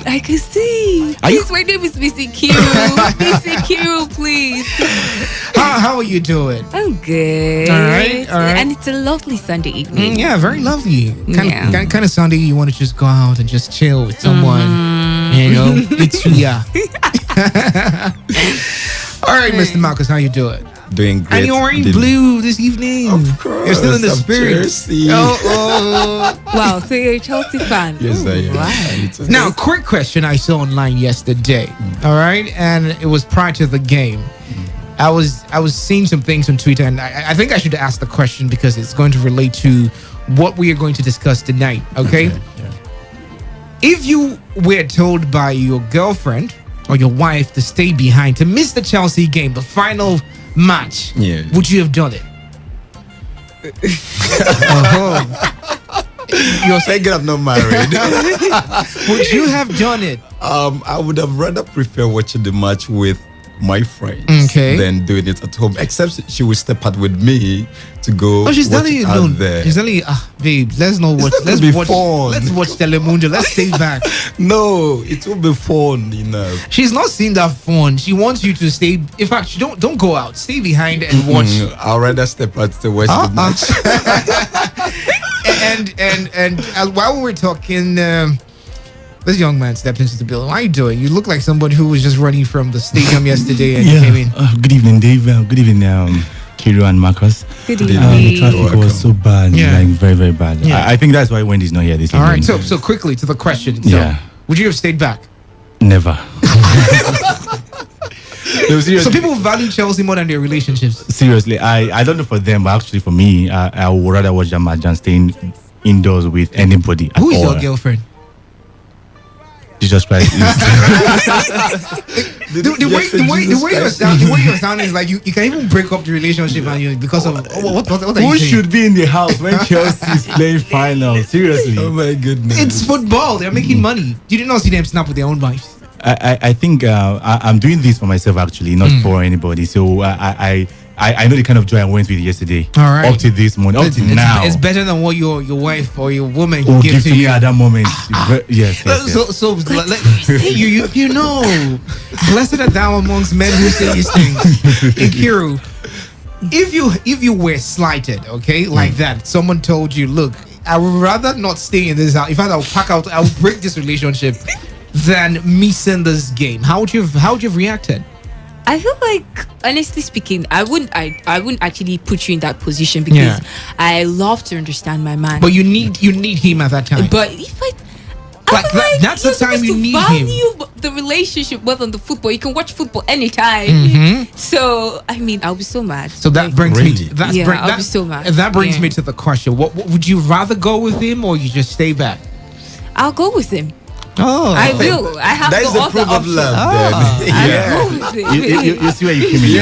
I can see. Please, my name is Missy Q. Missy Q, please. How are you doing? I'm good. All right. And it's a lovely Sunday evening. Yeah, very lovely. Kind of Sunday you want to just go out and just chill with someone. You know, it's All right, Mr. Marcus, how you doing? Doing great. And you're wearing blue this evening. Of course. You're still in the spirit. Wow, so you're a Chelsea fan. Yes, I am. Wow. Now, quick question I saw online yesterday. All right, and it was prior to the game. I was seeing some things on Twitter, and I think I should ask the question because it's going to relate to what we are going to discuss tonight. Okay? Yeah. If you were told by your girlfriend or your wife to stay behind to miss the Chelsea game, the final match, would you have done it? You're saying I'm not married. Would you have done it? I would have rather prefer watching the match with my friends than doing it at home. Except she will step out with me to go. Oh, she's watch telling you, it out no. there. She's telling you, babe, let's not watch. Let's watch Telemundo. Let's stay back. No, it will be fun enough. She's not seeing that fun. She wants you to stay. In fact, don't go out. Stay behind and watch. I'll rather step out to watch the match. and while we were talking, this young man stepped into the building. How are you doing? You look like somebody who was just running from the stadium yesterday and came in. Good evening, Dave. Good evening, Kiro and Marcus. Good evening. The traffic was so bad, like very, very bad. Yeah. I think that's why Wendy's not here this evening. All right, so quickly to the question. So, would you have stayed back? Never. No, so people value Chelsea more than their relationships. Seriously, I don't know for them, but actually for me, I would rather watch that match than staying indoors with anybody. Who is your girlfriend? Jesus Christ. The way you're sounding is like you can even break up the relationship and because of what are you saying? Who should be in the house when Chelsea is playing final? Seriously. Oh my goodness. It's football. They're making money. You did not see them snap with their own wives. I think I'm doing this for myself actually, not for anybody. So I know the kind of joy I went with yesterday. All right. Up to this moment, up to now. It's better than what your wife or your woman will give to me you at that moment. Yes. So you know, blessed are thou amongst men who say these things. Ikiru, if you were slighted, like that, someone told you, look, I would rather not stay in this house. In fact, I'll pack out. I'll break this relationship than missing this game. How would you have reacted? I feel like, honestly speaking, I wouldn't actually put you in that position because I love to understand my man. But you need him at that time. But if that's the time you need him. Value the relationship more than the football. You can watch football anytime. So I mean, I'll be so mad. So that brings me. I'll be so mad. That brings me to the question: what would you rather go with him or you just stay back? I'll go with him. Oh, I will. I have that's no the proof other of love. I'll go with it. You see where you came in.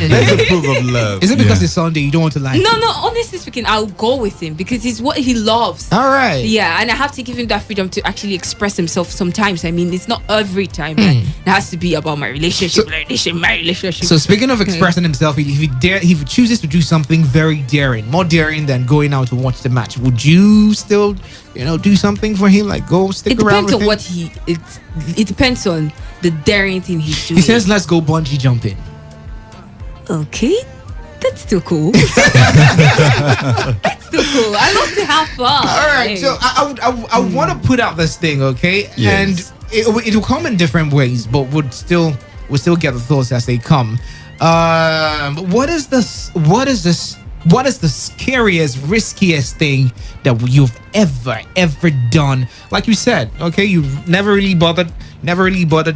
That's the proof of love. Is it because it's Sunday you don't want to lie? No. Honestly speaking, I'll go with him because it's what he loves. All right. Yeah, and I have to give him that freedom to actually express himself. Sometimes, I mean, it's not every time that it has to be about my relationship, my relationship. So speaking of expressing himself, if he chooses to do something very daring, more daring than going out to watch the match, would you still, do something for him, like go stick around with him? It depends on the daring thing he's doing. He says, "Let's go bungee jumping." Okay, that's still cool. That's still cool. I love to have fun. All right, so I want to put out this thing, okay? Yes. And it will come in different ways, but we'll still get the thoughts as they come. What is the scariest, riskiest thing that you've ever done? Like you said, okay, you've never really bothered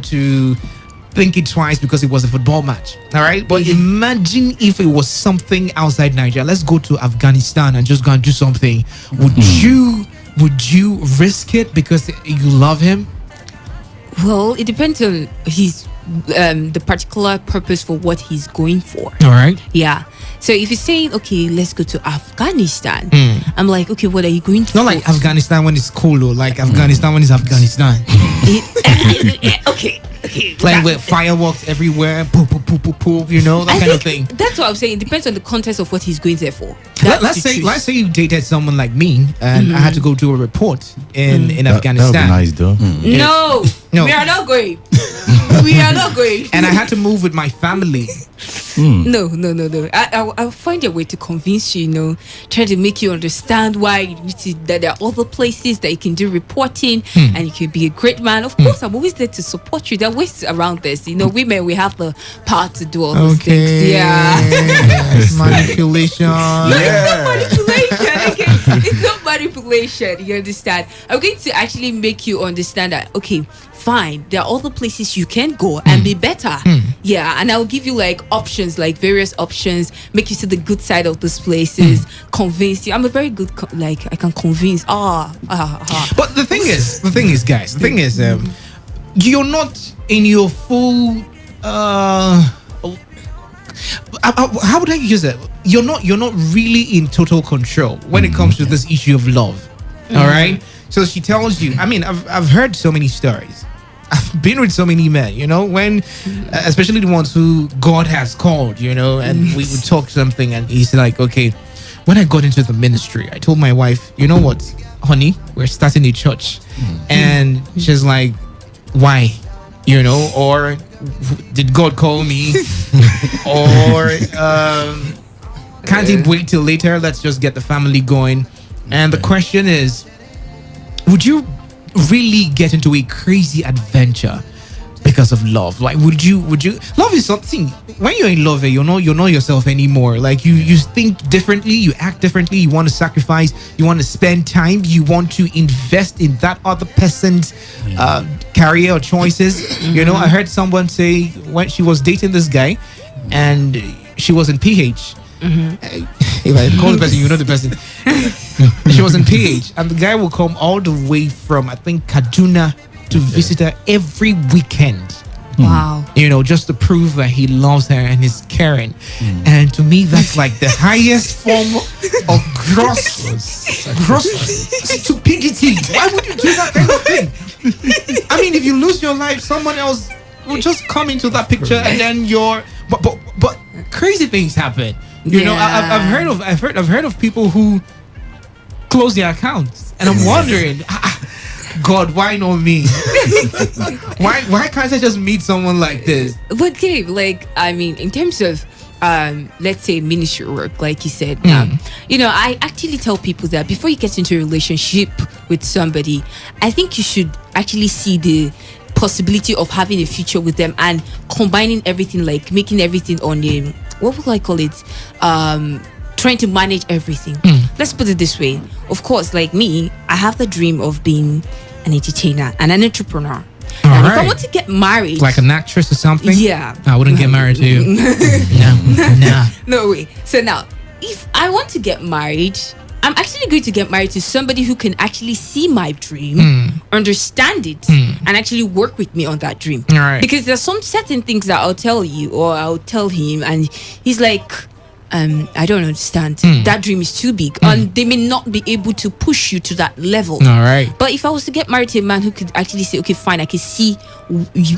to think it twice because it was a football match. All right, but imagine if it was something outside Nigeria. Let's go to Afghanistan and just go and do something. Would you risk it because you love him? Well, it depends on the particular purpose for what he's going for. All right. Yeah. So if you're saying, okay, let's go to Afghanistan, I'm like, okay, what are you going to? Not like Afghanistan when it's cool, or like Afghanistan when it's Afghanistan. Okay. Playing with fireworks everywhere, poop, poop, poop, poop, poop, you know, that kind of thing. That's what I'm saying. It depends on the context of what he's going there for. Let's say you dated someone like me, and I had to go do a report in Afghanistan. That would be nice, though. No, we are not going. We are not going. And I had to move with my family. No. I'll find a way to convince you, try to make you understand why that there are other places that you can do reporting and you can be a great man. Of course, I'm always there to support you. There are ways around this. Women, we have the power to do all those things. Yeah. Manipulation. No, it's not manipulation. It's not manipulation. You understand? I'm going to actually make you understand that, okay, fine, there are other places you can go and be better. Yeah, and I'll give you like options, like various options, make you see the good side of those places, convince you. I'm a very good I can convince. But the thing is, guys, you're not in your full how would I use it? You're not really in total control when it comes to this issue of love. All right. So she tells you, I mean, I've heard so many stories. I've been with so many men, when, especially the ones who God has called, and we would talk something and he's like, okay, when I got into the ministry, I told my wife, you know what, honey, we're starting a church. And she's like, why? Or did God call me? Or can't he wait till later? Let's just get the family going. And the question is, would you really get into a crazy adventure because of love? Like, would you love is something, when you're in love, you're not yourself anymore. Like, you think differently, you act differently, you want to sacrifice, you want to spend time, you want to invest in that other person's career or choices. I heard someone say when she was dating this guy and she was in PH. If I call the person, the person. She was in PH, and the guy will come all the way from, I think, Kaduna to visit her every weekend. Wow. Just to prove that he loves her and is caring. And to me, that's like the highest form of gross stupidity. Why would you do that kind of thing? I mean, if you lose your life, someone else will just come into that picture, and then but crazy things happen. I've heard of people who close their accounts, and I'm wondering, God, why not me? why can't I just meet someone like this? But Gabe, in terms of let's say ministry work, like you said, I actually tell people that before you get into a relationship with somebody, I think you should actually see the possibility of having a future with them and combining everything, like making everything on a, what would I call it? Trying to manage everything. Let's put it this way. Of course, like me, I have the dream of being an entertainer and an entrepreneur. And if I want to get married, like an actress or something, yeah, I wouldn't get married to you. No way. So now, if I want to get married, I'm actually going to get married to somebody who can actually see my dream, understand it, and actually work with me on that dream. All right. Because there's some certain things that I'll tell you or I'll tell him, and he's like, I don't understand. That dream is too big, and they may not be able to push you to that level. All right. But if I was to get married to a man who could actually say, okay, fine, I can see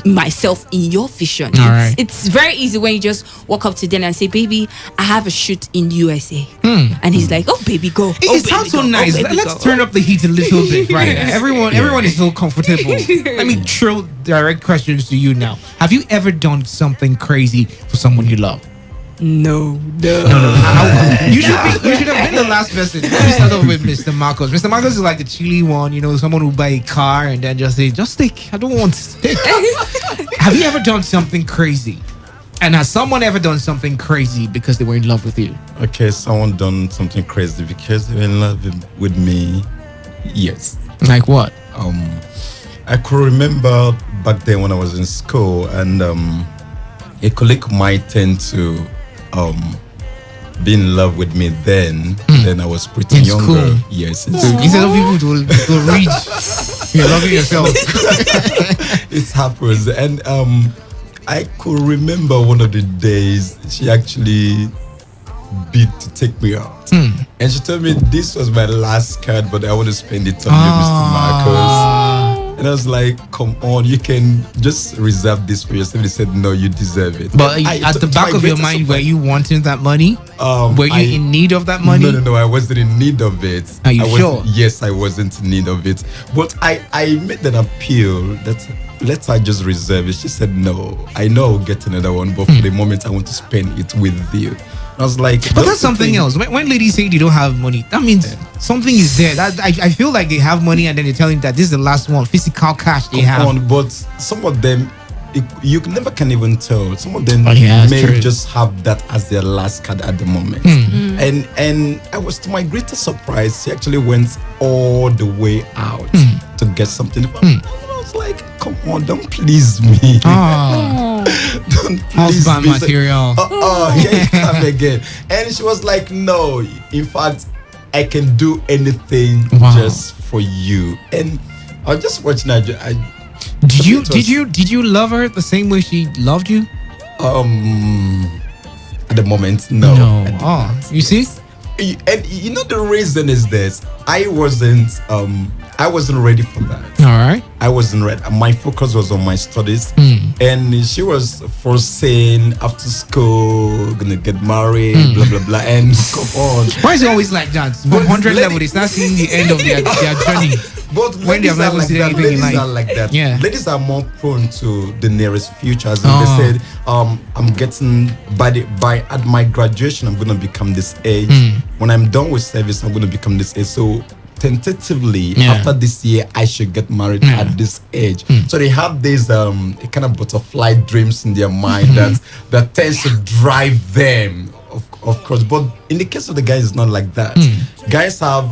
myself in your vision. It's very easy when you just walk up to them and say, baby, I have a shoot in USA. And he's like, oh, baby, go. It sounds so nice. Let's turn up the heat a little bit, right? Everyone is so comfortable. Let me throw direct questions to you now. Have you ever done something crazy for someone you love? No. You should have been the last person. Let me start off with Mr. Marcos. Mr. Marcos is like the chilly one, someone who buy a car and then just say, just stick. I don't want to stick. Have you ever done something crazy? And has someone ever done something crazy because they were in love with you? Okay, someone done something crazy because they were in love with me. Yes. Like what? I could remember back then when I was in school, and a colleague might tend to be in love with me then. Then I was pretty younger. School. Yes. So instead of people to read, you're loving yourself. It happens. And I could remember one of the days she actually bid to take me out. And she told me this was my last card, but I want to spend it on you, Mr. Marcos. And I was like, come on, you can just reserve this for yourself. He said, no, you deserve it. But at the back of your mind, were you wanting that money? Were you in need of that money? No, I wasn't in need of it. Are you sure? Yes, I wasn't in need of it. But I made an appeal that let her just reserve it. She said, no, I know I'll get another one, but for the moment, I want to spend it with you. I was like, but that's something else. When ladies say they don't have money, that means something is there. I feel like they have money and then they tell him that this is the last one, physical cash they have. But some of them, you never can even tell. Some of them true. just have that as their last card at the moment. And I was, to my greatest surprise, she actually went all the way out to get something from me. I was like, come on, don't please me. Don't please husband me. material. Here you come again. And she was like, no, in fact, I can do anything just for you. And I was just watching her. Did you love her the same way she loved you? At the moment, no. You see? And you know the reason is this. I wasn't ready for that. All right. I wasn't ready. My focus was on my studies, and she was foreseeing after school, gonna get married, blah blah blah. And come on, why is it always like that? From 100 level, they start seeing the end of their journey. But when they have never seen anything in life, are like that. Yeah. Ladies are more prone to the nearest future. As they said, I'm getting at my graduation, I'm gonna become this age. When I'm done with service, I'm gonna become this age. So tentatively, after this year, I should get married at this age. So they have these kind of butterfly dreams in their mind that tends to drive them, of course. But in the case of the guys, it's not like that. Guys have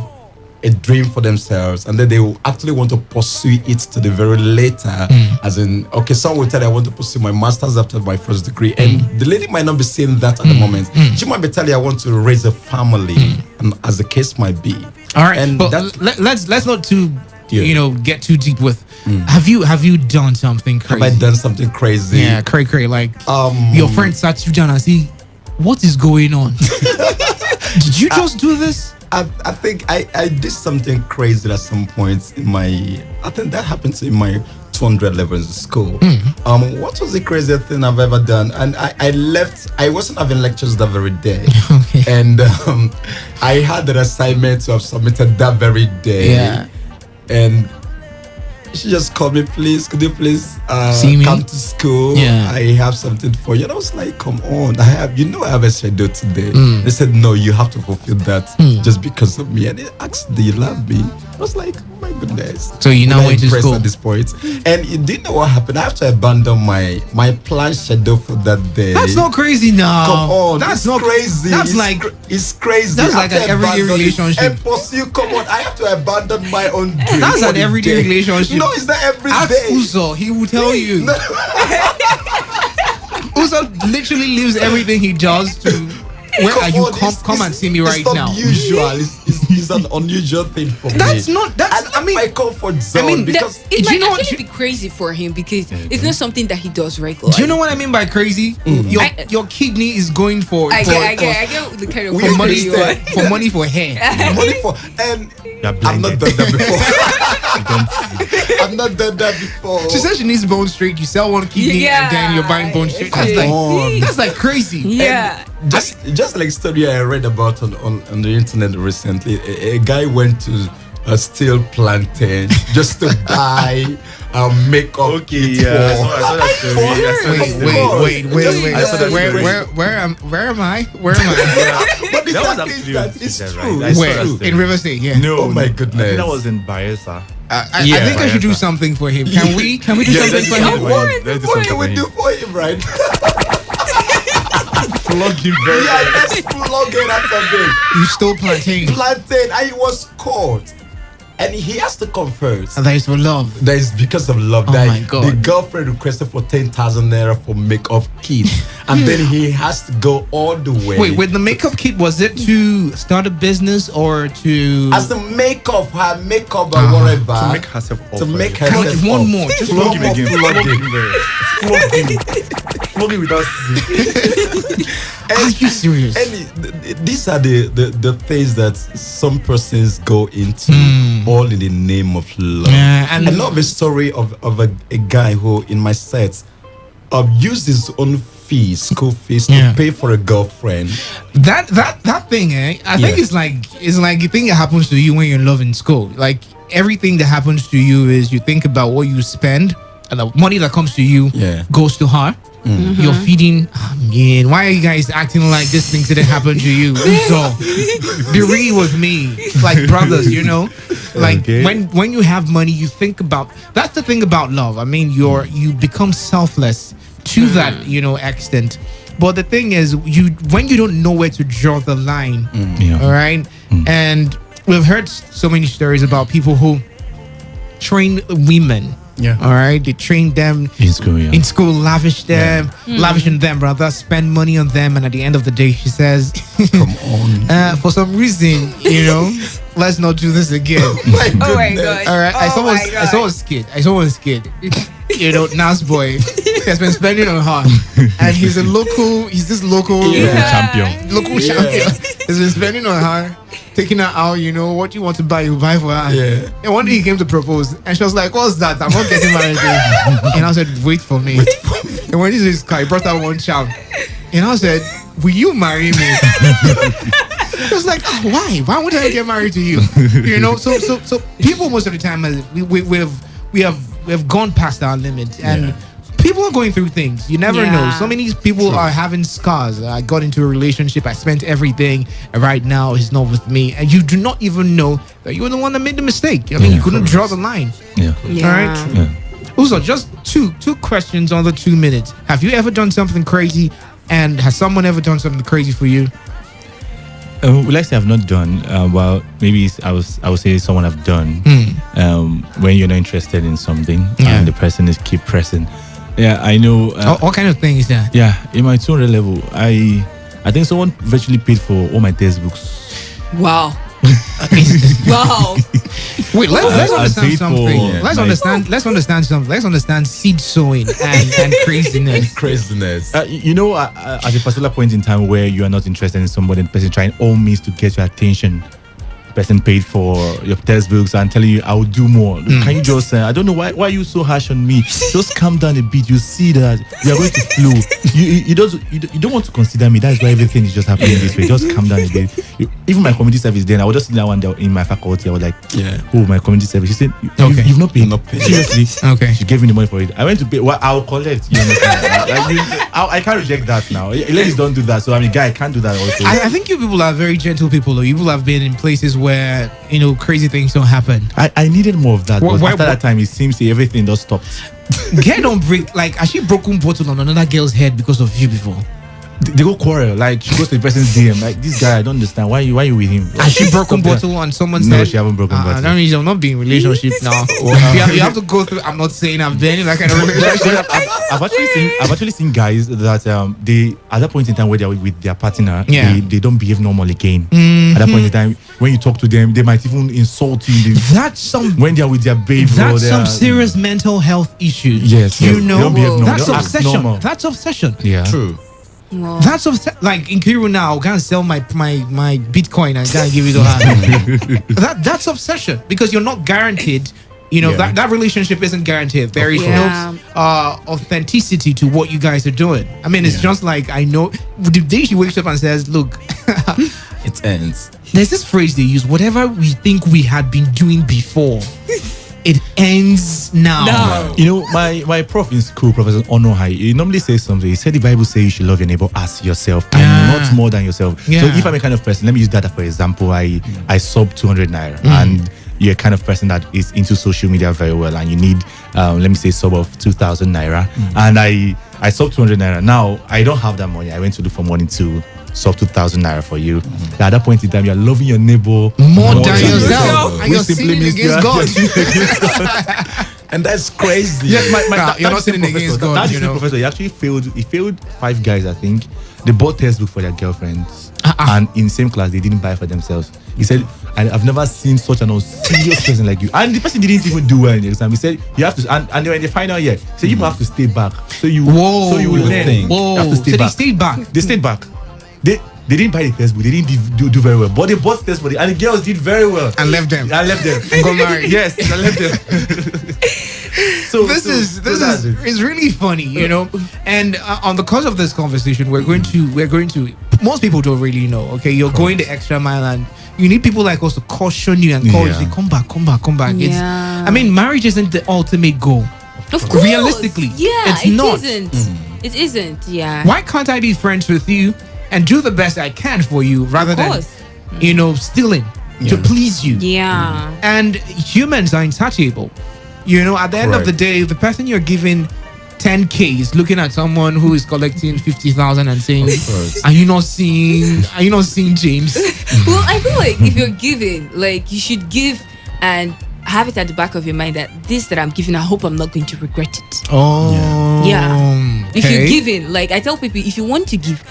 a dream for themselves, and then they will actually want to pursue it to the very later. As in, okay, some will tell you, I want to pursue my master's after my first degree, and the lady might not be saying that at the moment. She might be telling you, I want to raise a family, and as the case might be. All right, and but let's not get too deep with. Have you done something crazy? Have I done something crazy? Yeah, cray. Like your friend sat you down and see what is going on. Did you just do this? I think I did something crazy at some point in I think that happened in my 200 levels in school. What was the craziest thing I've ever done? And I wasn't having lectures that very day. Okay. And I had an assignment to have submitted that very day. Yeah. And she just called me, please, could you please see me? Come to school? Yeah. I have something for you. And I was like, come on, I have a schedule today. They said, no, you have to fulfill that just because of me. And they asked, do you love me? I was like, oh my goodness. So you now went to school at this point. And you didn't know what happened. I have to abandon my planned schedule for that day. That's not crazy now. Come on, that's it's not crazy. It's crazy. That's like an everyday relationship. And pursue, come on, I have to abandon my own dream. That's an everyday relationship. No, it's not every Ask day. Uzo, he will tell you. Uzo literally leaves everything he does to. Where are you? Come and see me right now. It's not usual. It's an unusual thing for me. That's not. That's. I mean, my comfort zone. Because it might actually be crazy for him because it's not something that he does regularly. Do you know what I mean by crazy? Your kidney is going for. I get the kind of for money for money for hair. Money for and I've not done that before. I've not done that before. She says she needs bone straight. You sell one kidney and then you're buying bone straight. That's like crazy. Yeah. And just like story I read about on the internet recently, a guy went to steal plantain just to buy makeup. Okay, yeah. Wait. Where am I? But the fact is that it's true. Where? In River State, yeah. No, oh my goodness. I think that was in Bayelsa. I think I should do something for him. Can we do something for him? What can we do for him, right? Flog him very let's flog it after this. You stole plantain. And he was caught. And he has to confess. And that is for love. That is because of love. Oh my God. The girlfriend requested for 10,000 naira for makeup kit. And then he has to go all the way. Wait, with the makeup kit, was it to start a business or to... As the makeup, her makeup or whatever. To make herself off. To make herself one off. more. Just flog him again. Flog him. Flog him without season. Are you serious? And these are the things that some persons go into all in the name of love. And I love a story of a guy who, in my sets, used his own school fees to pay for a girlfriend. That thing, I think it's like the thing that happens to you when you're in love in school. Like everything that happens to you is you think about what you spend, and the money that comes to you goes to her. You're feeding. Oh, man, why are you guys acting like this thing didn't happen to you? So be real with me, like brothers. Like when you have money, you think about. That's the thing about love. I mean, you become selfless to that extent. But the thing is, when you don't know where to draw the line, all right. And we've heard so many stories about people who train women. Yeah. All right. They train them in school. In school, lavish them, lavishing them, rather spend money on them. And at the end of the day, she says, "Come on." For some reason, let's not do this again. Oh my god! All right. I saw a skid. Nas boy has been spending on her, and he's this local champion. He's been spending on her, taking her out. What you want to buy, you buy for her. Yeah. And one day he came to propose, and she was like, "What's that? I'm not getting married." And I said, "Wait for me." And when he brought out one child, and I said, "Will you marry me?" It was like, oh, why? Why would I get married to you? So people most of the time we have gone past our limit, and people are going through things. You never know. So many people are having scars. I got into a relationship, I spent everything, and right now he's not with me, and you do not even know that you were the one that made the mistake. I mean, you couldn't draw the line. All right. Also, just two questions under 2 minutes. Have you ever done something crazy, and has someone ever done something crazy for you? Well, I say I've not done. Well, maybe I would say someone have done. When you're not interested in something and the person is keep pressing. Yeah, I know. What kind of thing is that? Yeah, in my 200 level, I think someone virtually paid for all my textbooks. Wow. Wow. Wait, let's understand something. Let's understand something. Let's understand seed sowing and craziness. Craziness. At a particular point in time where you are not interested in somebody, the person trying all means to get your attention. Person paid for your textbooks and telling you I'll do more. Can you just I don't know why are you so harsh on me? Just calm down a bit. You see that you are going to flow. You don't want to consider me. That's why everything is just happening this way. Just calm down a bit. Even my community service, then I was just sitting there one day in my faculty. I was like, my community service. She said, you've not paid. Seriously. Okay. She gave me the money for it. I went to pay. Well, I'll collect. You understand? I can't reject that now. Ladies don't do that. So I'm a guy. I can't do that also. I think you people are very gentle people. Though. You people have been in places where crazy things don't happen. I needed more of that. But after that time, it seems everything just stopped. Girl don't break. Like, has she broken bottle on another girl's head because of you before? They go quarrel. Like, she goes to the person's DM. Like, this guy, I don't understand. Why are you with him? Has she broken bottle on someone's head? No, she haven't broken bottle. That means you'll not be in relationship now. You have to go through. I'm not saying I've been in that kind of relationship. I've actually seen guys that they at that point in time where they're with their partner, they don't behave normal again. At that point in time, when you talk to them, they might even insult you. When they're with their baby. That's some serious mental health issues. Yes, they don't behave normal. That's obsession. That's obsession. Yeah, true. Wow. That's like in Kiru now. I can't sell my Bitcoin and can't give it to her. That's obsession because you're not guaranteed. That relationship isn't guaranteed. There is no authenticity to what you guys are doing. I mean, it's just like I know the day she wakes up and says, "Look, it ends." There's this phrase they use: "Whatever we think we had been doing before." It ends now. My prof in school, Professor Onohai, he normally says something. He said the Bible says you should love your neighbor as yourself and not more than yourself. So if I'm a kind of person, let me use that for example. I sub 200 naira and you're a kind of person that is into social media very well and you need, let me say, sub of 2,000 naira. And I sub 200 naira. Now, I don't have that money. I went to look for money to sub 2,000 naira for you. At that point in time, you're loving your neighbor more than yourself. And you're sinning against God. And that's crazy. Yes, you're not sinning against God. That professor, he actually failed 5 guys, I think. They bought textbook for their girlfriends. And in the same class, they didn't buy for themselves. He said, I've never seen such an unserious person like you. And the person didn't even do well in the exam. He said, you have to, and they were in the final year. So you have to stay back. So you will learn. Whoa. You have to stay back. They stayed back. They stayed back. They didn't buy the first book. They didn't do very well. But they bought the first book, and the girls did very well. And left them. I left them. And got married. Yes, I left them. This is it's really funny, you know. And on the course of this conversation, we're going to. Most people don't really know. Okay, you're going the extra mile, and you need people like us to caution you and call you, say, come back. Yeah. I mean, marriage isn't the ultimate goal. Of course. Realistically, yeah, it's not. It isn't. Yeah. Why can't I be friends with you and do the best I can for you rather than, stealing to please you? Yeah. And humans are insatiable. You know, at the end of the day, the person you're giving 10K is looking at someone who is collecting 50,000 and saying, "Are you not seeing James?" Well, I feel like if you're giving, like, you should give and have it at the back of your mind that this that I'm giving, I hope I'm not going to regret it. Oh, yeah. If you're okay. giving, like, I tell people, if you want to give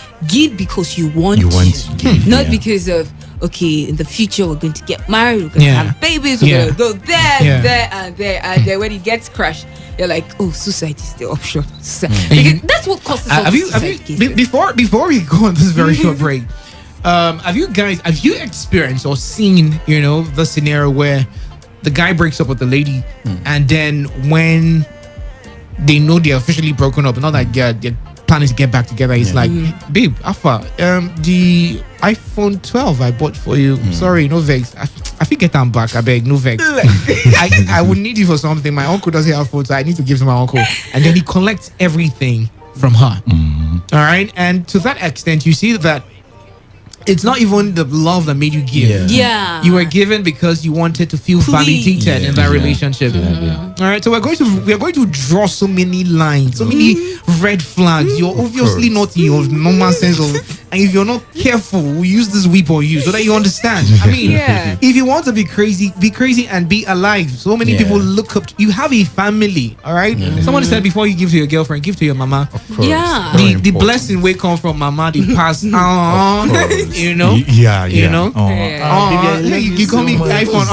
because you want You want to, to give, not because of, okay, in the future we're going to get married, we're going to Yeah. have babies, we're Yeah. going to go there, Yeah. there, and there, and then when it gets crashed, you're like, oh, suicide is the option. And Because that's what causes all have the you suicide cases. before we go on this very short break, have you experienced or seen, you know, the scenario where the guy breaks up with the lady, and then when they know they're officially broken up, not like they're planning to get back together, he's like, babe, Alpha, the iPhone 12 I bought for you, sorry, no vex. I think get them back, I beg, no vex. I would need you for something. My uncle doesn't have phone, so I need to give to my uncle. And then he collects everything from her. All right, and to that extent, you see that it's not even the love that made you give. Yeah. You were given because you wanted to feel validated in that relationship. All right, so we're going to draw so many lines, so many red flags. You're obviously not in your normal sense of, and if you're not careful, we use this whip on you so that you understand. I mean, if you want to be crazy and be alive. So many people look up to you. Have a family, all right? Someone said before you give to your girlfriend, give to your mama. Of course. Yeah. The blessing will come from mama, the pass on. You know? Yeah. You know? Baby, I love You so call me much. iPhone.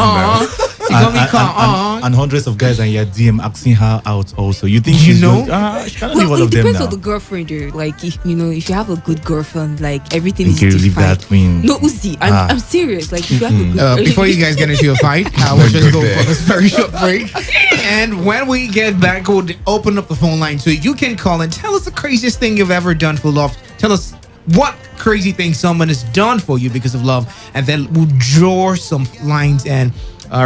You got me car. And hundreds of guys and your DM asking her out also. You think You she's know? she cannot be Well, one it of them depends now. on the girlfriend, though. Like, if you have a good girlfriend, like, everything is Okay, leave defined. that queen. No, Uzi, I'm serious. Like, if you have a good Before you guys get into a fight, we'll just go for this very short break. And when we get back, we'll open up the phone line so you can call and tell us the craziest thing you've ever done for love. Tell us what crazy thing someone has done for you because of love, and then we'll draw some lines and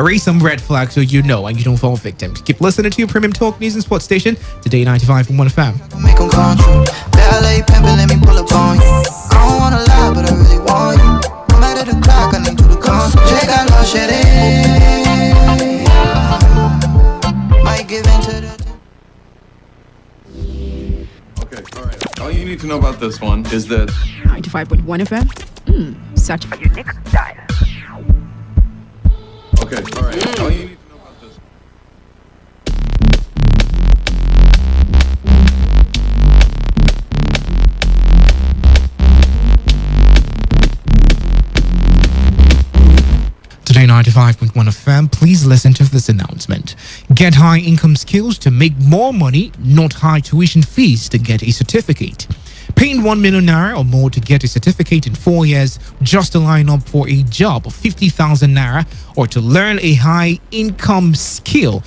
raise some red flags so you know and you don't fall victim. Keep listening to your premium talk news and sports station, Today 95.1 FM. Make them come true. Ballet pimpin', let me pull up on you. I don't wanna lie, but I really want you. No matter the clock, I need you to come. Check out no shit in. Might give in to the. Okay, all right. All you need to know about this one is that 95.1 FM. Such a unique style. okay, all right. All you need to know about this. Today 95.1 FM, please listen to this announcement. Get high income skills to make more money, not high tuition fees to get a certificate. Paying 1 million naira or more to get a certificate in 4 years just to line up for a job of 50,000 naira or to learn a high income skill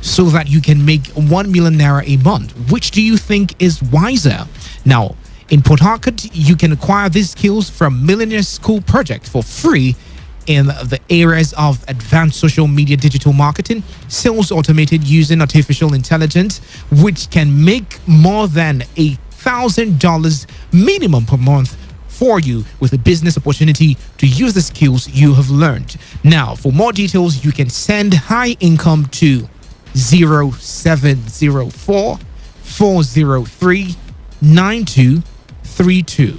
so that you can make 1 million naira a month. Which do you think is wiser? Now, in Port Harcourt, you can acquire these skills from Millionaire School Project for free in the areas of advanced social media digital marketing, sales automated using artificial intelligence, which can make more than $1,000 minimum per month for you with a business opportunity to use the skills you have learned. Now, for more details, you can send high income to 0704 403 9232.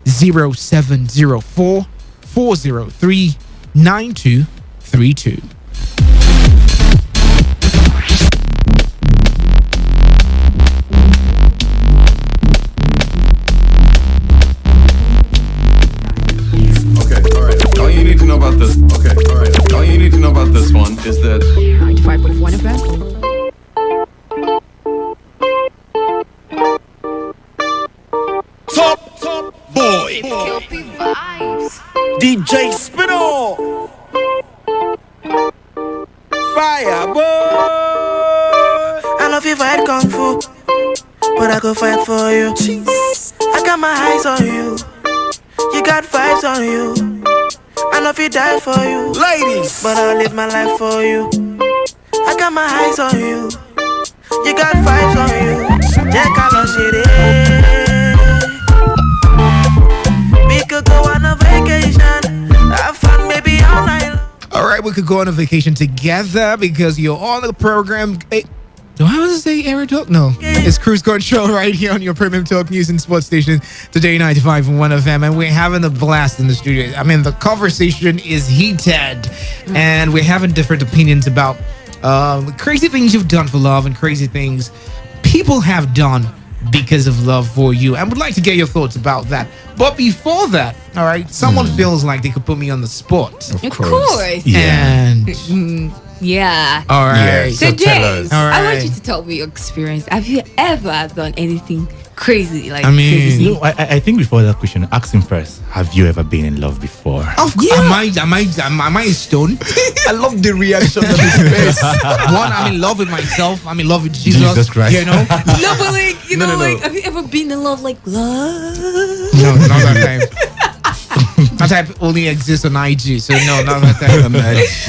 0704 403 9232. Okay, all right. All you need to know about this. Okay, all right. All you need to know about this one is that 95.1 FM. Top boy. DJ Spino. Fire boy. I love you fight kung fu, but I go fight for you. I got my eyes on you. You got vibes on you. I know if you die for you, Ladies, but I'll live my life for you. I got my eyes on you. You got vibes on you. Yeah, color shit. We could go on a vacation, have fun maybe all night. All right, we could go on a vacation together because you're on the program. Hey, do I want to say Air Talk? No. It's Cruise Control right here on your premium talk news and sports station, Today 95.1 FM. And we're having a blast in the studio. I mean, the conversation is heated. And we're having different opinions about crazy things you've done for love and crazy things people have done because of love for you. And would like to get your thoughts about that. But before that, all right, someone feels like they could put me on the spot. Of course. And Yeah. all right. Yeah. So, So tell James, us. All I want right. you to tell me your experience. Have you ever done anything crazy? Like, I mean, crazy? No, I think before that question, ask him first. Have you ever been in love before? Of course, am I a stone? I love the reaction of his face. One, I'm in love with myself. I'm in love with Jesus. Jesus Christ. You know? No, but like, you No, know, no, no. like, have you ever been in love, like, love? No, not that time. That type only exists on IG, so no, not that time.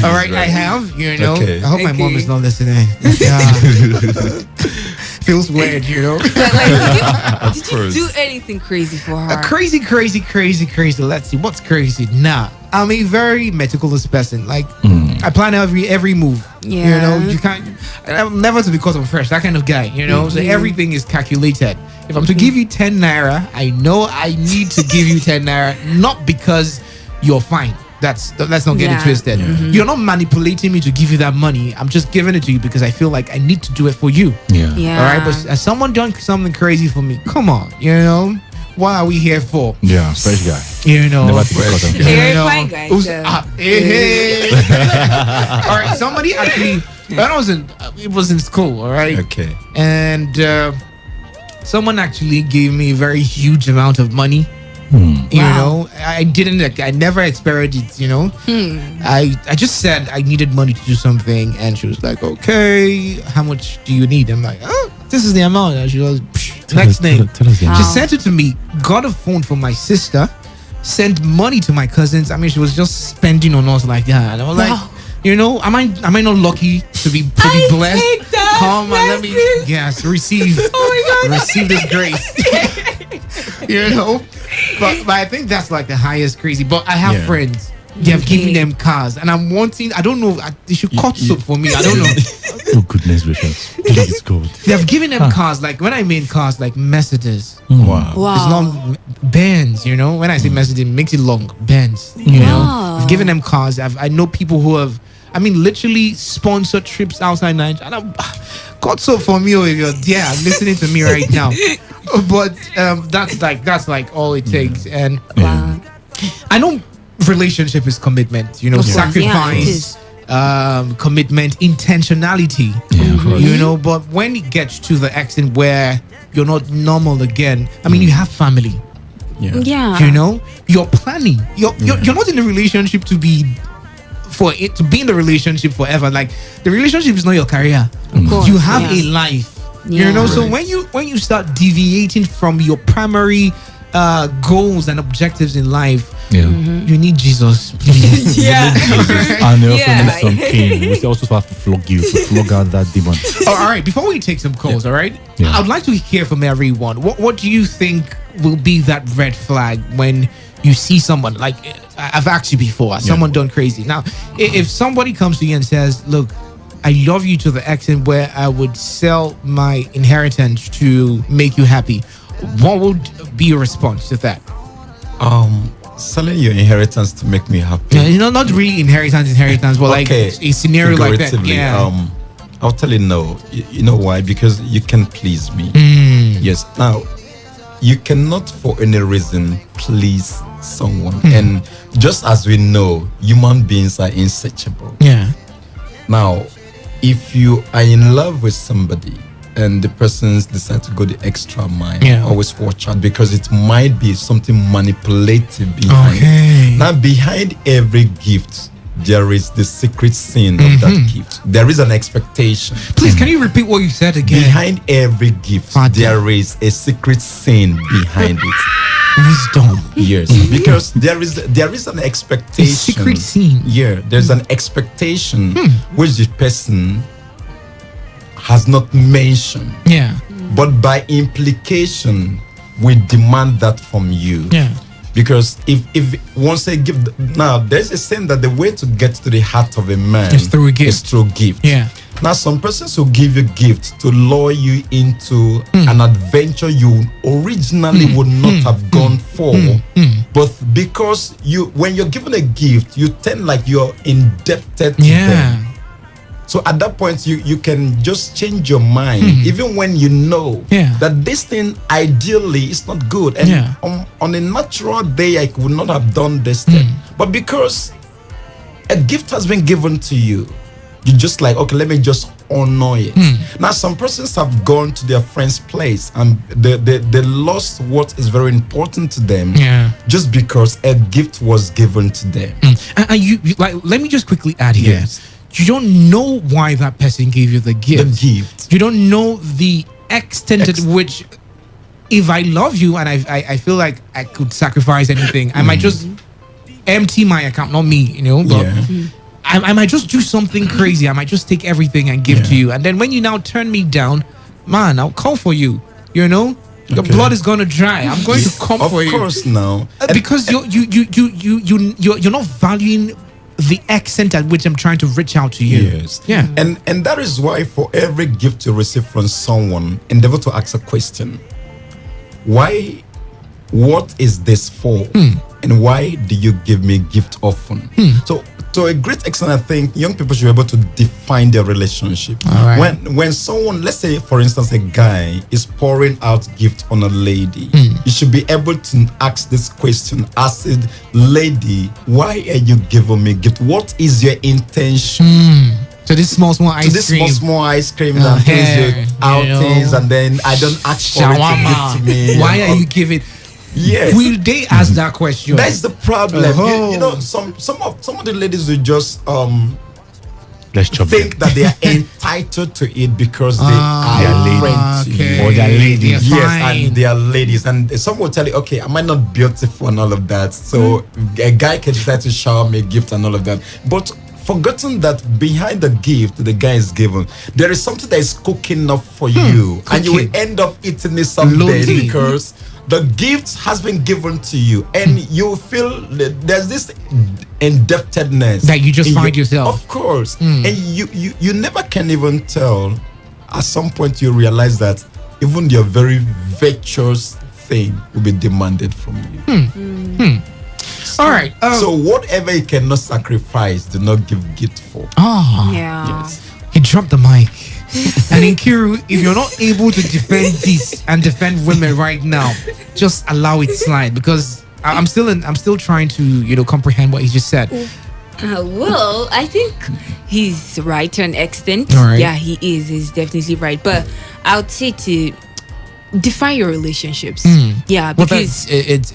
All right, I have. You know, Okay. I hope my mom Okay. is not listening. Yeah. Feels weird, you know. But, like, did you course. do anything crazy for her? Crazy. Let's see what's crazy. Nah, I'm a very meticulous person. Like I plan every move. You Yeah. know, you can't. I'm never to because I'm fresh. That kind of guy. You know, so everything is calculated. If I'm to give you 10 naira, I know I need to give you 10 naira, not because you're fine. Let's not get it Yeah. twisted. You're not manipulating me to give you that money. I'm just giving it to you because I feel like I need to do it for you. Yeah. Yeah. All right, but has someone done something crazy for me? Come on, you know, what are we here for? Yeah, fresh guy. You know, Never take a cut of you care. Very know, fine guy, who's- so- hey. All right, somebody actually. When I was it was in school. All right, Okay. and someone actually gave me a very huge amount of money. You Wow. know, I never experienced it, you know. I just said I needed money to do something, and she was like, okay, how much do you need? I'm like, oh, this is the amount. And she goes, next name. Tell us the She Wow. sent it to me, got a phone for my sister, sent money to my cousins. I mean, she was just spending on us like that. And I was Wow. like, you know, am I not lucky to be blessed? take that Come and let me, message. yes, receive, Oh my God. receive this grace. You know, but I think that's like the highest crazy. But I have Yeah. friends. They have given them cars, and I'm wanting. I don't know. They should cut soap for me. I don't know. Oh goodness gracious. It's good. They have given them cars. Like when I mean cars, like Mercedes. Wow. Wow. It's not Benz, you know. When I say Mercedes, it makes it long. Benz, you Wow. know. I've given them cars. I know people who have, I mean, literally sponsored trips outside Nigeria. And I'm, God so for me, if you're there listening to me right now. But that's like all it takes. And Wow. I know relationship is commitment. You know, Of course, yeah, it sacrifice. is. Commitment, intentionality, you know, but when it gets to the extent where you're not normal again, I mean, you have family, Yeah. you know, you're planning, you're not in a relationship to be in the relationship forever. Like the relationship is not your career. Of course, You have yeah. a life, Yeah. you know. So Right. when you start deviating from your primary goals and objectives in life, Yeah. you need Jesus, please. Yeah. And they also Yeah. need some pain. We also have to flog you to flog out that demon. Oh, all right, before we take some calls, all right, Yeah. I'd like to hear from everyone. What do you think will be that red flag when you see someone like I've asked you before, someone done crazy? Now, if somebody comes to you and says, "Look, I love you to the extent where I would sell my inheritance to make you happy," what would be your response to that? Selling your inheritance to make me happy. You know, not really inheritance, but like a scenario like that. Figuratively, Yeah. I'll tell you no. You know why? Because you can please me. Yes. Now, you cannot for any reason please someone. And just as we know, human beings are insatiable. Yeah. Now, if you are in love with somebody and the persons decide to go the extra mile, Yeah. always watch out, because it might be something manipulative behind. Okay. Now, behind every gift, there is the secret sin of that gift. There is an expectation. Please, can you repeat what you said again? Behind every gift, Father. there is a secret sin behind it. Wisdom. Yes, because there is an expectation. A secret sin. Yeah, there's an expectation which the person has not mentioned, Yeah. but by implication, we demand that from you. Yeah. Because if once I give, now there's a saying that the way to get to the heart of a man Is through a gift. is through gift. Yeah. Now, some persons will give you gifts to lure you into an adventure you originally would not have gone for. But because when you're given a gift, you tend like you're indebted to them. So at that point, you can just change your mind, even when you know that this thing ideally is not good. And on a natural day, I would not have done this thing. But because a gift has been given to you, you just like, okay, let me just honor it. Now, some persons have gone to their friend's place and they lost what is very important to them just because a gift was given to them. And you like, let me just quickly add here. Yes. You don't know why that person gave you the gift. The gift. You don't know the extent at which, if I love you and I feel like I could sacrifice anything, I might just empty my account, not me, you know, but I might just do something crazy. I might just take everything and give to you. And then when you now turn me down, man, I'll call for you. You know, your blood is gonna dry. I'm going to come for you. Of course, now. Because you're not valuing the extent at which I'm trying to reach out to you. Yes. Yeah. And that is why for every gift you receive from someone, endeavor to ask a question. Why? What is this for? And why do you give me gift often? So to a great extent, I think young people should be able to define their relationship. All right. When someone, let's say for instance, a guy is pouring out gift on a lady, you should be able to ask this question: ask it, lady, why are you giving me gift? What is your intention? So this small ice cream. Small ice cream Oh, that pays hair, you outings, know. and then I don't ask for it to Shawarma. give to me. Why are you giving? Yes. Will they ask that question? That's the problem. Oh. You know, some of the ladies will just Let's chop think them. that they are entitled to it because they They are are friends to okay. you. Or they're ladies. They're Yes, fine. and they are ladies, and some will tell you, okay, am I not beautiful and all of that? So a guy can decide to shower me a gift and all of that, but forgotten that behind the gift the guy is given, there is something that is cooking up for you, and you will end up eating it someday Lonely. because the gift has been given to you, and you feel that there's this indebtedness That you just in find yourself. Of course, and you never can even tell. At some point, you realize that even your very virtuous thing will be demanded from you. All right. So whatever you cannot sacrifice, do not give gift for. Yeah. He dropped the mic. And in Kiru, if you're not able to defend this and defend women right now, just allow it slide, because I'm still trying to comprehend what he just said. Well, I think he's right to an extent. All right. Yeah, he is. He's definitely right. But I would say to define your relationships. Yeah, Well, because it's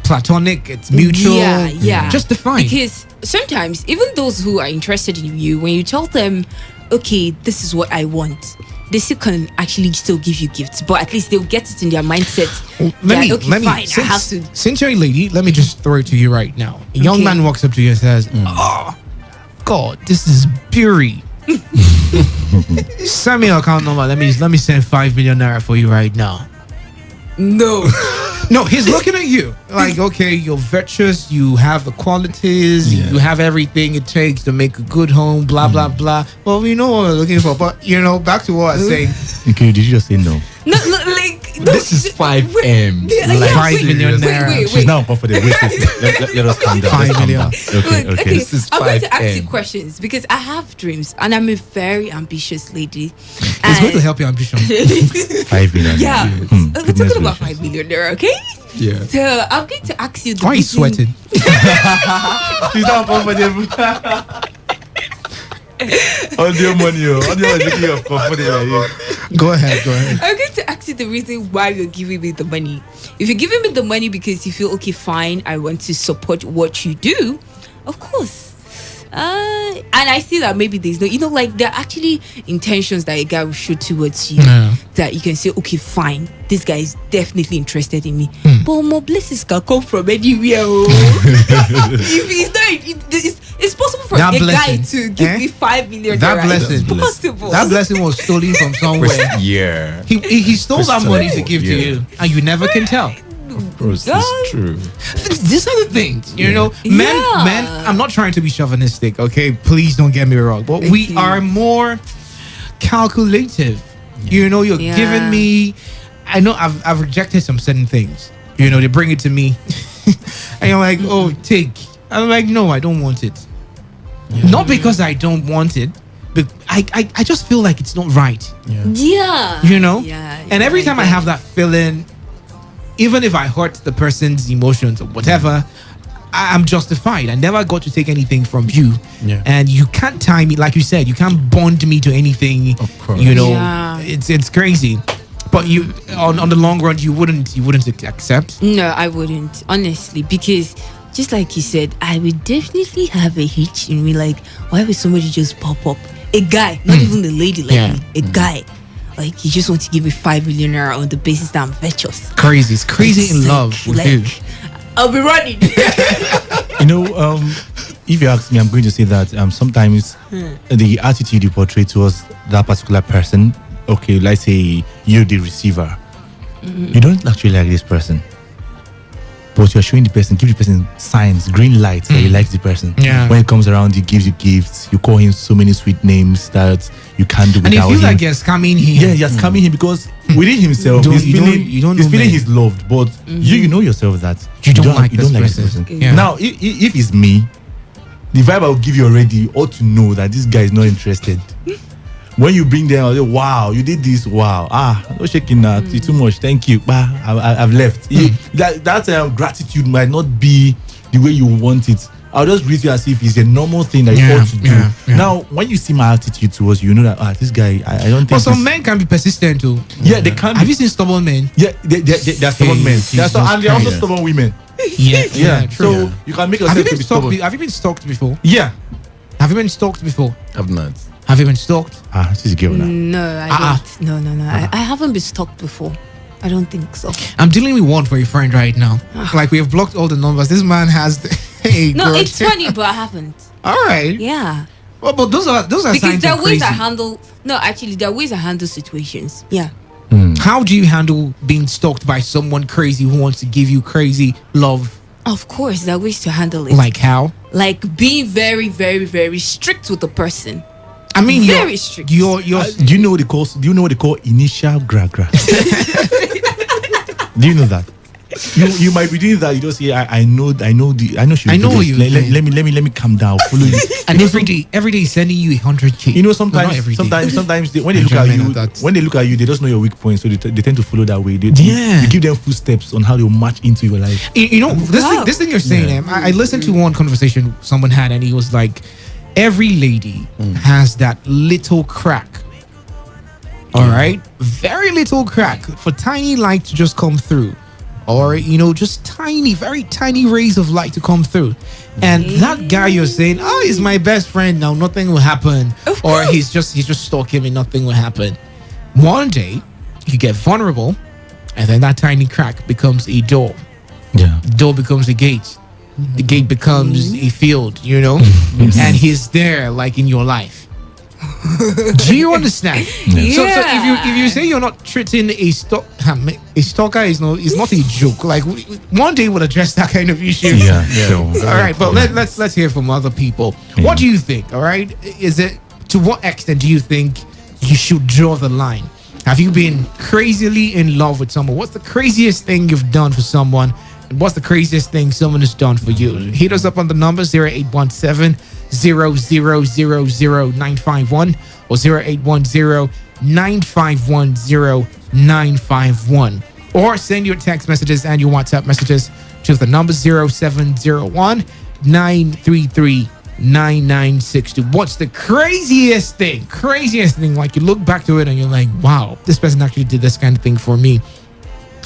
platonic, it's mutual. Yeah. Just define. Because sometimes even those who are interested in you, when you tell them, okay, this is what I want, they still can actually still give you gifts, but at least they'll get it in their mindset. Since you're a lady, let me just throw it to you right now. A young man walks up to you and says, "Oh, God, this is Puri. Send me your account number. Let me send 5 million naira for you right now." No. No, he's looking at you like, okay, you're virtuous, you have the qualities, you have everything it takes to make a good home, blah blah blah. Well, we know what we're looking for, but back to what I was saying. Okay, did you just say no? No, like This is 5M. Like, 5 million naira. Wait. She's now uncomfortable. Wait. Let us calm down. 5 Let's calm million. down. Okay. This is I'm going to ask you 5M. questions because I have dreams and I'm a very ambitious lady. It's going to help your ambition. 5 million. Yeah, we're Goodness talking about gracious. 5 million there, okay? Yeah. So I'm going to ask you. Why are you sweating? She's not uncomfortable. Audio money, audio is making you comfortable. Go ahead. I'm going to ask you the reason why you're giving me the money. If you're giving me the money because you feel, okay, fine, I want to support what you do, of course. And I see that maybe there's no, like there are actually intentions that a guy will show towards you that you can say, okay, fine, this guy is definitely interested in me. But more blessings can come from anywhere. If he's not, it's possible for That a blessing, guy to give me 5 million. That naira. blessing, It's possible. that blessing was stolen from somewhere. Yeah. He stole that money to give to Yeah. you, and you never can tell. Of course, it's true. These are the things, men. Yeah. I'm not trying to be chauvinistic, okay? Please don't get me wrong, but we you. are more calculative. You're Yeah. giving me. I know I've rejected some certain things. They bring it to me, and you're like, "Oh, take." I'm like, "No, I don't want it." Not because I don't want it, but I just feel like it's not right. Yeah. Yeah. And every time I have that feeling, even if I hurt the person's emotions or whatever, I'm justified. I never got to take anything from you. Yeah. And you can't tie me, like you said, you can't bond me to anything. Of course. Yeah. It's crazy. But you on the long run you wouldn't accept. No, I wouldn't, honestly, because just like you said, I would definitely have a hitch in me. Like, why would somebody just pop up? A guy, not even a lady like me, a guy. Like, you just want to give me 5 million naira on the basis that I'm virtuous. Crazy. It's crazy in love with you. I'll be running. If you ask me, I'm going to say that sometimes the attitude you portray towards that particular person, okay, let's say you're the receiver, you don't actually like this person, but you're showing the person, give the person signs, green lights that you like the person. Yeah. When it comes around, he gives you gifts, you call him so many sweet names that you can't do And without it feels him. like you're scamming him. Yeah, you're scamming him because within himself, he's You don't feeling know men. he's loved, but you know yourself that You don't like this this person. person. Yeah. Now, if it's me, the vibe I'll give you already ought to know that this guy is not interested. When you bring them, I'll say, wow, you did this, wow. No shaking that, it's too much, thank you. I've left. That gratitude might not be the way you want it. I'll just greet you as if it's a normal thing that you ought to do. Yeah. Now, when you see my attitude towards you, you know that this guy, I don't think. But some men can be persistent too. Yeah, they can. Have you seen stubborn men? Yeah, they're stubborn men. And they're also stubborn women. Yeah. So you can make Have you yourself to been be stalked? stubborn. Have you been stalked before? Yeah. Have you been stalked before? I've not. Have you been stalked? This is a girl now. No, I don't. No. I haven't been stalked before. I don't think so. I'm dealing with one for a friend right now. Like, we have blocked all the numbers. This man has. No, it's funny, but I haven't. All right. Yeah. Well, but those are Because signs there of are ways crazy. I handle. No, actually, there are ways I handle situations. Yeah. How do you handle being stalked by someone crazy who wants to give you crazy love? Of course, there are ways to handle it. Like how? Like being very, very, very strict with the person. I mean, Very strict. You're Do you know what they call? Do you know what they call initial gra-gra? Do you know that? You might be doing that. You don't say, I know she. I know what you Let mean. me calm down. Follow you. and every day he's sending you 100K. You know, No, not every day. sometimes when they look at Enjoyment you, of that. when they look at you, they just know your weak points, so they tend to follow that way. Yeah. You give them footsteps on how they'll match into your life. You know, this thing you're saying, I listened to one conversation someone had, and he was like, every lady has that little crack. All right, very little crack for tiny light to just come through, or just very tiny rays of light to come through. And that guy you're saying, he's my best friend now, nothing will happen, or he's just stalking me, nothing will happen. One day you get vulnerable, and then that tiny crack becomes a door. Yeah. The door becomes a gate. The gate becomes a field, and he's there, like, in your life. Do you understand? So if you say you're not treating a stalker is not a joke. Like, one day we'll address that kind of issue. Yeah. All right, but let's hear from other people. What do you think? All right, is it, to what extent do you think you should draw the line? Have you been crazily in love with someone? What's the craziest thing you've done for someone? And what's the craziest thing someone has done for you? Hit us up on the number 0817 0000951 or 0810 951 0951, or send your text messages and your WhatsApp messages to the number 0701 933 What's the craziest thing? Like you look back to it and you're like, wow, this person actually did this kind of thing for me.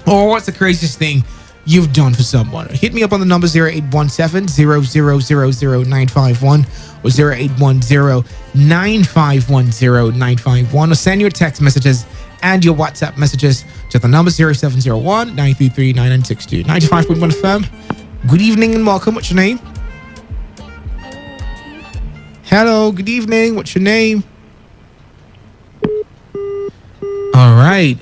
Or what's the craziest thing you've done for someone? Hit me up on the number 0817-0000951 or 0810-9510951, or send your text messages and your WhatsApp messages to the number 0701-933-9962. 95.1 FM. Good evening and welcome. What's your name? Hello, good evening. What's your name? All right.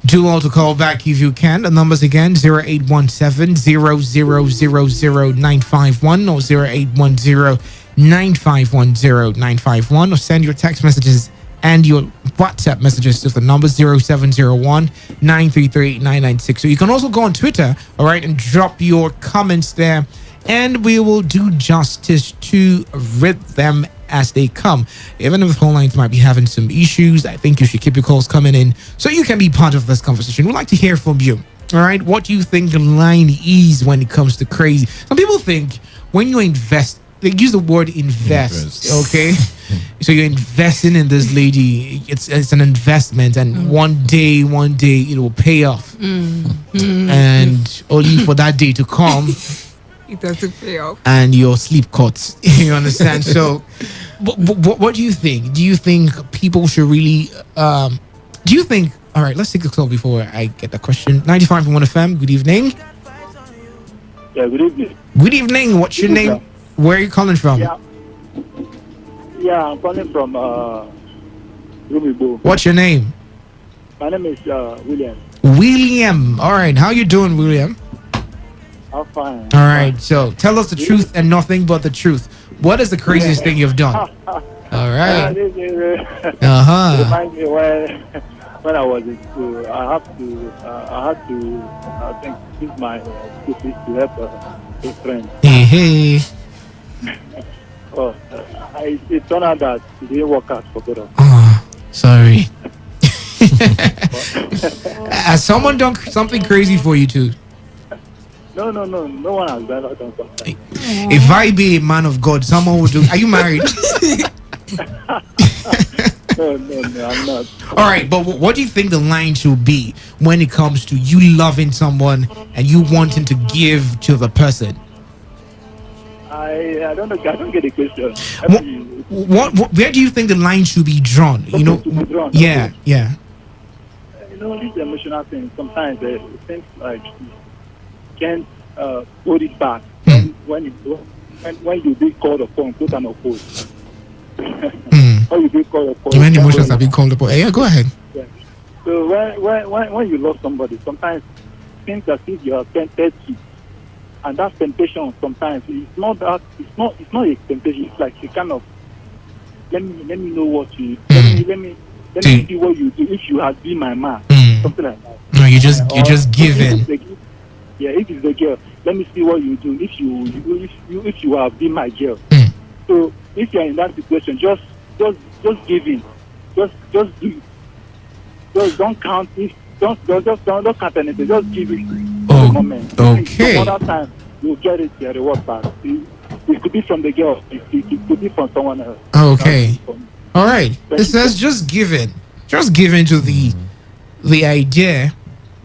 Do all to call back if you can. The numbers again, 0817-0000951 or 0810-9510951, or send your text messages and your WhatsApp messages to the number 0701-933-9962. So you can also go on Twitter, all right, and drop your comments there, and we will do justice to read them as they come. Even if the phone lines might be having some issues, I think you should keep your calls coming in so you can be part of this conversation. We'd like to hear from you. All right, what do you think the line is when it comes to crazy? Some people think when you invest, they use the word invest. Okay, so you're investing in this lady. It's an investment, and one day it will pay off. And only for that day to come, It doesn't pay off. and your sleep cuts. You understand? So, what do you think? Do you think people should really? Do you think? All right, let's take a call before I get the question. 95.1 FM. Good evening. Yeah, good evening. Good evening. What's your name? Where are you calling from? Yeah, I'm calling from Rumibo. What's your name? My name is William. William. All right. How you doing, William? I'm fine. All right. So tell us the truth and nothing but the truth. What is the craziest thing you've done? All right. Remind me when I was in school, I had to I think use my school fees to help a friend. Hey. It turned out that it didn't work out for both of us. Oh, sorry. Has someone done something crazy for you too? No one has done something. If I be a man of God, someone would do. Are you married? No, I'm not. All right, but what do you think the line should be when it comes to you loving someone and you wanting to give to the person? I don't know. I don't get the question. What where do you think the line should be drawn? You know, yeah. You know, this emotional thing. Sometimes it seems like you can't hold it back when you be called upon, quote unquote. When you be called upon. When emotions are being called upon. Yeah, go ahead. Yeah. So when you love somebody, sometimes it seems as if you are tempted to. And that temptation sometimes it's not a temptation. It's like a kind of let me know what you let me see what you do if you had been my man, something like that. No, you just give in. If it's the girl, let me see what you do if you have been my girl. So if you're in that situation, just give in, just do it. Just don't count it. Don't count anything. Just give it. Moment. Okay. Some other time you'll get it your reward back. It could be from the girl. It could be from someone else. Okay. All right. It says just give in. Just give in to the idea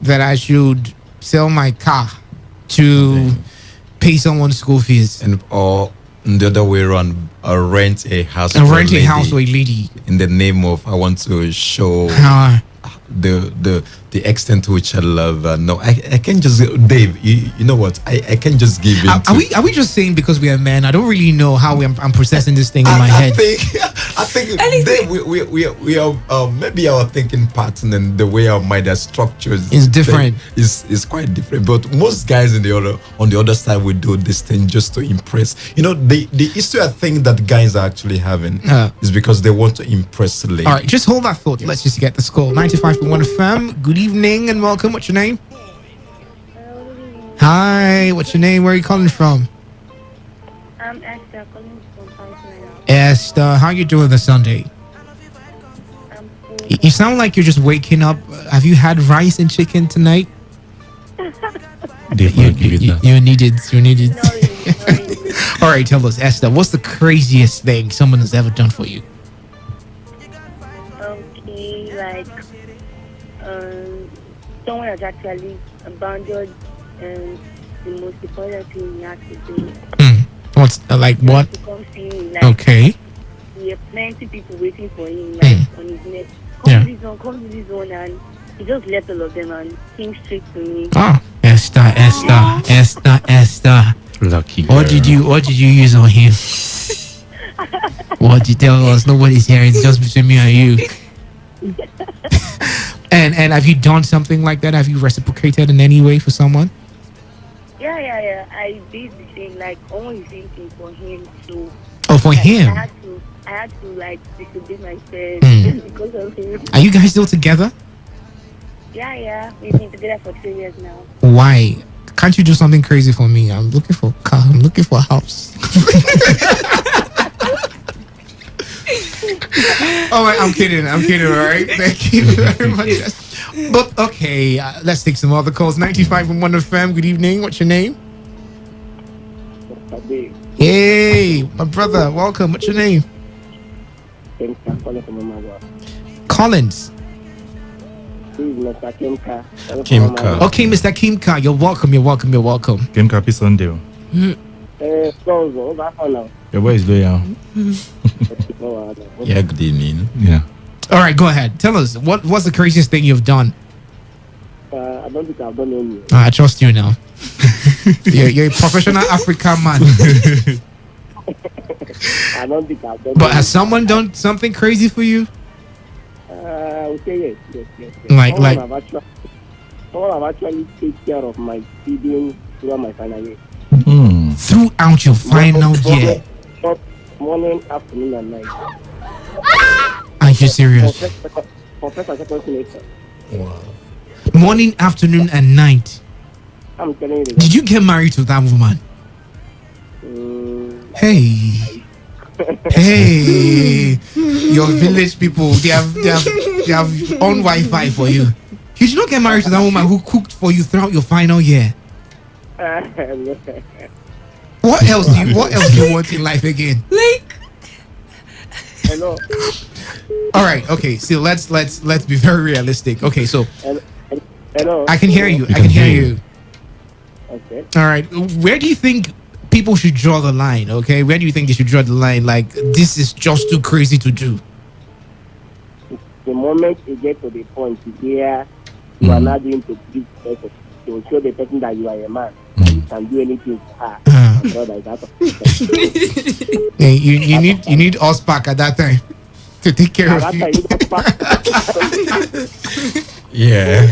that I should sell my car to pay someone's school fees, or the other way around, rent a house. And rent a house for a lady in the name of I want to show the extent to which I love. No, I can't just Dave. You know what? I can't just give in. Are we just saying because we are men? I don't really know how I'm processing this thing in my head. I think Dave, we are maybe our thinking pattern and the way our mind is structured is different. Is quite different. But most guys on the other side will do this thing just to impress. You know, the issue I think that guys are actually having is because they want to impress the lady. All right, just hold that thought. Let's just get the score. 95.1 FM. Good evening and welcome. What's your name? Hi, what's your name? Where are you calling from? I'm Esther, calling from Pennsylvania. Esther, how you doing this Sunday? I'm cool. You sound like you're just waking up. Have you had rice and chicken tonight? You need it. No, really. All All right, tell us, Esther, what's the craziest thing someone has ever done for you? Okay, like someone has actually abandoned the most important thing he has to do. What's like what? To come see me, like, Okay. we have plenty people waiting for him, like on his neck. Come to this one, and he just left all of them and came straight to me. Oh, Esther. Lucky. What did you use on him? What did you tell us? Nobody's hearing. It's just between me and you. And have you done something like that? Have you reciprocated in any way for someone? Yeah. I did the same, like almost the same thing for him. So. Oh, for him. I had to like disobey my friends because of him. Are you guys still together? Yeah. We've been together for 3 years now. Why? Can't you do something crazy for me? I'm looking for a car. I'm looking for a house. Oh, I'm kidding. All right. Thank you very much. But okay, let's take some other calls. 95.1 FM. Good evening. What's your name? Hey, my brother. Welcome. What's your name? Collins. Mr. Kimka. Okay, Mr. Kimka. You're welcome. Kimka, peace on you. Your boy is loyal. Yeah, good evening. Yeah. All right, go ahead. Tell us what's the craziest thing you've done. I don't think I've done any. I trust you now. you're a professional African man. I don't think I've done. But has someone done something crazy for you? I would say yes. Like someone have actually taken care of my feeding throughout my final year. Throughout your final year? Morning, afternoon, and night. Are you serious? For first and second semester. Wow. Morning, afternoon, and night. I'm telling you. Did you get married to that woman? Hey, your village people, they have on Wi-Fi for you. You did not get married to that woman who cooked for you throughout your final year. What else do you want in life again? Hello. All right. Okay. So let's be very realistic. Okay. So Hello. I can hear you. I can hear you. Okay. All right. Where do you think people should draw the line? Okay. Where do you think they should draw the line? Like, this is just too crazy to do. The moment you get to the point where you are not doing to this person, to show the person that you are a man, you can do anything for her. Hey, you need us back at that time to take care of you. Yeah.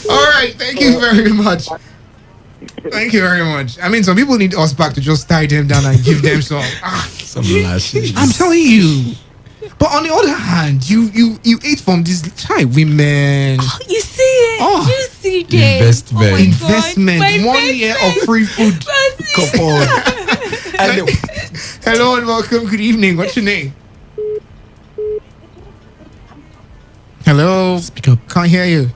All right. Thank you very much. I mean, some people need us back to just tie them down and give them some lashes. I'm telling you. But on the other hand, you ate from these women. Oh, you see it? Oh. You see it? Investment. 1 year of free food. Come on. Hello and welcome. Good evening. What's your name? Hello. Speak up. Can't hear you.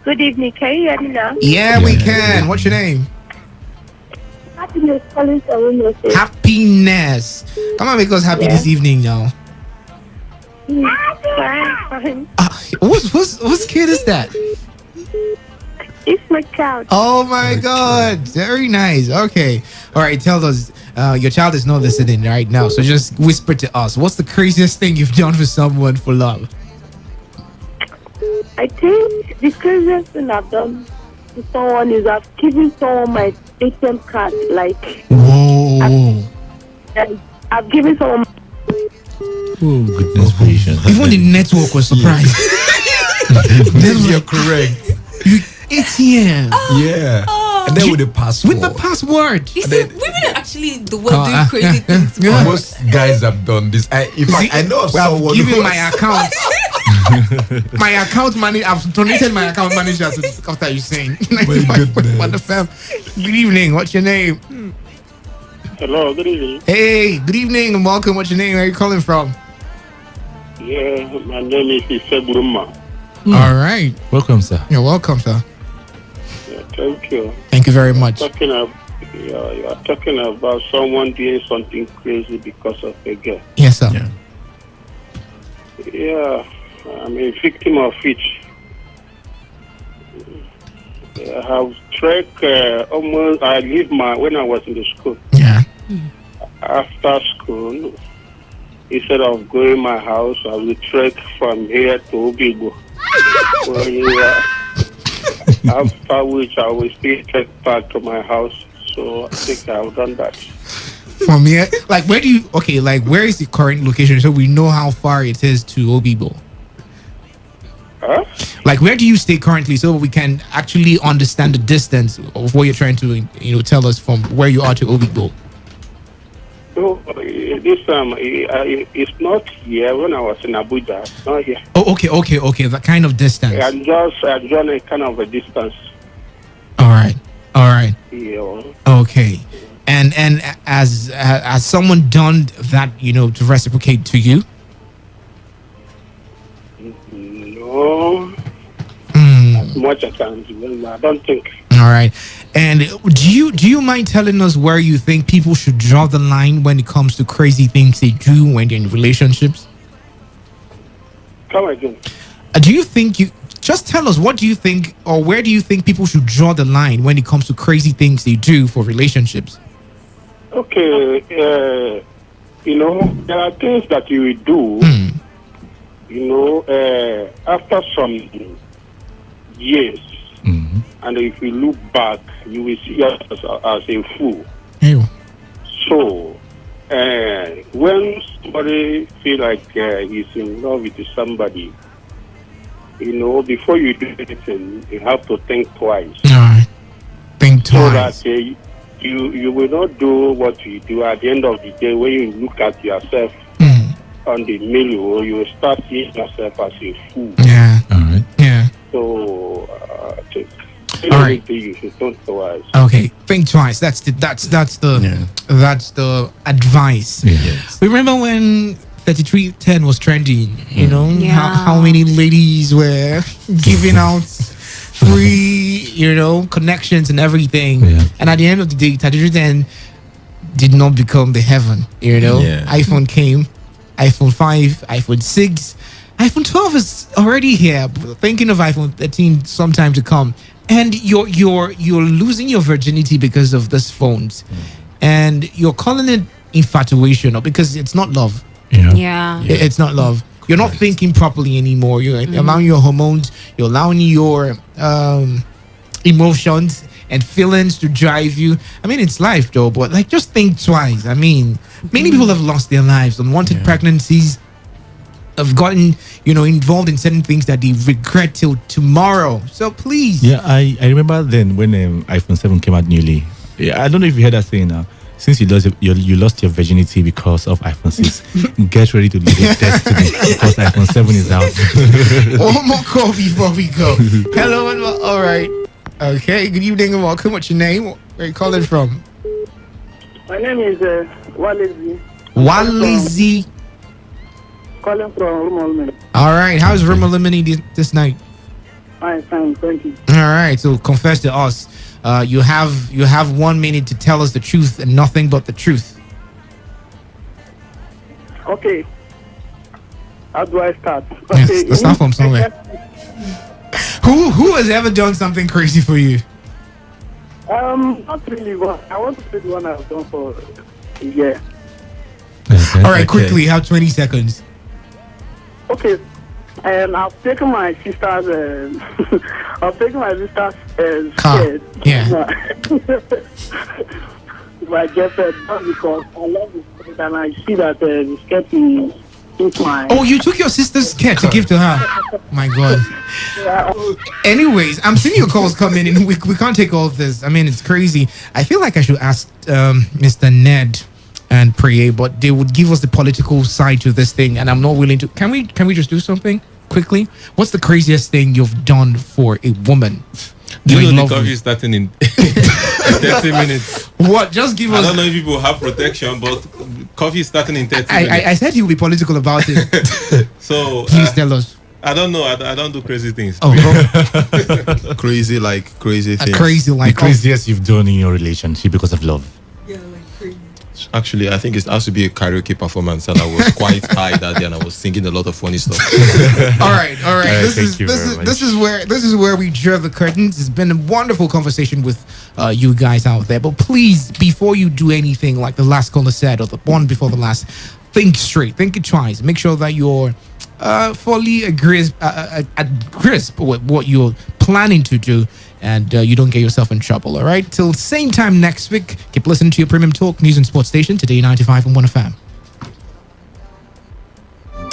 Good evening. Can you hear me now? Yeah, we can. What's your name? Happiness calling from Happiness. Come on, make us happy this evening now. Fine. Whose kid is that? It's my child. Oh my God. Very nice. Okay. All right. Tell us. Your child is not listening right now, so just whisper to us. What's the craziest thing you've done for someone for love? I think the craziest thing I've done to someone is I've given someone my ATM card. Like, whoa. I've given someone. Oh, goodness gracious. Even the network was surprised. You're correct. ATM. Yeah. And then with the password. With the password. You see, women are actually the ones doing crazy things. Most guys have done this. I know of someone giving my account. My account money. I've donated my account manager to after you saying. 95.1 FM. Good evening. What's your name? Hello. Good evening. Hey. Good evening and welcome. What's your name? Where are you calling from? Yeah, my name is Iseburuma. All right. Welcome, sir. You're welcome, sir. Yeah, thank you. Thank you very much. Talking You are talking about someone doing something crazy because of a girl. Yes, sir. Yeah, I'm a victim of it. I have trekked almost. I leave when I was in the school. Yeah. After school, instead of going my house, I will trek from here to Obigo. After which I will still trek back to my house. So I think I've done that. From here, like where do you? Okay, like where is the current location so we know how far it is to Obibo? Huh? Like where do you stay currently so we can actually understand the distance of what you're trying to tell us from where you are to Obibo? So this time it's not here. When I was in Abuja, it's not here. Oh, okay. That kind of distance. I'm just a kind of a distance. All right. Yeah. Okay. And as someone done that, to reciprocate to you? No. As much as I don't think. All right. And do you mind telling us where you think people should draw the line when it comes to crazy things they do when they're in relationships? Come again. Do you think just tell us what do you think, or where do you think people should draw the line when it comes to crazy things they do for relationships? Okay, there are things that you will do, after some years, and if you look back, you will see yourself as a fool. Ew. So, when somebody feel like he's in love with somebody, before you do anything, you have to think twice. All right. Think twice. So that you will not do what you do. At the end of the day, when you look at yourself on the mirror, you will start seeing yourself as a fool. Yeah. All right. Yeah. So, all right. You should think twice. Okay. Think twice. That's the advice. Yes. Remember when 3310 was trending? How many ladies were giving out free, connections and everything. Yeah. And at the end of the day, 3310 did not become the heaven. iPhone came, iPhone 5, iPhone 6, iPhone 12 is already here. Thinking of iPhone 13 sometime to come, and you're losing your virginity because of these phones, and you're calling it infatuation, or because it's not love. Yeah. It's not love. You're not thinking properly anymore. You're allowing your hormones, you're allowing your emotions and feelings to drive you. I mean, it's life though, but just think twice. I mean, many people have lost their lives, unwanted pregnancies, have gotten, involved in certain things that they regret till tomorrow. So please. Yeah, I remember then when iPhone 7 came out newly. Yeah, I don't know if you heard that saying now. Since you lost your virginity because of iPhone 6, get ready to lose your destiny because iPhone 7 is out. One more call before we go. Hello, and all right. Okay, good evening and welcome. What's your name? Where are you calling from? My name is Walizi. Walizi. Calling from Rumolmini. All right, how's Rumolmini this night? Fine, thank you. All right, so confess to us. You have 1 minute to tell us the truth and nothing but the truth. Okay. How do I start? Yes, Okay. let's start from somewhere. Who has ever done something crazy for you? Not really, but I want to say the one I've done for a year. All right, quickly, have 20 seconds. Okay. I've taken my sister's car. skirt. Yeah. My girlfriend, not because I love the skirt and I see that the skirt is my. Oh, you took your sister's skirt to give to her. My God. Yeah. Anyways, I'm seeing your calls coming in. We can't take all of this. I mean, it's crazy. I feel like I should ask Mr. Ned and Priye, but they would give us the political side to this thing, and I'm not willing to. Can we just do something quickly? What's the craziest thing you've done for a woman? Do you know the coffee is starting in 30 minutes? What? Just give us. I don't know if people have protection, but coffee is starting in 30 minutes. I said he will be political about it. So please tell us. I don't know. I don't do crazy things. Oh, crazy things. crazy like The craziest you've done in your relationship because of love. Actually, I think it has to be a karaoke performance, and I was quite high that day, and I was singing a lot of funny stuff. All right. Thank you very much. This is where we draw the curtains. It's been a wonderful conversation with you guys out there. But please, before you do anything like the last caller said or the one before the last, think straight, think it twice. Make sure that you're fully at grasp with what you're planning to do, and you don't get yourself in trouble. All right, till same time next week, keep listening to your premium talk news and sports station, Today 95.1 FM.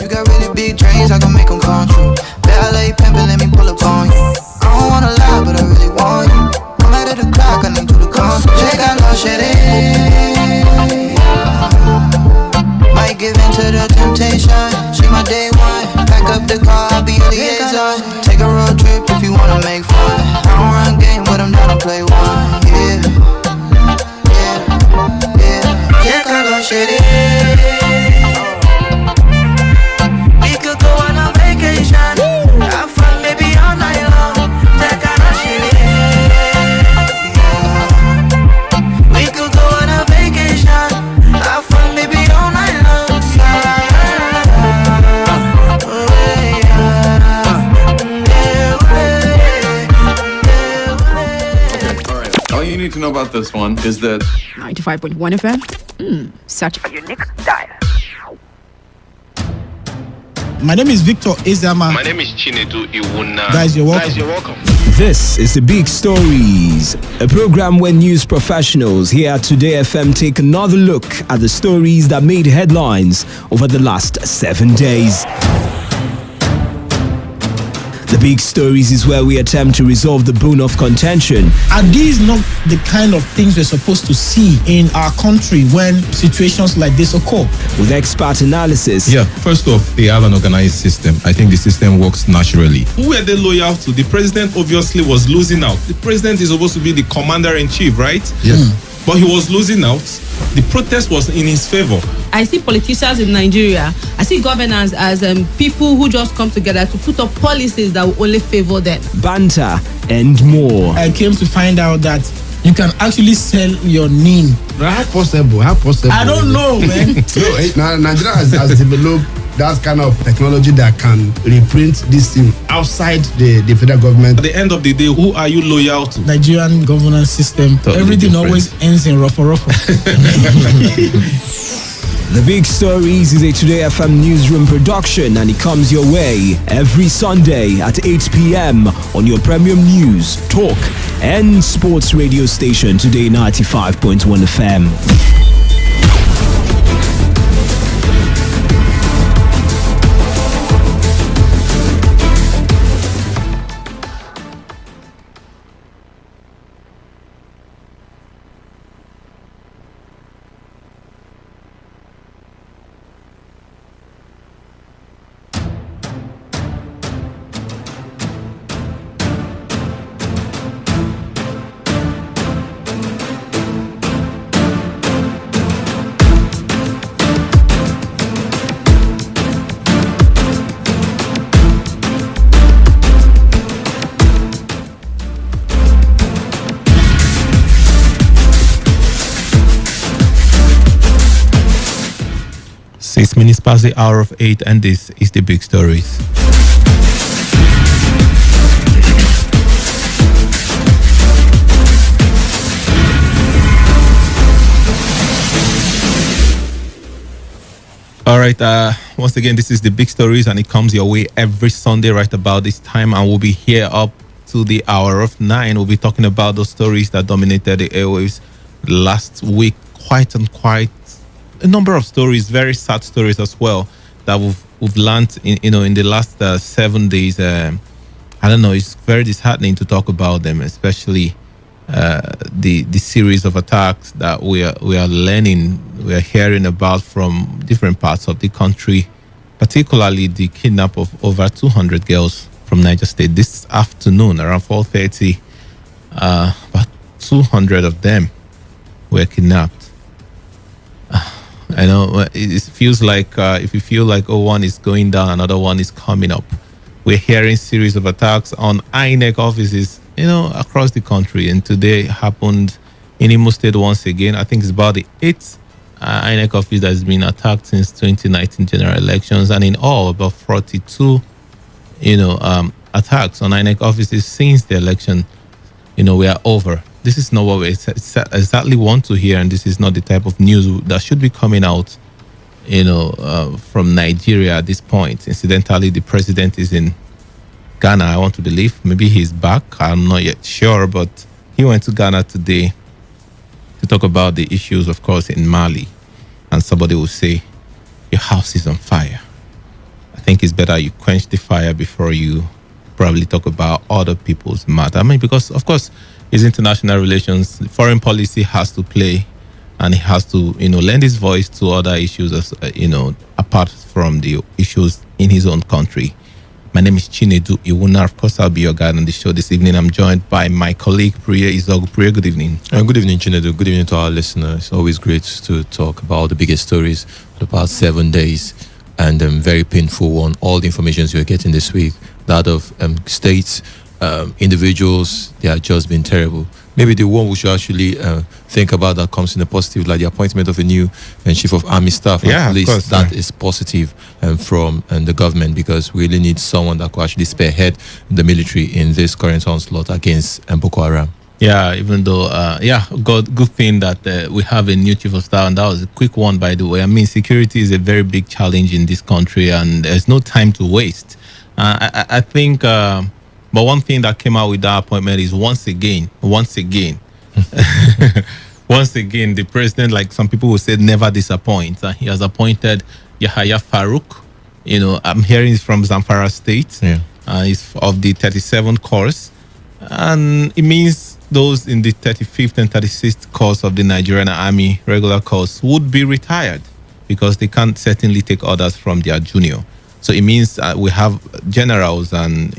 You got really big dreams, I can make them come true. Ballet pimpin', let me pull up on you. I don't wanna lie, but I really want you. I'm out of the clock, I need you to come. Check out no shit in. Might give in to the temptation. She my day one. Pack up the car, I'll be your liaison. Take a road trip if you wanna make fun. I don't run game, but I'm down to play one. Yeah, yeah, yeah. Check out no shit in. We could go on a vacation. Have fun, baby, all night long. Check out no shit in. Yeah. We could go on a vacation. Have fun, baby, all night long. All you need to know about this one is that 95.1 FM. Such a unique style. My name is Victor Ezama. My name is Chinedu Iwuna. Guys, you're welcome. This is The Big Stories, a program where news professionals here at Today FM take another look at the stories that made headlines over the last 7 days. The Big Stories is where we attempt to resolve the bone of contention. Are these not the kind of things we're supposed to see in our country when situations like this occur? With expert analysis. Yeah, first off, they have an organized system. I think the system works naturally. Who were they loyal to? The president obviously was losing out. The president is supposed to be the commander-in-chief, right? Yes. But he was losing out. The protest was in his favor. I see politicians in Nigeria, I see governors as people who just come together to put up policies that will only favor them. Banter and more. I came to find out that you can actually sell your name. How possible? I don't know, man. No, Nigeria has developed that kind of technology that can reprint this thing outside the federal government. At the end of the day, who are you loyal to? Nigerian governance system. Totally Everything different. always ends in ruffle. The Big Stories is a Today FM newsroom production, and it comes your way every Sunday at 8 p.m. on your premium news, talk, and sports radio station, Today 95.1 FM. Minutes past the hour of 8, and this is The Big Stories. All right, once again, this is The Big Stories, and it comes your way every Sunday right about this time, and we'll be here up to the hour of 9. We'll be talking about those stories that dominated the airwaves last week. Quite a number of stories, very sad stories as well, that we've learned in the last 7 days. I don't know, it's very disheartening to talk about them, especially the series of attacks that we are hearing about from different parts of the country, particularly the kidnap of over 200 girls from Niger State this afternoon around 4:30. About 200 of them were kidnapped. I know it feels like if you feel like one is going down, another one is coming up. we're hearing series of attacks on INEC offices, across the country. And today happened in Imo State once again. I think it's about the 8th INEC office that has been attacked since 2019 general elections, and in all about 42 attacks on INEC offices since the election we are over. This is not what we exactly want to hear, and this is not the type of news that should be coming out from Nigeria at this point. Incidentally, the president is in Ghana, I want to believe. Maybe he's back, I'm not yet sure, but he went to Ghana today to talk about the issues, of course, in Mali. And somebody will say, your house is on fire. I think it's better you quench the fire before you probably talk about other people's matter. I mean, because, of course, it's international relations. Foreign policy has to play, and he has to, lend his voice to other issues, as, apart from the issues in his own country. My name is Chinedu Iwuna. Of course, I'll be your guide on the show this evening. I'm joined by my colleague, Priya Izogu. Priya, good evening. Good evening, Chinedu. Good evening to our listeners. It's always great to talk about the biggest stories for the past 7 days, and very painful one. All the information you're getting this week, that of states, individuals, they have just been terrible. Maybe the one we should actually think about that comes in a positive, like the appointment of a new chief of army staff. Yeah, at least of course, that is positive from the government, because we really need someone that could actually spearhead the military in this current onslaught against Boko Haram. Yeah, even though, good thing that we have a new chief of staff, and that was a quick one, by the way. I mean, security is a very big challenge in this country, and there's no time to waste. I think, but one thing that came out with that appointment is once again, the president, like some people will say, never disappoints. He has appointed Yahaya Farouk. I'm hearing it's from Zamfara State. Yeah. He's of the 37th course, and it means those in the 35th and 36th course of the Nigerian Army regular course would be retired, because they can't certainly take orders from their junior. So it means we have generals and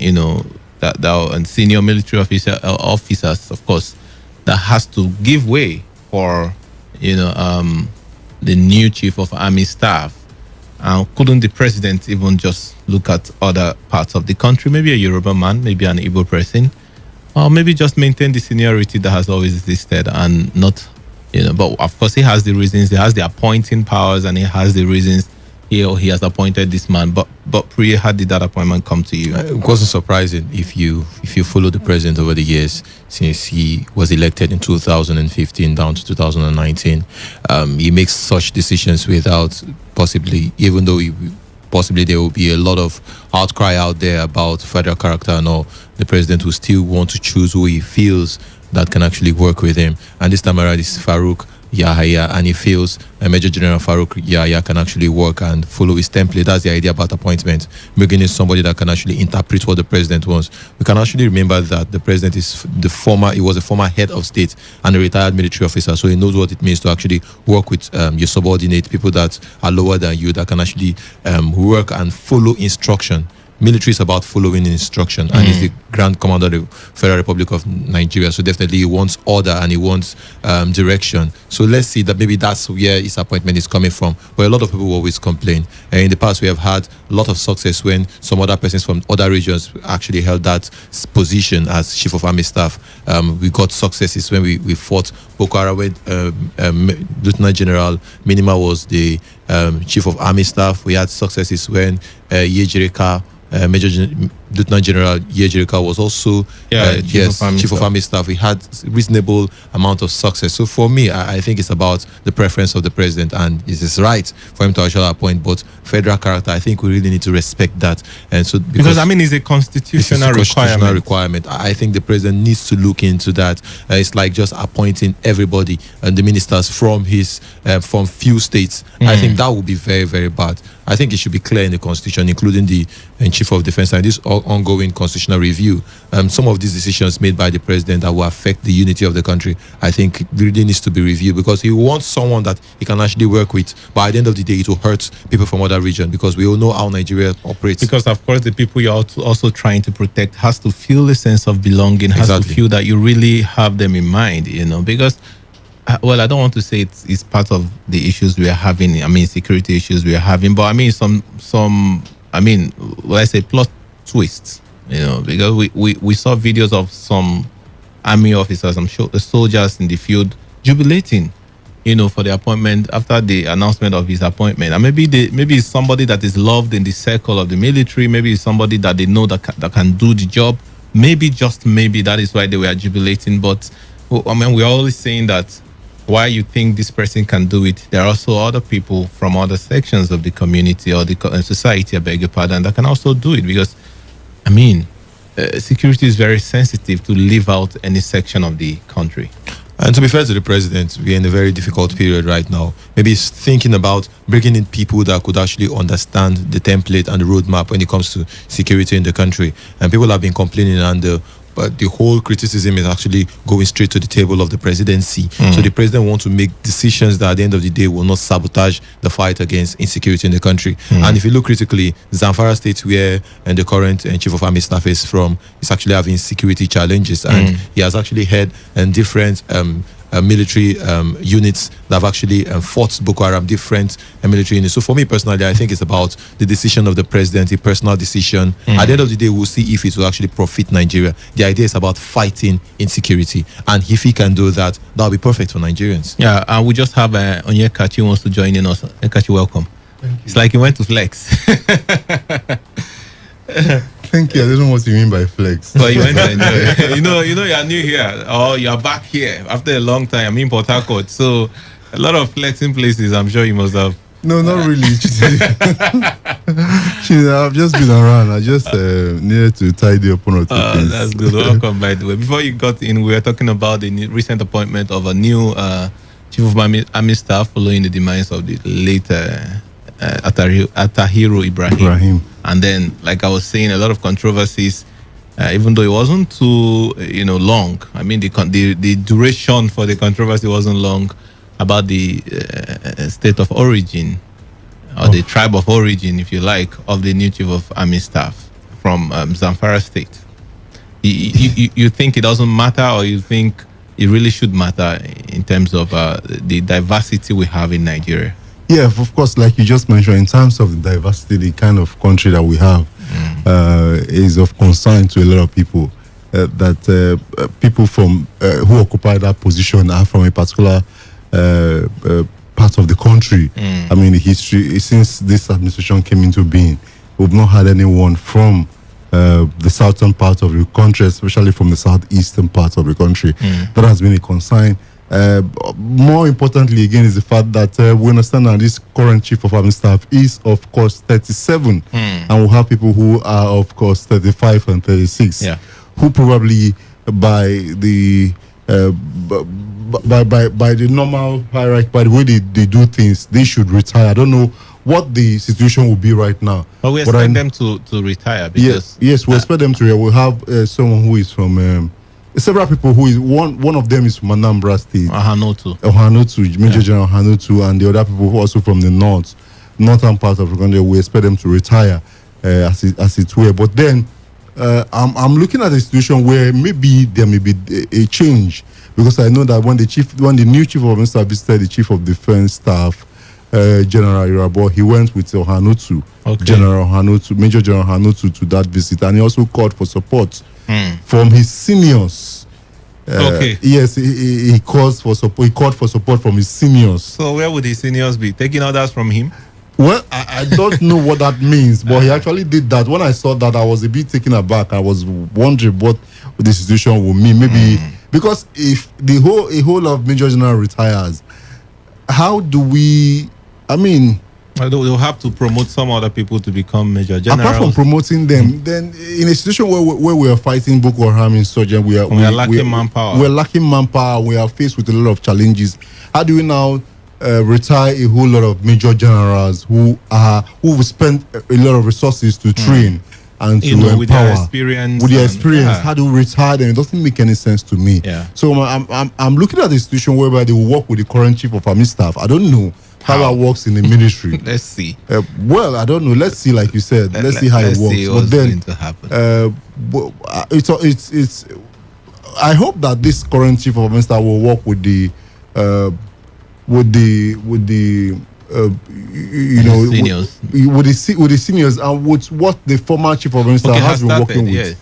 and senior military officers, of course, that has to give way for the new chief of army staff. Couldn't the president even just look at other parts of the country, maybe a Yoruba man, maybe an Igbo person, or maybe just maintain the seniority that has always existed, and not, but of course he has the reasons, he has the appointing powers, and he has the reasons he has appointed this man. But Priya, how did that appointment come to you? It wasn't surprising if you follow the president over the years since he was elected in 2015 down to 2019. He makes such decisions without possibly, even though possibly there will be a lot of outcry out there about federal character and all, the president will still want to choose who he feels that can actually work with him. And this time around is Farouk Yahaya, and he feels Major General Farouk Yahaya can actually work and follow his template. That's the idea about appointment, bringing in somebody that can actually interpret what the president wants. We can actually remember that the president he was a former head of state and a retired military officer, so he knows what it means to actually work with your subordinate, people that are lower than you, that can actually work and follow instruction. Military is about following instruction, and he's the Grand Commander of the Federal Republic of Nigeria, so definitely he wants order and he wants direction. So let's see that maybe that's where his appointment is coming from. But a lot of people always complain, and in the past we have had a lot of success when some other persons from other regions actually held that position as chief of army staff. We got successes when we fought Boko Haram, when Lieutenant General Minima was the chief of army staff. We had successes when Yejirika, Lieutenant General Yejirika was also chief of army staff. We had reasonable amount of success. So for me, I think it's about the preference of the president, and it is right for him to actually appoint. But federal character, I think we really need to respect that. And so because I mean, it's a constitutional requirement. I think the president needs to look into that. It's like just appointing everybody and the ministers from his from few states. I think that would be very, very bad. I think it should be clear in the constitution, including the chief of defense and this ongoing constitutional review. Some of these decisions made by the president that will affect the unity of the country, I think really needs to be reviewed, because he wants someone that he can actually work with. But at the end of the day, it will hurt people from other regions, because we all know how Nigeria operates. Because of course, the people you're also trying to protect has to feel a sense of belonging, has to feel that you really have them in mind, because well, I don't want to say it's part of the issues we are having. I mean, security issues we are having, but I mean, let's say twist, because we saw videos of some army officers, I'm sure the soldiers in the field jubilating, for the appointment after the announcement of his appointment. And maybe it's somebody that is loved in the circle of the military. Maybe it's somebody that they know that can do the job. Maybe, just maybe, that is why they were jubilating. But we're always saying that why you think this person can do it, there are also other people from other sections of the community or the society, I beg your pardon, that can also do it. Because, security is very sensitive to leave out any section of the country. And to be fair to the president, we're in a very difficult period right now. Maybe he's thinking about bringing in people that could actually understand the template and the roadmap when it comes to security in the country. And people have been complaining, but the whole criticism is actually going straight to the table of the presidency. So the president wants to make decisions that at the end of the day will not sabotage the fight against insecurity in the country. And if you look critically, Zamfara State, where the current chief of army staff is from, is actually having security challenges. And he has actually had different military units that have actually fought Boko Haram, different military units. So for me personally, I think it's about the decision of the president, a personal decision. At the end of the day, we'll see if it will actually profit Nigeria. The idea is about fighting insecurity. And if he can do that, that'll be perfect for Nigerians. Yeah, and we just have Onyekachi wants to join in us. Onyekachi, welcome. It's like he went to flex. Thank you. I don't know what you mean by flex. But you went to enjoy. You are new here, or you are back here after a long time. I'm in Port Harcourt, so a lot of flexing places. I'm sure you must have. No, not really. I've just been around. I just needed to tidy up one or two things. That's good. Welcome, by the way. Before you got in, we were talking about the recent appointment of a new chief of army staff following the demise of the late Atahiru Ibrahim. And then, like I was saying, a lot of controversies, even though it wasn't too, long. The duration for the controversy wasn't long, about the state of origin, or the tribe of origin, if you like, of the new chief of army staff from Zamfara State. You think it doesn't matter, or you think it really should matter in terms of the diversity we have in Nigeria? Yeah, of course, like you just mentioned, in terms of the diversity, the kind of country that we have is of concern to a lot of people. That people from who occupy that position are from a particular part of the country. The history, since this administration came into being, we've not had anyone from the southern part of the country, especially from the southeastern part of the country. That has been a concern. More importantly, again, is the fact that we understand that this current chief of army staff is, of course, 37, and we'll have people who are, of course, 35 and 36, who probably by the by the normal hierarchy, by the way they do things, they should retire. I don't know what the situation will be right now. But we expect them to retire. Because yes, we expect them to retire. We have someone who is from. Several people who is one of them is from Anambra State. Ohanotu, Major General Ohanotu, and the other people who are also from the northern part of the country. We expect them to retire as it were. But then I'm looking at a situation where maybe there may be a change, because I know that when the new chief of army staff visited the chief of defense staff, General Irabo, he went with Ohanotu, Major General Ohanotu, to that visit, and he also called for support from his seniors. Yes, he called for support. He called for support from his seniors. So where would his seniors be? Taking orders from him? Well, I don't know what that means, but he actually did that. When I saw that, I was a bit taken aback. I was wondering what the situation will mean. Maybe because if a whole lot of Major General retires, how do we? They'll have to promote some other people to become Major Generals. Apart from promoting them, then in a situation where we are fighting Boko Haram insurgents, we are lacking manpower. We're lacking manpower. We are faced with a lot of challenges. How do we now retire a whole lot of Major Generals who spent a lot of resources to train and to empower with their experience? How do we retire them? It doesn't make any sense to me. So I'm looking at the situation whereby they will work with the current chief of army staff. I don't know how that works in the ministry. Let's see. I don't know. Let's see, like you said. Let's see how it works. But then, it's. I hope that this current chief of army staff will work with the you know, Seniors. with the seniors and with what the former chief of minister Okay, has been started, working with. yes.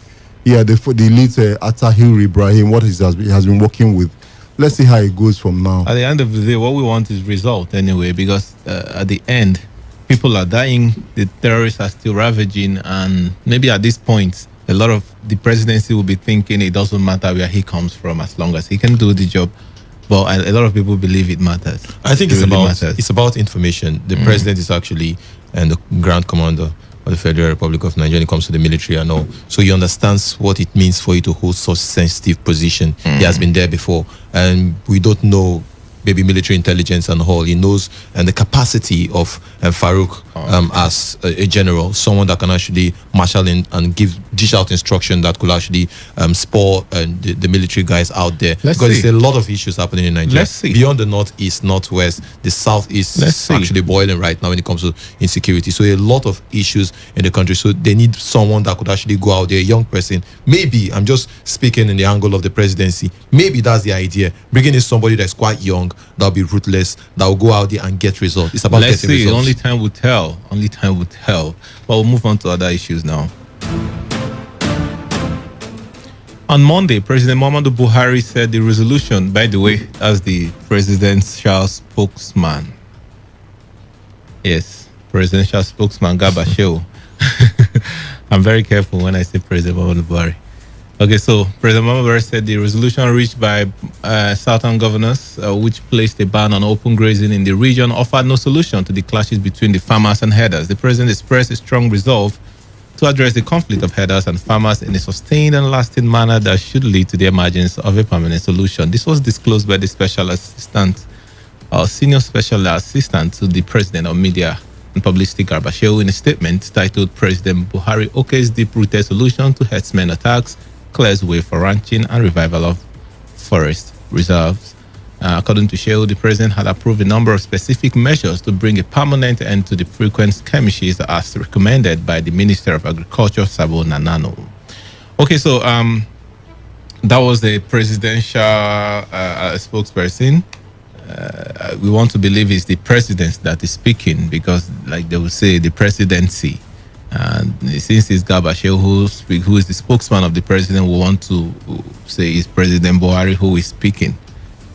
Yeah, the late Atahir Ibrahim, what he has been working with. Let's see how it goes from now. At the end of the day, what we want is result anyway, because at the end, people are dying, the terrorists are still ravaging, and maybe at this point, a lot of the presidency will be thinking it doesn't matter where he comes from as long as he can do the job. But a lot of people believe it matters. I think It it's really about matters. it's about information. The president is actually and the Grand Commander of the Federal Republic of Nigeria when it comes to the military and all. So he understands what it means for you to hold such sensitive position. He has been there before, and we don't know maybe military intelligence and all. He knows and the capacity of Farouk as a general, someone that can actually marshal in and dish out instruction that could actually spur the military guys out there. Let's because see. there's a lot of issues happening in Nigeria. Let's see. Beyond the northeast, northwest, the southeast Let's is see. actually boiling right now when it comes to insecurity. So a lot of issues in the country. So they need someone that could actually go out there, a young person. Maybe I'm just speaking in the angle of the presidency. Maybe that's the idea. Bringing in somebody that's quite young, that'll be ruthless, that will go out there and get results. It's about Let's getting see. results. Only time will tell. Only time will tell. But we'll move on to other issues now. On Monday, President Muhammadu Buhari said the resolution, by the way, as the presidential spokesman. Yes, presidential spokesman Garba Shehu. I'm very careful when I say President Muhammadu Buhari. Okay, so President Muhammadu Buhari said the resolution reached by Southern governors, which placed a ban on open grazing in the region, offered no solution to the clashes between the farmers and herders. The president expressed a strong resolve to address the conflict of herders and farmers in a sustained and lasting manner that should lead to the emergence of a permanent solution. This was disclosed by the senior special assistant to the president of media and publicity, Garba Shehu, in a statement titled President Buhari OK's deep-rooted solution to herdsmen attacks, clears way for ranching and revival of forest reserves. According to Shehu, the president had approved a number of specific measures to bring a permanent end to the frequent skirmishes as recommended by the Minister of Agriculture, Sabo Nanano. Okay, so that was the presidential spokesperson. We want to believe it's the president that is speaking because, like they will say, the presidency. And since it's Garba Shehu who is the spokesman of the president, we want to say it's President Buhari who is speaking.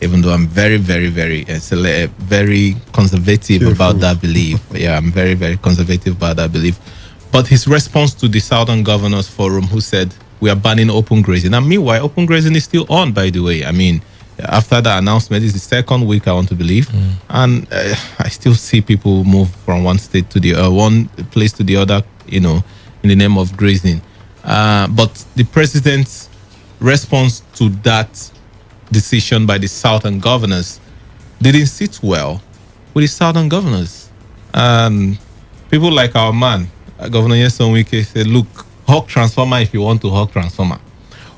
Even though I'm very, very, very, very conservative about that belief. Yeah, I'm very, very conservative about that belief. But his response to the Southern Governors Forum, who said, we are banning open grazing. And meanwhile, open grazing is still on, by the way. I mean, after the announcement, this is the second week, I want to believe. And I still see people move from one state to the one place to the other, in the name of grazing. But the president's response to that decision by the Southern governors didn't sit well with the Southern governors. People like our man, Governor Nyesom Wike, said, look, hawk transformer if you want to hawk transformer.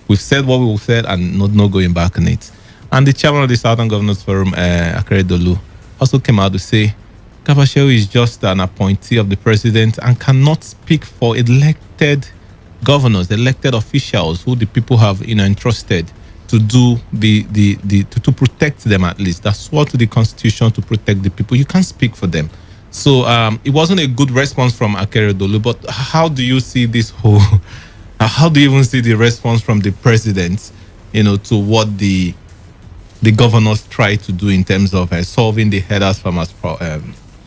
We've said what we've said and no going back on it. And the chairman of the Southern Governors Forum, Akere Dolu, also came out to say, Garba Shehu is just an appointee of the president and cannot speak for elected governors, elected officials who the people have entrusted to do to protect them at least. That's swore to the constitution to protect the people. You can't speak for them. So it wasn't a good response from Akere Dolu, but how do you see this whole, how do you even see the response from the president, to what the governors try to do in terms of solving the herders farmers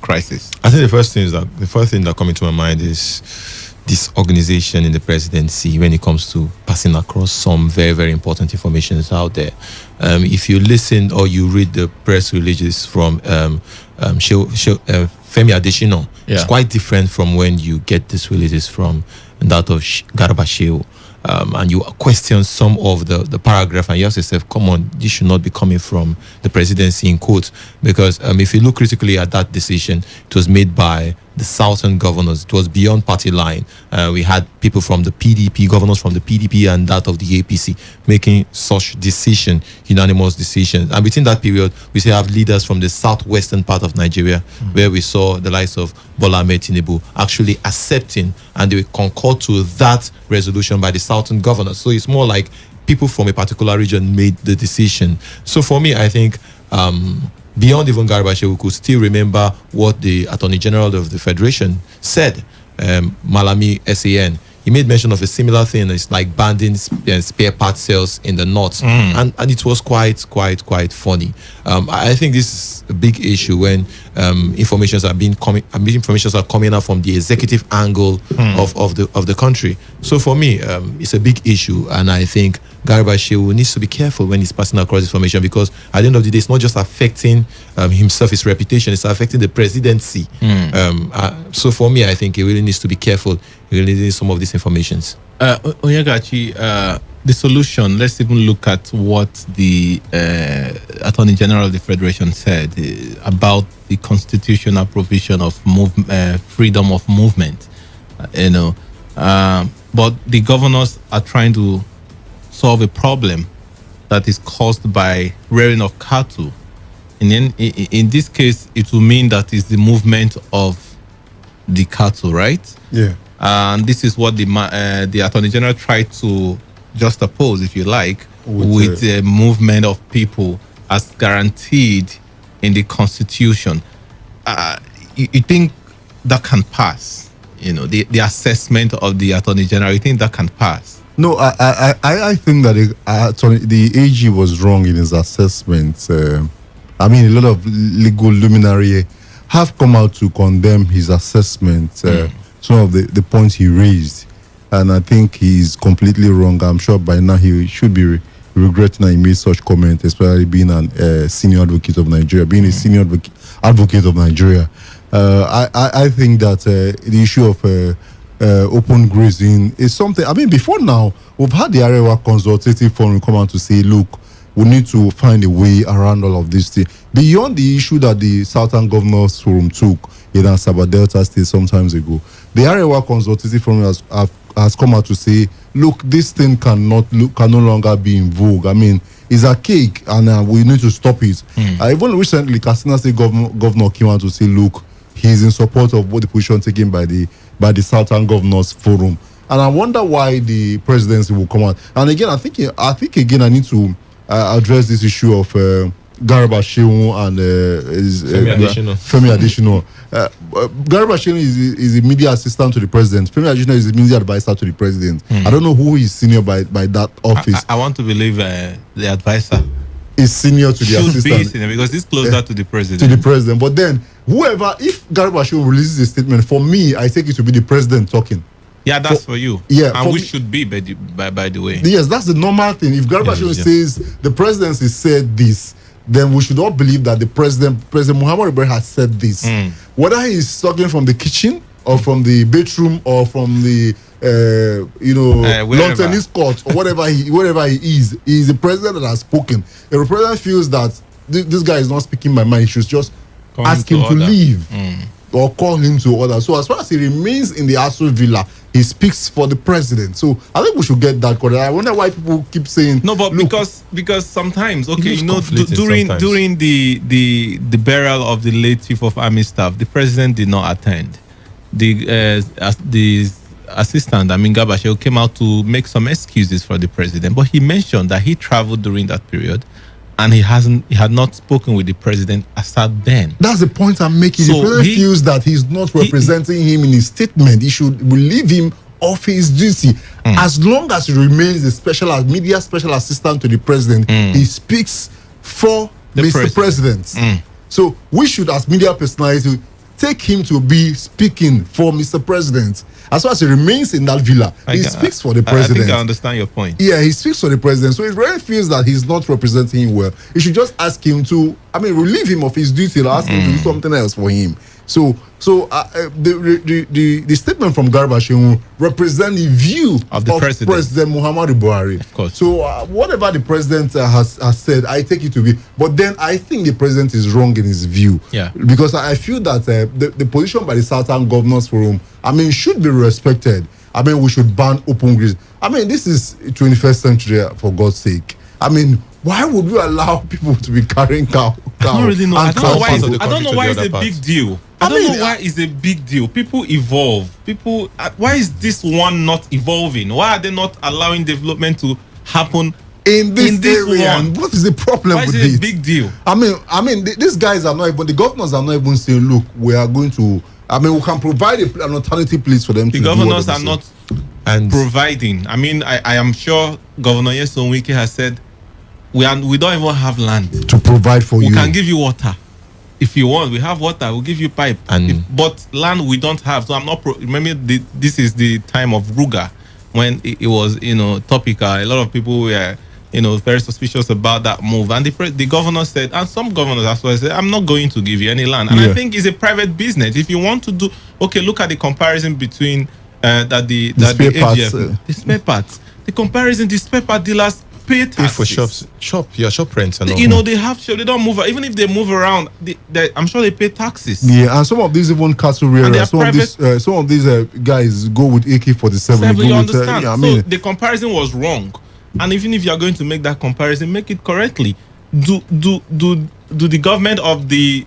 crisis? I think the first thing that comes to my mind is this organization in the presidency when it comes to passing across some very, very important information out there. If you listen or you read the press releases from Femi Adesina, it's quite different from when you get these releases from that of Garba Shehu. And you question some of the paragraph and you ask yourself, come on, this should not be coming from the presidency in quotes. Because if you look critically at that decision, it was made by the Southern governors. It was beyond party line. We had people from the PDP, governors from the PDP and that of the APC making such unanimous decisions. And within that period, we still have leaders from the southwestern part of Nigeria, where we saw the likes of Bola Ahmed Tinubu actually accepting and they concord to that resolution by the Southern governors. So it's more like people from a particular region made the decision. So for me, I think beyond even Garba Shehu could still remember what the Attorney General of the Federation said, Malami SAN. He made mention of a similar thing. It's like banning spare part sales in the north, and it was quite funny. I think this is a big issue when informations are coming out from the executive angle of the country. So for me, it's a big issue, and I think Garba Shehu needs to be careful when he's passing across information, because at the end of the day, it's not just affecting himself, his reputation, it's affecting the presidency. So for me, I think he really needs to be careful releasing some of these informations. Onyagachi, the solution, let's even look at what the Attorney General of the Federation said about the constitutional provision of freedom of movement. But the governors are trying to solve a problem that is caused by rearing of cattle. In this case, it will mean that it's the movement of the cattle, right? Yeah. And this is what the Attorney General tried to juxtapose, if you like, with the movement of people as guaranteed in the Constitution. You think that can pass? The assessment of the Attorney General, you think that can pass? No, I think that the AG was wrong in his assessment. A lot of legal luminary have come out to condemn his assessment, some of the points he raised. And I think he's completely wrong. I'm sure by now he should be regretting that he made such comment, especially being a senior advocate of Nigeria. Being a senior advocate of Nigeria, I think that the issue of open grazing is something. Before now, we've had the Arewa Consultative Forum come out to say, look, we need to find a way around all of this thing. Beyond the issue that the Southern Governors Forum took in Asaba Delta State some times ago, the Arewa Consultative Forum has come out to say, look, this thing can no longer be in vogue. It's a cake, and we need to stop it. Even recently, Katsina State Governor came out to say, look, he's in support of what the position taken by the Southern Governors Forum. And I wonder why the presidency will come out. And again, I think I need to address this issue of Garba Shehu and Femi Adesina. Garba Shehu is a media assistant to the president. Femi Adesina is a media advisor to the president. I don't know who is senior by that office. I want to believe the advisor is senior to the assistant. Should be senior because he's closer to the president. To the president. But then, if Garba Shehu releases a statement, for me, I take it to be the president talking. Yeah, that's for you. Yeah, and we should be, by the way. Yes, that's the normal thing. If Garba Shehu says the presidency said this, then we should all believe that the President Muhammadu Buhari has said this. Whether he's talking from the kitchen or from the bedroom or from the lawn tennis court or wherever he is the president that has spoken. If the president feels that this guy is not speaking my mind, he should just ask him to leave or call him to order. So as far as he remains in the Aso Villa, he speaks for the president. So I think we should get that correct. I wonder why people keep saying no, but because sometimes during the burial of the late Chief of Army Staff, the president did not attend. The assistant, Garba Shehu, came out to make some excuses for the president, but he mentioned that he traveled during that period and he had not spoken with the president as at then. That's the point I'm making. The president feels that he's not representing him in his statement. He should relieve him of his duty. As long as he remains a media special assistant to the president, he speaks for Mr. President. So we should, as media personalities, take him to be speaking for Mr. President. As far as he remains in that villa, he speaks for the president. I think I understand your point. Yeah, he speaks for the president. So if really feels that he's not representing him well, he should just ask him to, relieve him of his duty or ask him to do something else for him. So the statement from Garba Shehu represents the view of President Muhammadu Buhari. Of course. So whatever the president has said, I take it to be. But then I think the president is wrong in his view. Yeah. Because I feel that the position by the Southern Governors Forum, should be respected. We should ban open grazing. This is 21st century, for God's sake. Why would we allow people to be carrying cow? I don't really know. I don't know why it's a big deal. I don't know why it's a big deal. People evolve. Why is this one not evolving? Why are they not allowing development to happen in this area. one. And what is the problem Why with is it it? a big deal? I mean, these guys are not even, the governors are not even saying, look, we are going to, we can provide an alternative place for them The to do what governors they are say. not providing. I mean, I am sure Governor Nyesom Wike has said, we don't even have land to provide for you. We can give you water. If you want, we have water. We'll give you pipe. But land we don't have. So I'm not. Remember, this is the time of Ruga, when it was topical. A lot of people were very suspicious about that move. And the governor said, and some governors as well said, I'm not going to give you any land. And I think it's a private business. If you want to do, look at the comparison between the spare parts. The comparison, the spare part dealers pay taxes. For shop rents and all. They have shop. They don't move. Even if they move around, I'm sure they pay taxes. Yeah, and some of these even cattle rearers. Some of these guys go with AK-47. You understand? So the comparison was wrong. And even if you are going to make that comparison, make it correctly. Do the government of the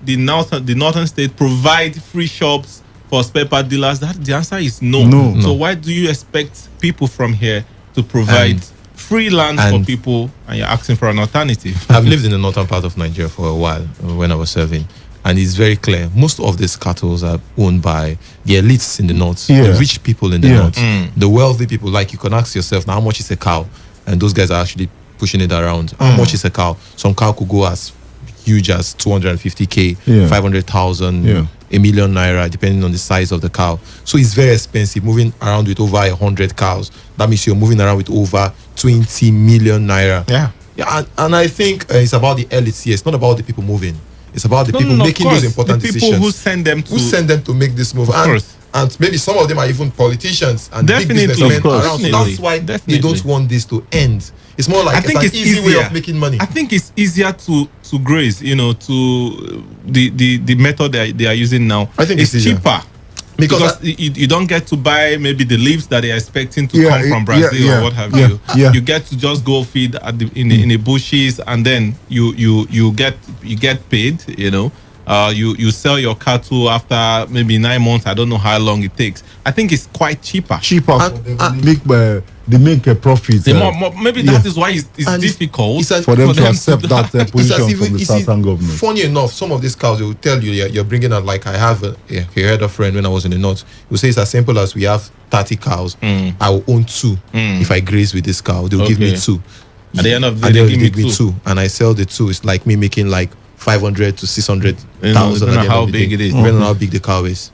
northern state provide free shops for spare part dealers? The answer is no. So why do you expect people from here to provide free land for people, and you're asking for an alternative? I've lived in the northern part of Nigeria for a while when I was serving, and it's very clear most of these cattle are owned by the elites in the north, the rich people in the north, the wealthy people. Like, you can ask yourself now, how much is a cow? And those guys are actually pushing it around. How much is a cow? Some cow could go as huge as 250K, 500,000, $1 million naira, depending on the size of the cow. So it's very expensive. Moving around with over 100 cows, that means you're moving around with over 20 million naira. Yeah, and I think it's about the elites here. It's not about the people moving. It's about the people making those important decisions. The people who send them to make this move. And maybe some of them are even politicians and big Definitely, businessmen around. definitely. That's why they don't want this to end. It's more like it's easy way of making money. I think it's easier to graze, to the method they are using now. I think it's easier. cheaper. Because you don't get to buy maybe the leaves that they are expecting to come from Brazil or what have you. You get to just go feed in the bushes, and then you get paid. You sell your cattle after maybe 9 months. I don't know how long it takes. I think it's quite cheaper. They make a profit. Maybe that is why it's difficult for them to accept that position from the southern government. Funny enough, some of these cows, they will tell you you're bringing out, like I have a herder friend when I was in the north. He will say it's as simple as we have 30 cows. I will own 2 if I graze with this cow. They'll give me 2. At the end of the day, they give me 2. And I sell the 2. It's like me making like 500 to 600,000. Depending on how big it is. Depending on how big the cow is.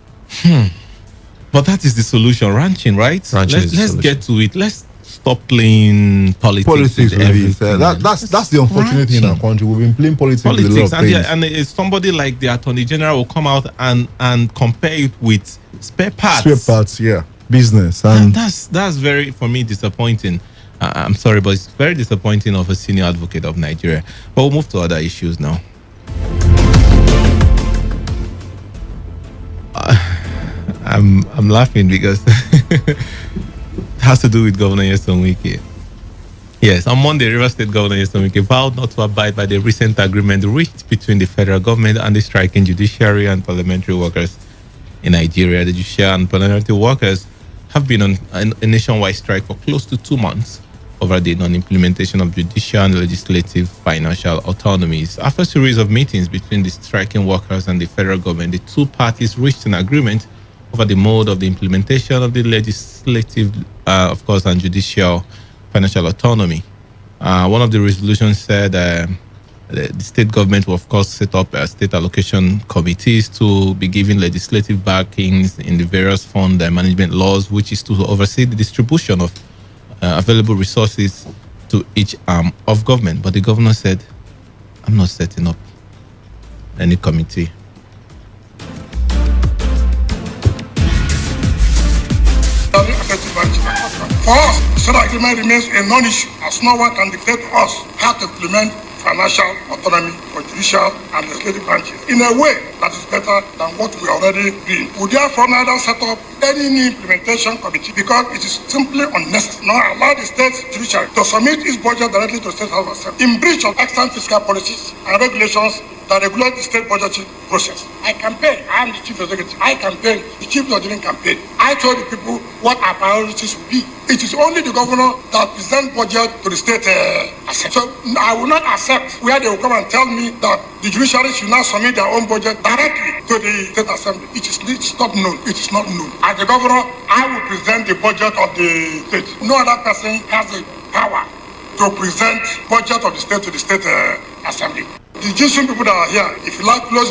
But that is the solution, ranching, right? Let's get to it. Let's stop playing politics with everything. That's the unfortunate thing in our country. We've been playing politics with a lot of things. And it's somebody like the Attorney General will come out and compare it with spare parts. Business. And that's very, for me, disappointing. I'm sorry, but it's very disappointing of a senior advocate of Nigeria. But we'll move to other issues now. I'm laughing because it has to do with Governor Nyesom Wike. Yes, on Monday, Rivers State Governor Nyesom Wike vowed not to abide by the recent agreement reached between the federal government and the striking judiciary and parliamentary workers in Nigeria. The judiciary and parliamentary workers have been on a nationwide strike for close to 2 months over the non-implementation of judicial and legislative financial autonomies. After a series of meetings between the striking workers and the federal government, the two parties reached an agreement over the mode of the implementation of the legislative, of course, and judicial financial autonomy. One of the resolutions said the state government will, of course, set up state allocation committees to be given legislative backings in the various fund management laws, which is to oversee the distribution of available resources to each arm of government. But the governor said, I'm not setting up any committee. For us, state agreement remains a non-issue, as no one can dictate to us how to implement financial autonomy for judicial and legislative branches in a way that is better than what we already doing. We therefore neither set up any new implementation committee because it is simply unnecessary, nor allow the state judiciary to submit its budget directly to state house in breach of extant fiscal policies and regulations that regulate the state budgeting process. I campaign. I am the chief executive. I campaign. The chief didn't campaign. I told the people what our priorities will be. It is only the governor that presents budget to the state assembly. So I will not accept where they will come and tell me that the judiciary should now submit their own budget directly to the state assembly. It's not known. It is not known. As the governor, I will present the budget of the state. No other person has the power to present budget of the state to the state assembly. The Jesuit people that are here, if you like, block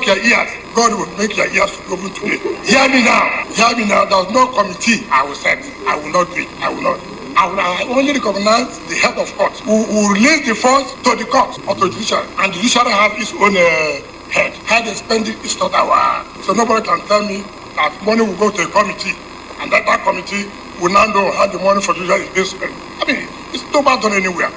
your ears. God will make your ears to open today. Hear me now. Hear me now. There's no committee I will set. I will not do it. I will not. I only recognize the head of court who release the funds to the court or to the judiciary. And the judiciary has its own head. How they spend it is not our. So nobody can tell me that money will go to a committee and that committee will now know how the money for the judiciary is being spent. I mean, it's not done anywhere.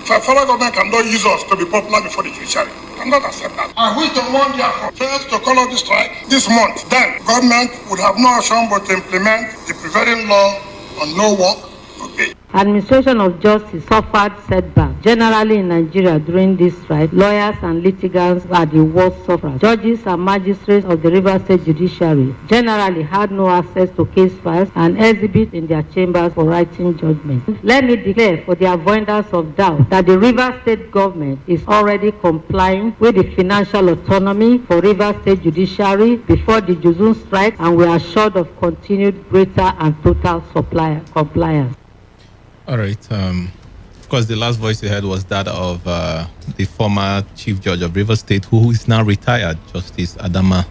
The federal government cannot use us to be popular before the judiciary. I cannot accept that. I wish to warn therefore first to call off the strike this month. Then government would have no option but to implement the prevailing law on no work, no pay. Administration of justice suffered setback. Generally in Nigeria during this strike, lawyers and litigants are the worst sufferers. Judges and magistrates of the Rivers State Judiciary generally had no access to case files and exhibit in their chambers for writing judgment. Let me declare for the avoidance of doubt that the Rivers State government is already complying with the financial autonomy for Rivers State Judiciary before the June strike, and we are assured of continued greater and total compliance. All right. Of course, the last voice you heard was that of the former Chief Judge of Rivers State, who is now retired, Justice Adama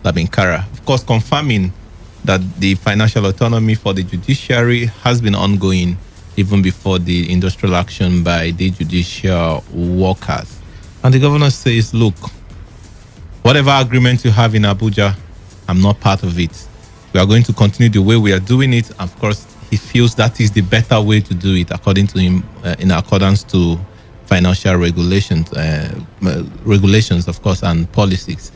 Labinkara. Of course, confirming that the financial autonomy for the judiciary has been ongoing even before the industrial action by the judicial workers. And the governor says, look, whatever agreement you have in Abuja, I'm not part of it. We are going to continue the way we are doing it. Of course, he feels that is the better way to do it, according to him, in accordance to financial regulations, of course, and policies.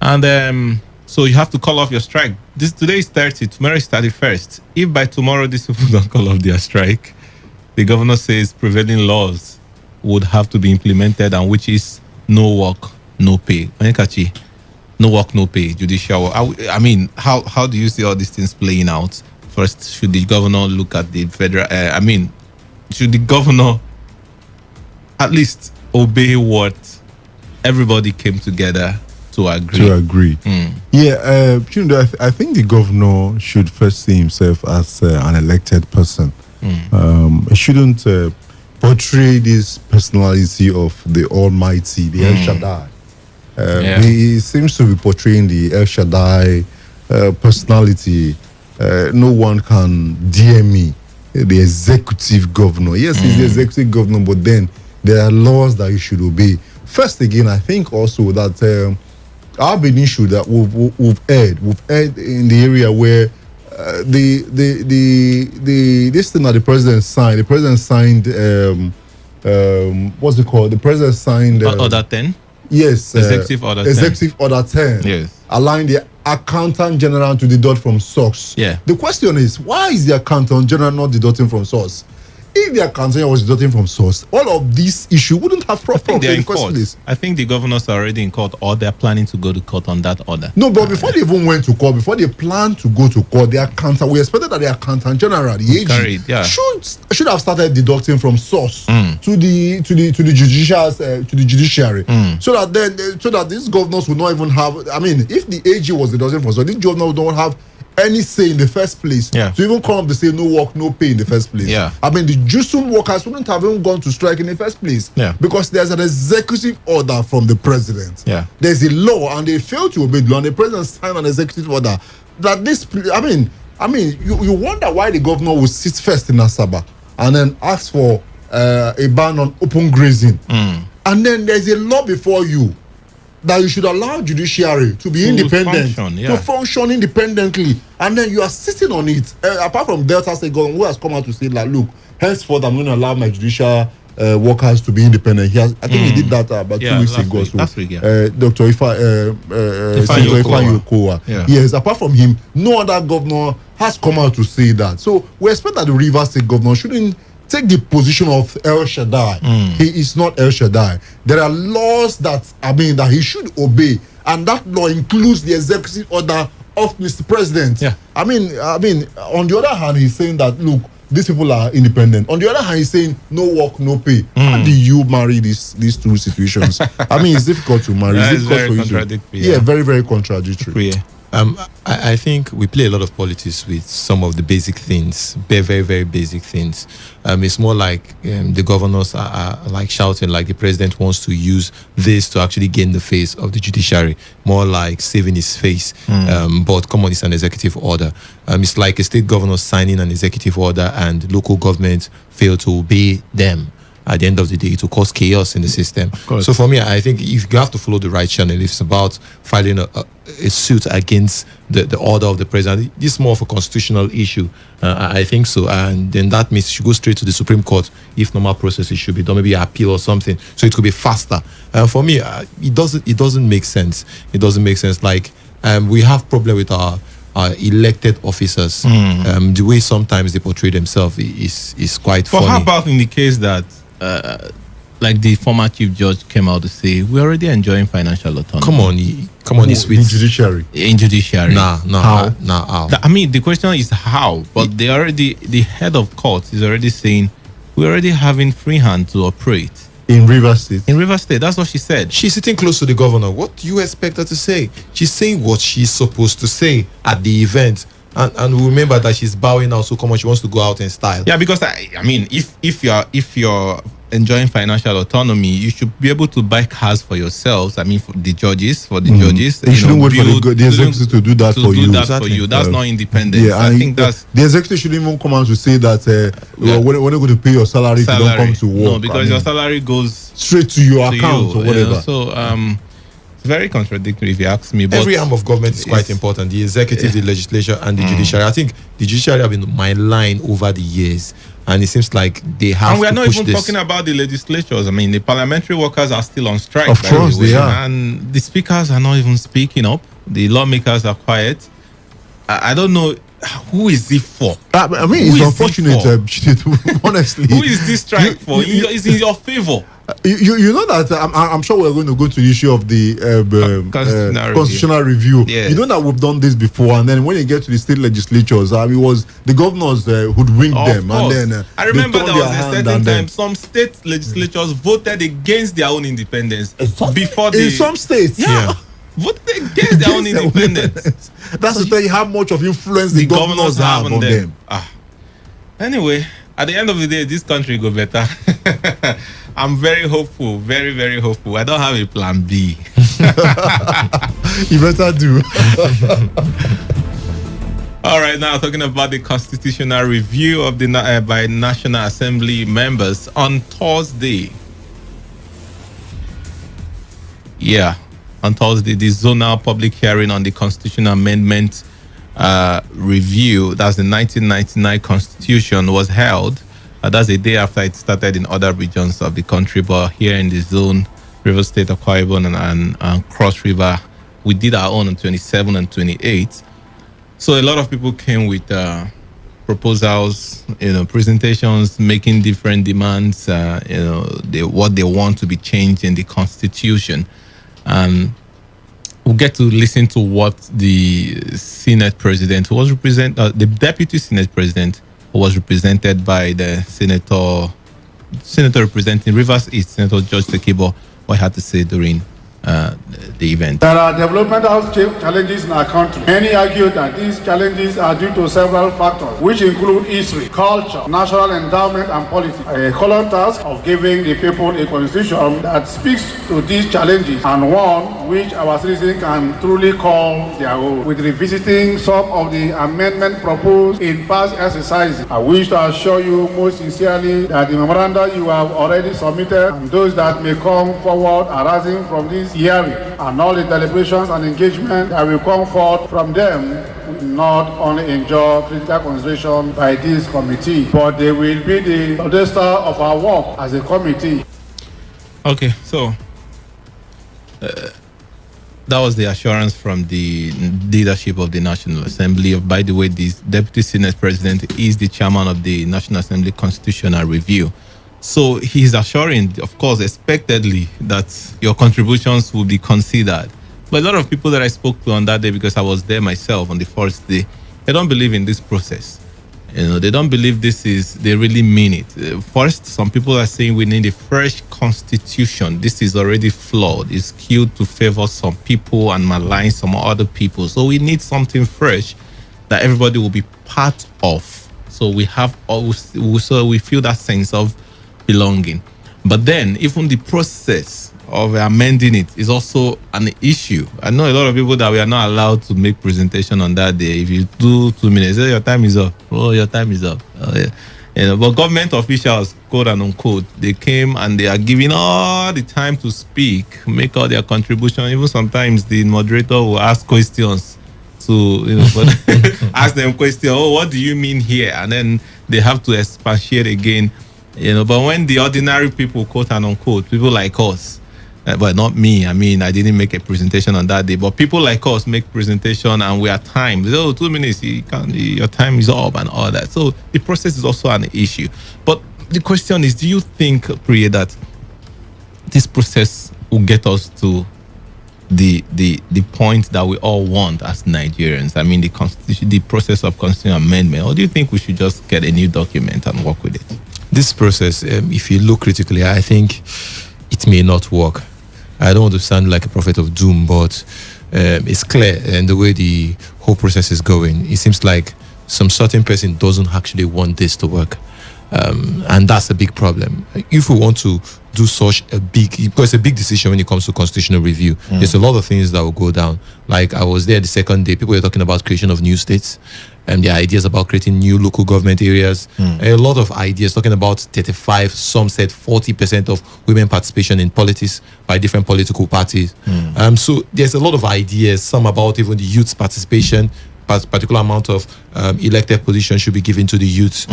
And so you have to call off your strike. Today is 30, tomorrow is 31st. If by tomorrow these people don't call off their strike, the governor says prevailing laws would have to be implemented, and which is no work, no pay. Onyekachi, no work, no pay, judicial work. I mean, how do you see all these things playing out? First, should the governor look at the federal... should the governor at least obey what everybody came together to agree? Yeah, I think the governor should first see himself as an elected person. He shouldn't portray this personality of the Almighty, the El Shaddai. He seems to be portraying the El Shaddai personality. No one can dare me, the executive governor. Yes, he's the executive governor, but then there are laws that you should obey. First again, I think also that our big issue that we've heard in the area where this thing that the president signed, what's it called? The president signed Order 10. Yes, Executive Order 10. Executive Order 10. Yes, allowing the accountant general to deduct from source. Yeah. The question is, why is the accountant general not deducting from source? If the accountant was deducting from source, all of this issue wouldn't have problem in the first place. I think the governors are already in court, or they're planning to go to court on that order. No, but before they even went to court, before they planned to go to court, the accountant, we expected that the accountant general, the AG, should have started deducting from source to the judiciary, so that these governors would not even have. I mean, if the AG was deducting from source, these governors don't have any say in the first place to even come up to say no work, no pay in the first place. I mean, the Jusum workers wouldn't have even gone to strike in the first place because there's an executive order from the president. There's a law, and they fail to obey the law, and the president signed an executive order that this. I mean, you wonder why the governor would sit first in Asaba and then ask for a ban on open grazing, and then there's a law before you that you should allow judiciary to be independent, to function independently, and then you are sitting on it. Apart from Delta State government, who has come out to say that, look, henceforth I'm going to allow my judicial workers to be independent. I think he did that about 2 weeks ago. Dr. Ifeanyi Okowa. Yes, apart from him, no other governor has come out to say that. So we expect that the Rivers State governor shouldn't take the position of El Shaddai. He is not El Shaddai. There are laws that he should obey, and that law includes the executive order of Mr. President. Yeah. I mean, on the other hand, he's saying that look, these people are independent. On the other hand, he's saying no work, no pay. How do you marry these two situations? It's difficult to marry. That It's is difficult very for you to- contradictory, Yeah, yeah. very, very contradictory. I think we play a lot of politics with some of the basic things, very, very, very basic things. It's more like the governors are like shouting, like the president wants to use this to actually gain the face of the judiciary, more like saving his face. But come on, it's an executive order. It's like a state governor signing an executive order and local government fail to obey them. At the end of the day, to cause chaos in the system. So for me, I think if you have to follow the right channel, if it's about filing a suit against the order of the president, this is more of a constitutional issue. I think so. And then that means it should go straight to the Supreme Court if normal processes should be done, maybe appeal or something. So it could be faster. For me, it doesn't make sense. It doesn't make sense. Like we have problem with our elected officers. The way sometimes they portray themselves is quite But funny. how about in the case that, like the former chief judge came out to say, we're already enjoying financial autonomy? Come on, it's with in judiciary. In judiciary. How? I mean, the question is how, but the head of court is already saying, we're already having free hand to operate. In Rivers State. In Rivers State, that's what she said. She's sitting close to the governor. What do you expect her to say? She's saying what she's supposed to say at the event. And remember that she's bowing out so come on, she wants to go out in style. Yeah, because I mean, if you're enjoying financial autonomy, you should be able to buy cars for yourselves. I mean, for the judges, You shouldn't wait for the executive to do that for you. That's not independence. Yeah, I think that's the executive shouldn't even come out to say that when are going to pay your salary if you don't come to work. No, because your salary goes straight to your account or whatever. So it's very contradictory if you ask me. But every arm of government is quite important. The executive, the legislature, and the judiciary. I think the judiciary have been my line over the years, and it seems like they have. And we are to not push even this. talking about the legislatures. I mean, the parliamentary workers are still on strike. Of course, they are. And the speakers are not even speaking up. The lawmakers are quiet. I don't know. Who is it for? I mean, it's unfortunate, honestly. Who is this strike for? It's in your favor. You know that I'm sure we're going to go to the issue of the constitutional review. Yes. You know that we've done this before, and then when you get to the state legislatures, it was the governors who'd ring Of them, course. and then I remember they there turned was their a hand certain and then- time some state legislatures voted against their own independence before in some states. Yeah. Voted against their own independence. That's to tell you how much of influence the governors have on them. Anyway, at the end of the day, this country go better. I'm very hopeful, very, very hopeful. I don't have a plan B. You better do. All right, now talking about the constitutional review of the by National Assembly members on Thursday. Yeah, on Thursday, the zonal public hearing on the constitutional amendment review, that's the 1999 Constitution, was held. That's a day after it started in other regions of the country, but here in the zone, River State, Akwa Ibom, and Cross River, we did our own on 27 and 28. So a lot of people came with proposals, presentations, making different demands, what they want to be changed in the Constitution. We'll get to listen to what the Senate President, who was the Deputy Senate President, who was represented by the Senator representing Rivers East, Senator George Tekibo, what he had to say during the event. There are developmental challenges in our country. Many argue that these challenges are due to several factors, which include history, culture, national endowment, and politics. A colon task of giving the people a constitution that speaks to these challenges and one which our citizens can truly call their own. With revisiting some of the amendments proposed in past exercises, I wish to assure you most sincerely that the memoranda you have already submitted and those that may come forward arising from this hearing and all the deliberations and engagement that will come forth from them will not only enjoy critical consideration by this committee, but they will be the pedestal of our work as a committee. Okay, so That was the assurance from the leadership of the National Assembly. By the way, the Deputy Senate President is the chairman of the National Assembly Constitutional Review. So he's assuring, of course, expectedly, that your contributions will be considered. But a lot of people that I spoke to on that day, because I was there myself on the first day, they don't believe in this process. They don't believe they really mean it. First, some people are saying we need a fresh constitution. This is already flawed. It's skewed to favor some people and malign some other people. So we need something fresh that everybody will be part of. So we feel that sense of belonging. But then, even the process of amending it is also an issue. I know a lot of people that we are not allowed to make presentation on that day. If you do 2 minutes, your time is up. Oh, your time is up. Oh, yeah. But government officials, quote and unquote, they came and they are giving all the time to speak, make all their contribution. Even sometimes the moderator will ask questions to, ask them questions. Oh, what do you mean here? And then they have to expatiate again. But when the ordinary people, quote and unquote, people like us, but not me. I mean, I didn't make a presentation on that day. But people like us make presentation and we are timed. 2 minutes, your time is up and all that. So the process is also an issue. But the question is, do you think, Priya, that this process will get us to the point that we all want as Nigerians? I mean, the process of constitutional amendment. Or do you think we should just get a new document and work with it? This process, if you look critically, I think it may not work. I don't want to sound like a prophet of doom, but it's clear in the way the whole process is going. It seems like some certain person doesn't actually want this to work. And that's a big problem. If we want to do such a because it's a big decision when it comes to constitutional review. There's a lot of things that will go down. Like I was there the second day, people were talking about creation of new states and the ideas about creating new local government areas. A lot of ideas talking about 35, some said 40% of women participation in politics by different political parties. So there's a lot of ideas, some about even the youth's participation, particular amount of elected positions should be given to the youth.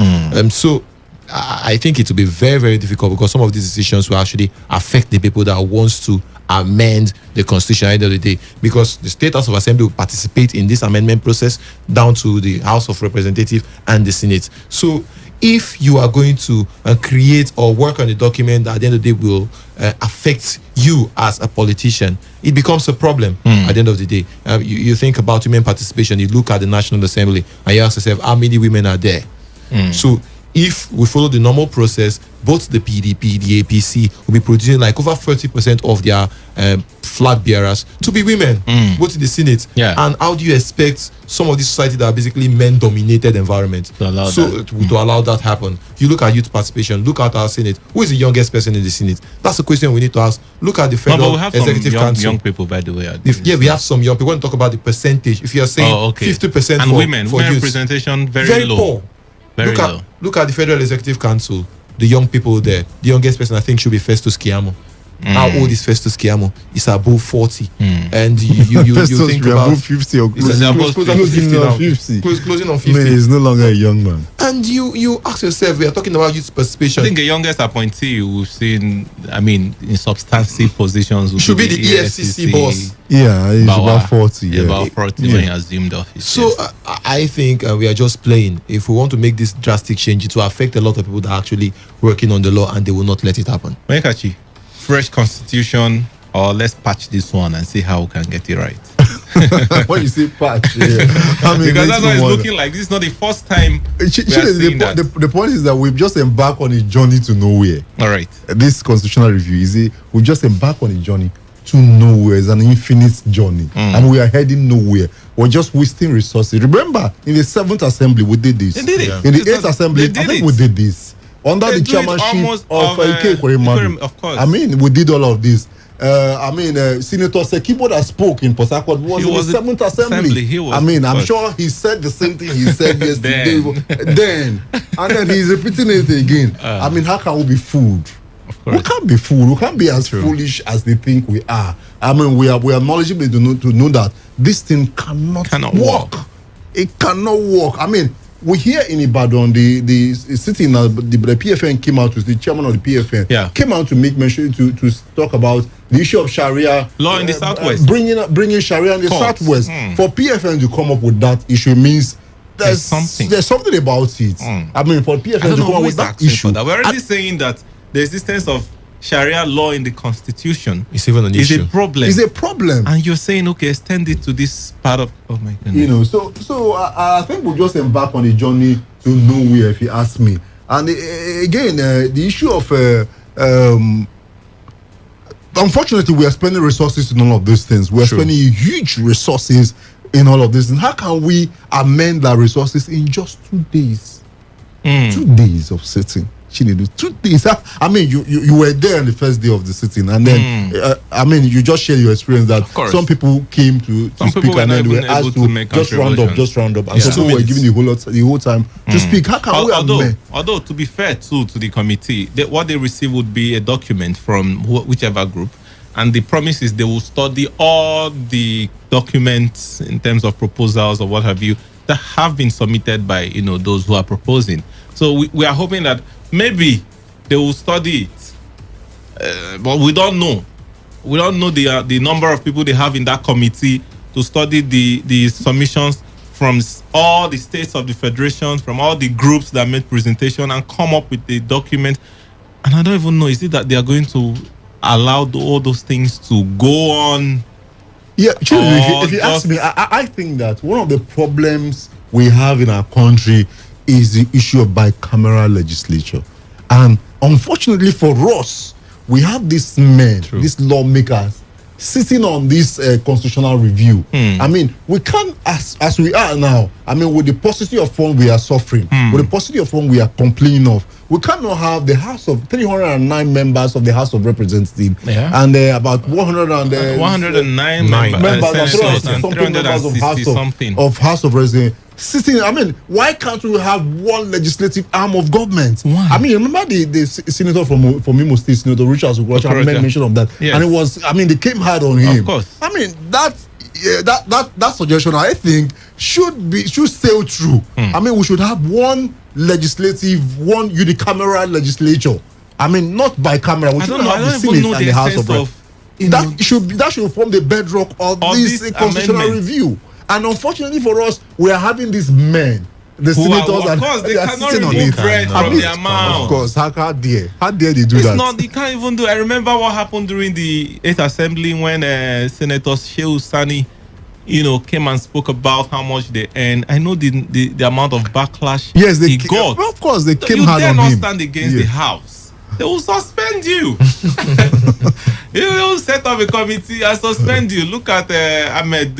So I think it will be very, very difficult because some of these decisions will actually affect the people that wants to amend the constitution at the end of the day, because the State House of Assembly will participate in this amendment process down to the House of Representatives and the Senate. So if you are going to create or work on a document that at the end of the day will affect you as a politician, it becomes a problem at the end of the day. You think about women participation, you look at the National Assembly and you ask yourself, how many women are there? So if we follow the normal process, both the PDP, the APC will be producing like over 30% of their flag bearers to be women, both in the Senate. And how do you expect some of these society that are basically men-dominated environments to allow that to happen? You look at youth participation, look at our Senate. Who is the youngest person in the Senate? That's a question we need to ask. Look at the Federal Executive Council. Young people, by the way. We have some young people. When we talk about the percentage, if you are saying 50% and women for youth, representation very low. Poor. Look at the Federal Executive Council, the young people there. The youngest person I think should be Festus Keyamo. How old is Festus Keyamo? He's above 40. And you think about above 50 or closing on 50. Closing on 50. Man, he's no longer a young man. And you ask yourself, we are talking about youth participation. I think the youngest appointee we've seen, I mean, in substantive positions should be the EFCC boss. Yeah, he's about 40. About 40 when he assumed office. So I think we are just playing. If we want to make this drastic change, it will affect a lot of people that are actually working on the law and they will not let it happen. Mekachi, fresh constitution, or let's patch this one and see how we can get it right. When you say patch, I mean, because that's why it's looking like this is not the first time the point is that we've just embarked on a journey to nowhere. All right. This constitutional review, we just embarked on a journey to nowhere. It's an infinite journey. And we are heading nowhere. We're just wasting resources. Remember, in the 7th Assembly, we did this. They did it. In the 8th Assembly, I think we did this. Under the chairmanship of Ike Kwerimadu. Of course. I mean, we did all of this. Senator Sekibo that spoke in Port Harcourt was in the 7th Assembly. I'm sure he said the same thing he said yesterday. then. And then he's repeating it again. How can we be fooled? We can't be fooled. We can't be as foolish as they think we are. We are knowledgeable to know that this thing cannot work. It cannot work. we hear in Ibadan, the city in the PFN came out, the chairman of the PFN came out to make mention to talk about the issue of Sharia law in the Southwest, bringing Sharia in the Southwest. For PFN to come up with that issue means there's something about it. I mean, for PFN to come up with that issue, we're already saying that the existence of Sharia law in the Constitution is even an issue. A problem. It's a problem. And you're saying, okay, extend it to this part of. Oh my goodness. You know, so I think we'll just embark on a journey to nowhere, if you ask me. And again, the issue of unfortunately, we are spending resources in all of these things. We are spending huge resources in all of this. And how can we amend our resources in just 2 days? 2 days of sitting. 2 days. I mean, you were there on the first day of the sitting, and then I mean, you just shared your experience that some people came to speak, and then they were asked to just round up, and some people were given the whole time to speak. How can we amend? Although, to be fair to the committee, what they receive would be a document from whichever group, and the promise is they will study all the documents in terms of proposals or what have you that have been submitted by those who are proposing. So we are hoping that maybe they will study it, but we don't know. We don't know the number of people they have in that committee to study the submissions from all the states of the federation, from all the groups that made presentation, and come up with the document. And I don't even know, is it that they are going to allow all those things to go on? Yeah, if you ask me, I think that one of the problems we have in our country is the issue of bicameral legislature. And unfortunately for us, we have these men, these lawmakers, sitting on this constitutional review. I mean, we can't, as we are now, I mean, with the paucity of funds we are suffering, with the paucity of funds we are complaining of, we cannot have the House of 309 members of the House of Representatives and about 109 members of House of Representatives sitting. I mean, why can't we have one legislative arm of government? I mean, remember the senator from Imo State, Senator Richard Okorocha, made mention of that, and it was, I mean, they came hard on him. Of course. I mean, that suggestion, I think, should sail through. I mean, we should have one unicameral legislature. I mean, not bicameral. We should have the Senate and the House of Representatives. That should form the bedrock of this constitutional review. And unfortunately for us, we are having these men, the senators, of course, they cannot remove bread from their mouth. Of course, how dare they do that? It's not, you can't even do. I remember what happened during the 8th Assembly when Senator Shehu Sani, came and spoke about how much they earn. I know the amount of backlash he got. Of course, they came hard on him. You dare not stand against the House. They will suspend you. They will set up a committee and suspend you. Look at Ahmed,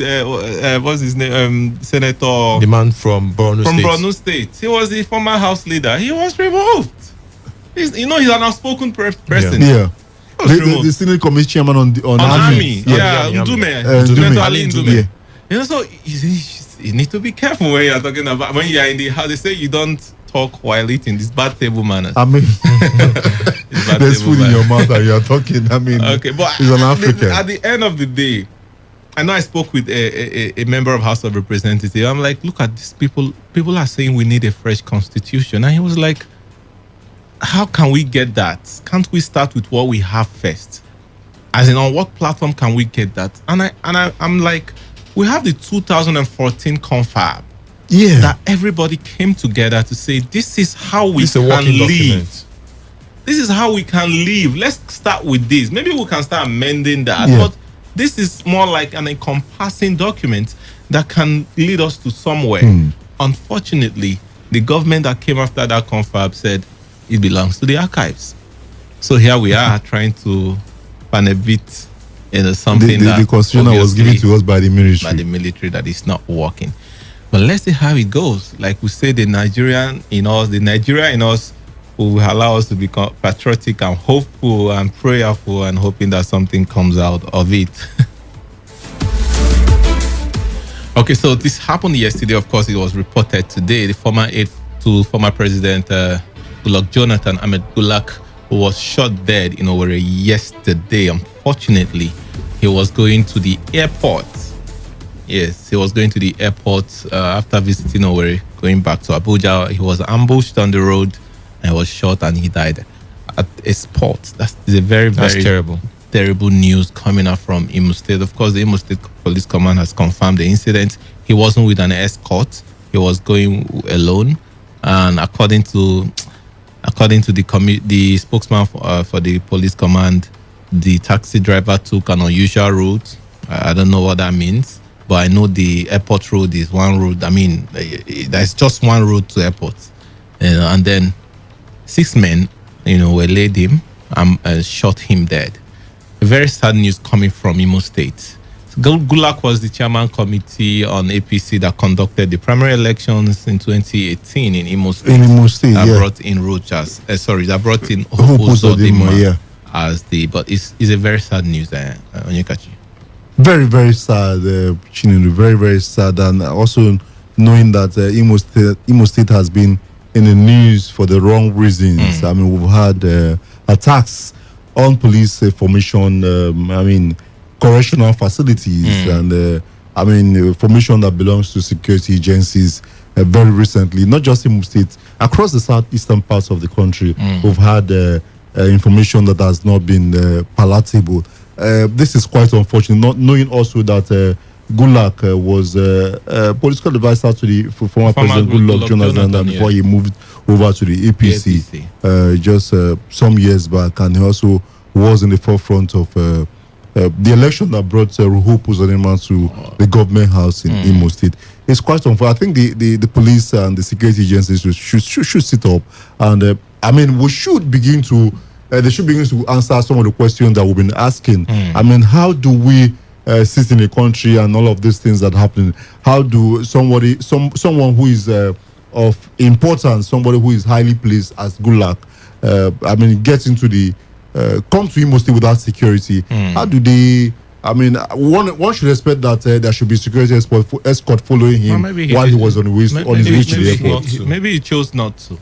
what's his name? Senator. The man from Borno State. He was the former House leader. He was removed. He's an outspoken person. Yeah. The Senate Committee chairman on Army. Ndume. So you need to be careful when you are talking about, when you are in the house. They say you don't talk while eating. This bad table manners. I mean, there's food in your mouth and you are talking. I mean, okay, but he's an African. At the end of the day, I know I spoke with a member of House of Representatives. I'm like, look at these people. People are saying we need a fresh constitution, and he was like, how can we get that? Can't we start with what we have first? As in, on what platform can we get that? And I'm like, we have the 2014 confab. Yeah. That everybody came together to say, this is how we can live. This is how we can live. Let's start with this. Maybe we can start amending that. Yeah. But this is more like an encompassing document that can lead us to somewhere. Unfortunately, the government that came after that confab said it belongs to the archives. So here we are trying to pan a bit something the constitution was given to us by the military. By the military, that is not working. But let's see how it goes. Like we say, the Nigeria in us will allow us to become patriotic and hopeful and prayerful and hoping that something comes out of it. Okay, so this happened yesterday. Of course, it was reported today. The former aide to former President Goodluck Jonathan, Ahmed Goodluck, who was shot dead in Owerri yesterday. Unfortunately, he was going to the airport. Yes, he was going to the airport after visiting Owerri. going back to Abuja. He was ambushed on the road and was shot and he died at a spot. That's a very terrible news coming out from Imo State. Of course, the Imo State Police Command has confirmed the incident. He wasn't with an escort. He was going alone. And according to the spokesman for the police command, the taxi driver took an unusual route. I don't know what that means, but I know the airport road is one road. I mean, there's just one road to airport. And then 6 men, were laid him and shot him dead. A very sad news coming from Imo State. Gulak was the chairman committee on APC that conducted the primary elections in 2018 in Imo State. That brought in Rochas. That brought in Uzodinma as but it's a very sad news, Onyekachi. Very, very sad, Chinelu. Very, very sad, and also knowing that Imo State has been in the news for the wrong reasons. I mean, we've had attacks on police formation. Correctional facilities and formation that belongs to security agencies very recently, not just in State, across the southeastern parts of the country. We've had information that has not been palatable. This is quite unfortunate, not knowing also that Gulak was political advisor to the former President Goodluck Jonathan before he moved over to the APC, just some years back, and he also was in the forefront of the election that brought Ruhu Uzodinma to the government house in Imo State. It's quite unfair. I think the police and the security agencies should sit up, and we should begin to they should begin to answer some of the questions that we've been asking. How do we sit in a country and all of these things that happen? How do someone who is of importance, somebody who is highly placed as Gulak, get into the come to Imo State without security? How do they? One should expect that there should be security escort following him while he was on his way to the airport. Maybe he chose not to.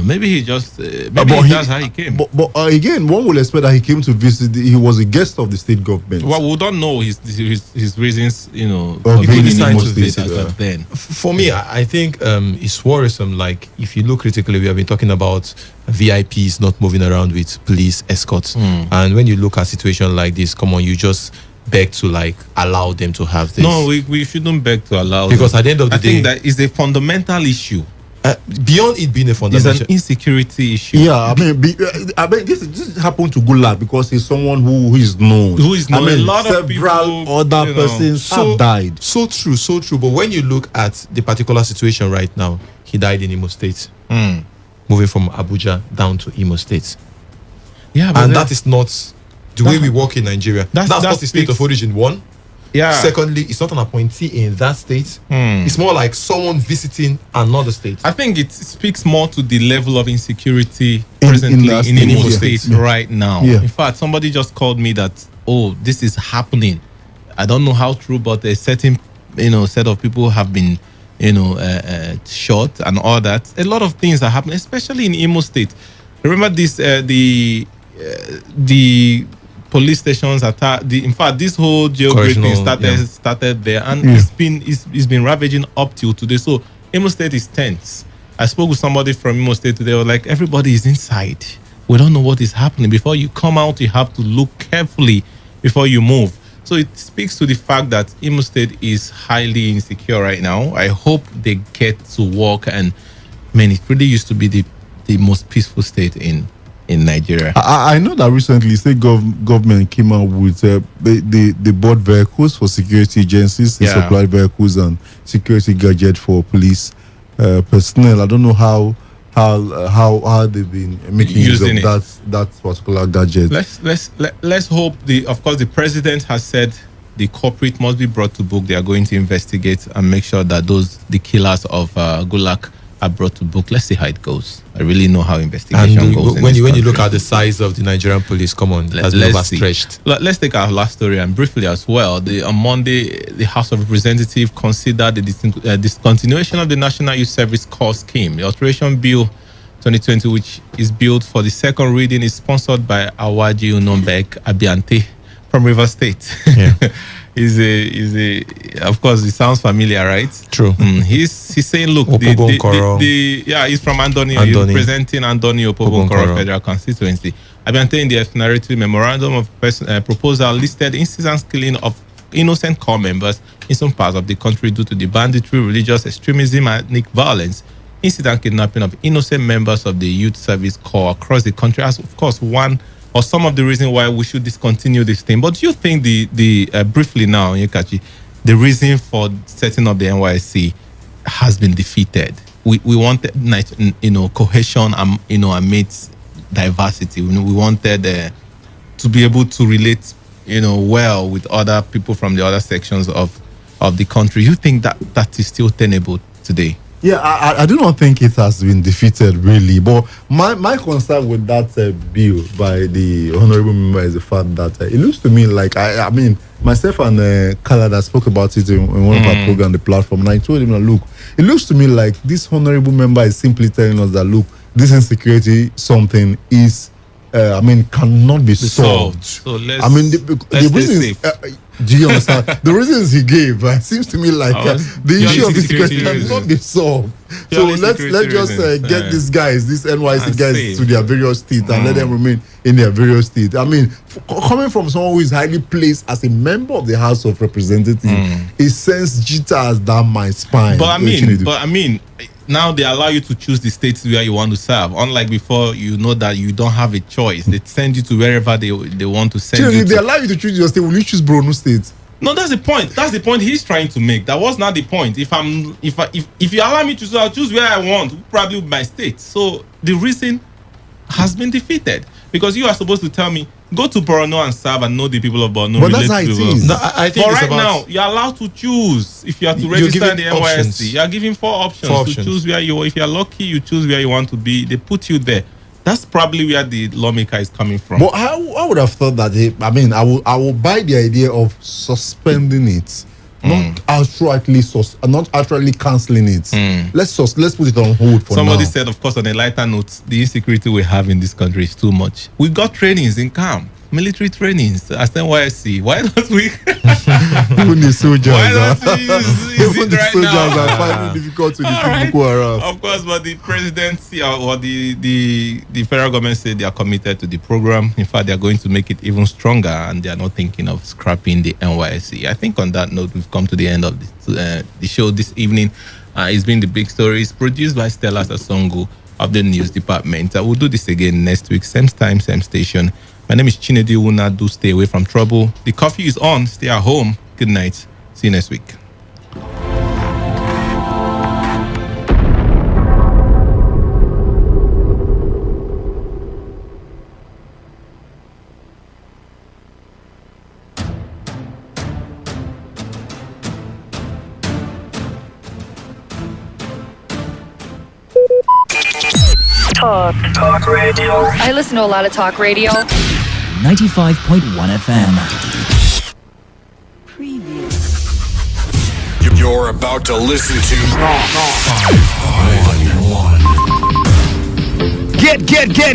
Maybe he just. That's how he came. But again, one will expect that he came to visit. He was a guest of the state government. Well, we don't know his reasons. For being decided to visit. Then, for me, I think it's worrisome. Like, if you look critically, we have been talking about VIPs not moving around with police escorts, and when you look at a situation like this, come on, you just beg to allow them to have this. No, we shouldn't beg to allow because them. At the end of the day, I think that is a fundamental issue. Beyond it being a fundamental, it's an insecurity issue. Yeah, this happened to Gulak because he's someone who is known. Who is known. A lot of several other persons have died. So true. But when you look at the particular situation right now, he died in Imo State, moving from Abuja down to Imo State. Yeah, and that is not the way we work in Nigeria. That's not the state of origin. One. Yeah. Secondly, it's not an appointee in that state. It's more like someone visiting another state. I think it speaks more to the level of insecurity presently in Imo State right now. Yeah. In fact, somebody just called me that, this is happening. I don't know how true, but a certain set of people have been shot and all that. A lot of things are happening, especially in Imo State. Remember this the police stations attack. In fact, this whole jailbreaking started there, and it's been ravaging up till today. So Imo State is tense. I spoke with somebody from Imo State today. They were like, everybody is inside. We don't know what is happening. Before you come out, you have to look carefully before you move. So it speaks to the fact that Imo State is highly insecure right now. I hope they get to work, and it really used to be the most peaceful state in Nigeria. I know that recently state government came out with they bought vehicles for security agencies. They supplied vehicles and security gadgets for police personnel. I don't know how they've been making use of that particular gadget. Let's hope of course the president has said the culprit must be brought to book. They are going to investigate and make sure that the killers of Gulak are brought to book. Let's see how it goes. I really know how investigation goes. When you look at the size of the Nigerian police, come on, that's never stretched. Let's take our last story and briefly as well. On Monday, the House of Representatives considered the discontinuation of the National Youth Service Corps scheme. The Alteration Bill 2020, which is billed for the second reading, is sponsored by Awaji Unombek Abiante from Rivers State. Of course, it sounds familiar, right? True. He's saying, look, he's from Andoni. He's representing Andoni Opobonkoro Federal Constituency. I've been saying the narrative memorandum of proposal listed incidents killing of innocent corps members in some parts of the country due to the banditry, religious extremism, and ethnic violence. Incident kidnapping of innocent members of the youth service corps across the country as, of course, one or some of the reason why we should discontinue this thing. But do you think briefly now, Yekachi, the reason for setting up the NYSC has been defeated? We wanted, cohesion, amidst diversity. We wanted to be able to relate, well with other people from the other sections of the country. You think that is still tenable today? Yeah, I do not think it has been defeated, really. But my concern with that bill by the honorable member is the fact that it looks to me like, I mean, myself and Kalada spoke about it in one of our programs, the platform, and I told him, look, it looks to me like this honorable member is simply telling us that, look, this insecurity something is, cannot be solved. So let's, the reason is, do you understand? The reasons he gave seems to me like the issue of insecurity cannot be solved. So let's just get these guys, these NYC guys, to their various states and let them remain in their various states. I mean, coming from someone who is highly placed as a member of the House of Representatives, it sends jitters down my spine. But I mean, now they allow you to choose the states where you want to serve. Unlike before, you know that you don't have a choice. They send you to wherever they want to send you. If they allow you to choose your state, will you choose Borno State? No, that's the point. That's the point he's trying to make. That was not the point. If you allow me to choose, I'll choose where I want, probably my state. So the reason has been defeated because you are supposed to tell me, go to Borno and serve and know the people of Borno. But that's how it is. No, I think but right now, you're allowed to choose. If you have to register in the NYSC, you're given four options to choose where you. If you're lucky, you choose where you want to be. They put you there. That's probably where the lawmaker is coming from. But I would have thought that I will buy the idea of suspending it, not outrightly cancelling it. Let's put it on hold for Somebody now. said, of course, on a lighter note, the insecurity we have in this country is too much. We got trainings in camp, military trainings as NYSC. Why don't we? Even the soldiers, why don't we even the soldiers are finding it difficult to defeat Boko Haram. Of course, but the presidency or the federal government said they are committed to the program. In fact, they are going to make it even stronger, and they are not thinking of scrapping the NYSC. I think on that note, we've come to the end of the show this evening. It's been the big stories produced by Stella Sasongo of the news department. We'll do this again next week, same time, same station. My name is Chinedu Wuna. Do stay away from trouble. The coffee is on. Stay at home. Good night. See you next week. Talk radio. I listen to a lot of talk radio. 95.1 FM. You're about to listen to 5.1.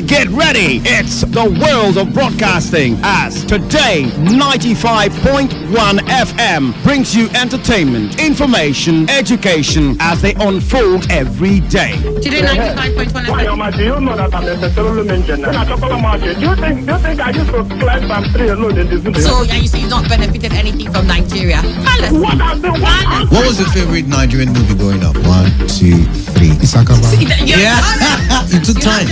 Get ready. It's the world of broadcasting as Today 95.1 FM brings you entertainment, information, education as they unfold every day. Today 95.1 FM. Do you know that I'm necessarily mentioned? Do you think I used to climb from tree alone in this video? So, you say you've not benefited anything from Nigeria? What was your favorite Nigerian movie growing up? 1, 2, 3. Isakaba. Yeah. It took time.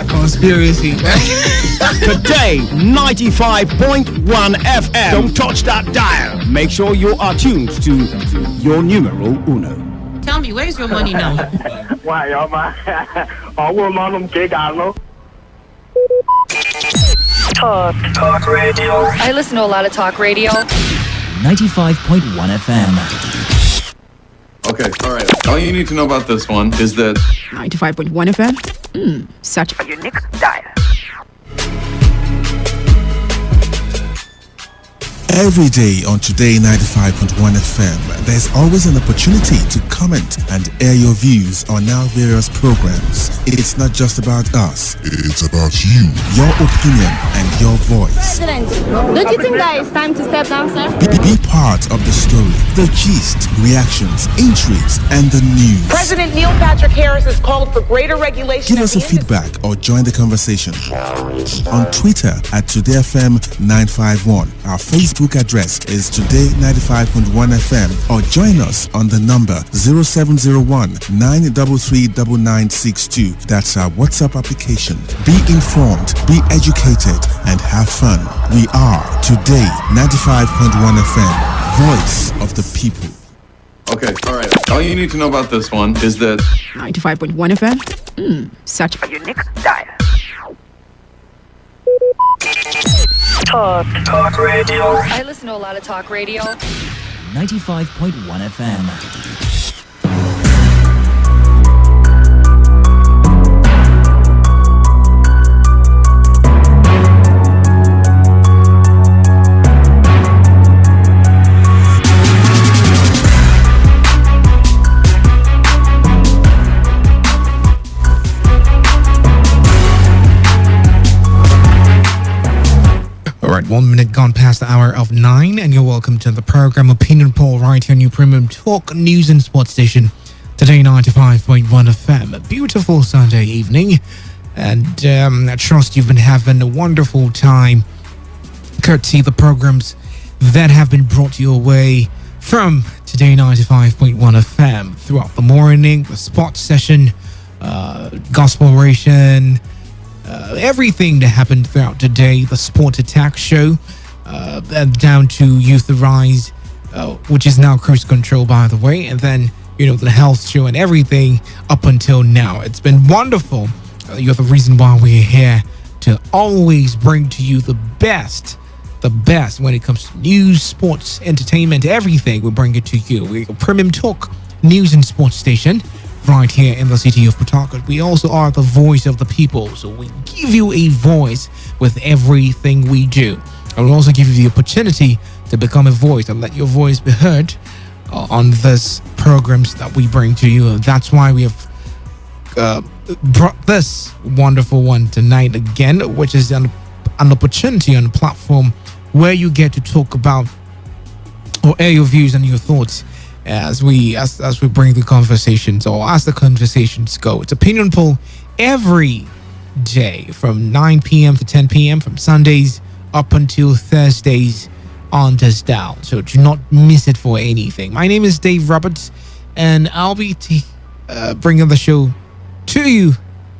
Conspiracy. Today 95.1 FM. Don't touch that dial. Make sure you are tuned to your numero uno. Tell me, where's your money now? Why, man? Talk radio. I listen to a lot of talk radio. 95.1 FM. Okay, all right. All you need to know about this one is that 95.1 FM. Such a unique dial. Every day on Today 95.1 FM, there's always an opportunity to comment and air your views on our various programs. It's not just about us, it's about you. Your opinion and your voice. President, don't you think that it's time to step down, sir? Be part of the story, the gist, reactions, intrigues, and the news. President Neil Patrick Harris has called for greater regulation. Give us a feedback or join the conversation on Twitter at TodayFM951. Our Facebook address is Today95.1fm, or join us on the number 0701 933 9962. That's our WhatsApp application. Be informed, be educated, and have fun. We are Today 95.1 FM, voice of the people. Okay, all right. All you need to know about this one is that 95.1 FM. Such a unique style. Talk radio. I listen to a lot of talk radio. 95.1 FM. Alright, 1 minute gone past the hour of 9, and you're welcome to the program Opinion Poll right here on your premium talk news and sports station, Today 95.1 FM. A beautiful Sunday evening, and I trust you've been having a wonderful time, courtesy of the programs that have been brought your way from Today 95.1 FM throughout the morning, the sports session, gospel oration, everything that happened throughout today, the Sport Attack show, down to Youth Arise, which is now Cruise Control, by the way, and then, the health show and everything up until now. It's been wonderful. You're the reason why we're here, to always bring to you the best when it comes to news, sports, entertainment, everything. We bring it to you. We're a premium talk news and sports station right here in the city of Port Harcourt. We also are the voice of the people, so we give you a voice with everything we do. And we'll also give you the opportunity to become a voice and let your voice be heard on this programs that we bring to you. And that's why we have brought this wonderful one tonight again, which is an opportunity on a platform where you get to talk about or air your views and your thoughts as we bring the conversations, or as the conversations go. It's Opinion Poll every day from 9 p.m. to 10 p.m. from Sundays up until Thursdays on this dial. So do not miss it for anything. My name is Dave Roberts, and I'll be bringing the show to you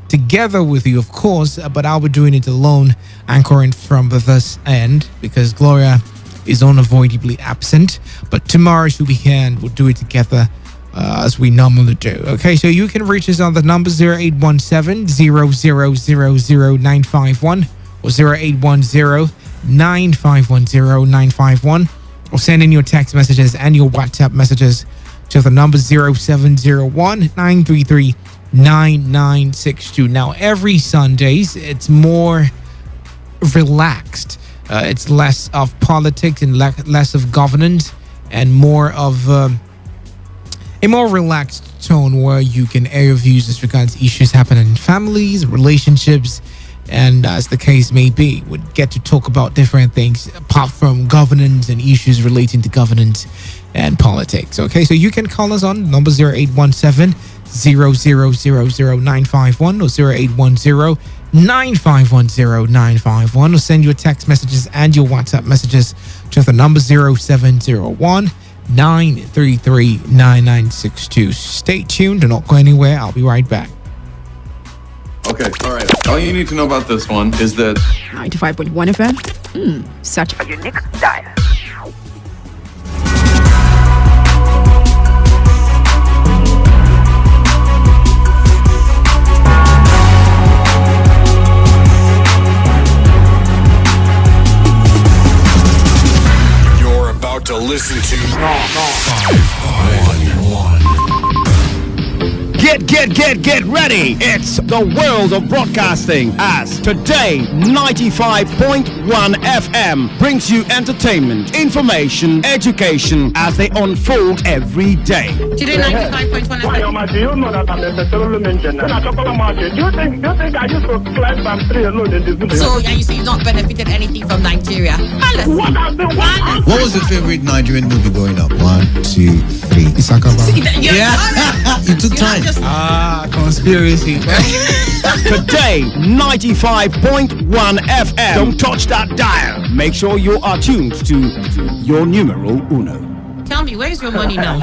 together with you, of course, but I'll be doing it alone, anchoring from this end, because Gloria is unavoidably absent. But tomorrow she'll be here, and we'll do it together as we normally do. Okay, so you can reach us on the number 0817-0000-951 or 0810-951-0951, or send in your text messages and your WhatsApp messages to the number 0701-933-9962. Now, every Sundays, it's more relaxed. It's less of politics and less of governance, and more of a more relaxed tone where you can air your views as regards issues happening in families, relationships, and as the case may be, we get to talk about different things apart from governance and issues relating to governance and politics. Okay, so you can call us on number 0817-0000-951 or 0810-951-0951, or send your text messages and your WhatsApp messages to the number 0701-933-9962. Stay tuned, do not go anywhere. I'll be right back. Okay, all right. All you need to know about this one is that 95.1 FM. Such a unique style. You're about to listen to 551. Get Get ready. It's the world of broadcasting as Today 95.1 FM brings you entertainment, information, education as they unfold every day. Today 95.1 FM. Do you know that I'm a petroleum mentioned? Do you think I used to climb from tree alone in the village? So, you say you've not benefited anything from Nigeria? What was your favorite Nigerian movie growing up? 1, 2, 3. Isakaba. Yeah. You took time. Conspiracy. Today 95.1 FM. Don't touch that dial. Make sure you are tuned to your numero uno. Tell me, where's your money now?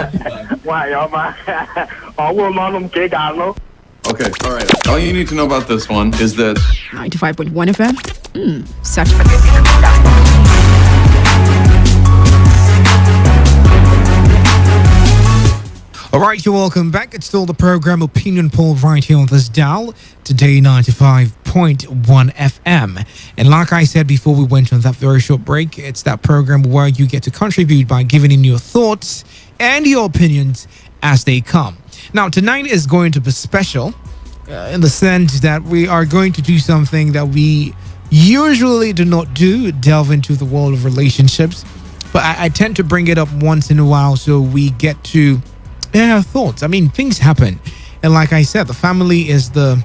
Why, Okay, all right. All you need to know about this one is that 95.1 FM. Such All right, you're welcome back. It's still the program Opinion Poll right here on this dial, Today 95.1 FM. And like I said before we went on that very short break, it's that program where you get to contribute by giving in your thoughts and your opinions as they come. Now, tonight is going to be special in the sense that we are going to do something that we usually do not do, delve into the world of relationships. But I tend to bring it up once in a while so we get to thoughts. I mean, things happen, and like I said, the family is the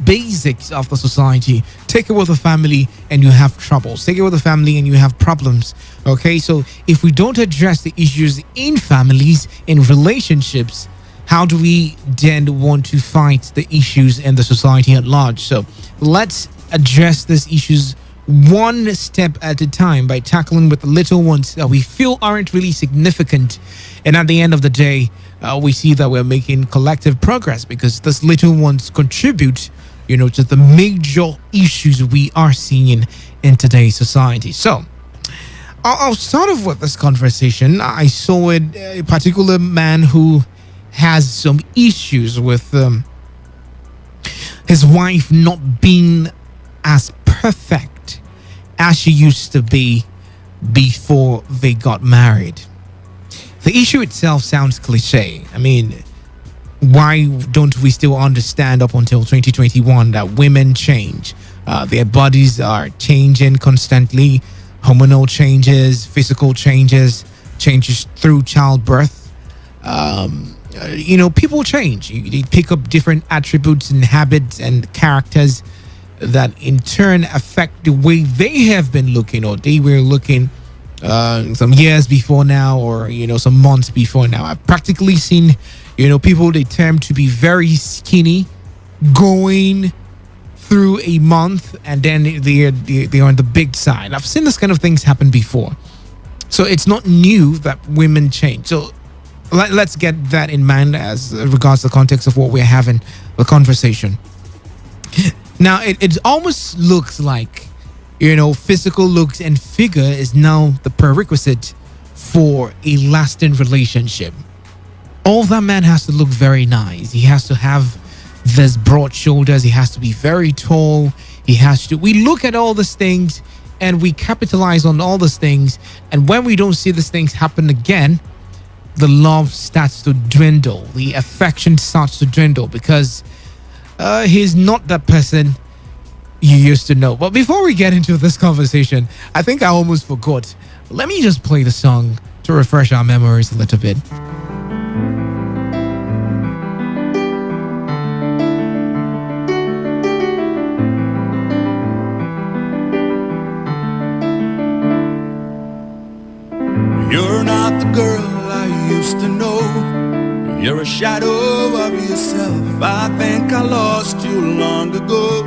basics of the society. Take away the family and you have troubles. Take away the family and you have problems. Okay, so if we don't address the issues in families, in relationships, how do we then want to fight the issues in the society at large? So let's address these issues one step at a time by tackling with the little ones that we feel aren't really significant, and at the end of the day we see that we're making collective progress because these little ones contribute to the major issues we are seeing in today's society. So I'll start off with this conversation. I saw a particular man who has some issues with his wife not being as perfect as she used to be before they got married. The issue itself sounds cliche. I mean, why don't we still understand up until 2021 that women change? Their bodies are changing constantly. Hormonal changes, physical changes through childbirth. People change. They pick up different attributes and habits and characters that in turn affect the way they have been looking or they were looking some years before now or some months before now. I've practically seen people they term to be very skinny going through a month and then they're on the big side. I've seen this kind of things happen before, so it's not new that women change. So let's get that in mind as regards the context of what we're having the conversation. Now, it almost looks like, physical looks and figure is now the prerequisite for a lasting relationship. All that man has to look very nice. He has to have these broad shoulders. He has to be very tall. We look at all these things and we capitalize on all these things. And when we don't see these things happen again, the love starts to dwindle. The affection starts to dwindle because he's not that person you used to know. But before we get into this conversation, I think I almost forgot. Let me just play the song to refresh our memories a little bit. You're not the girl I used to know. You're a shadow of yourself. I think I lost you long ago.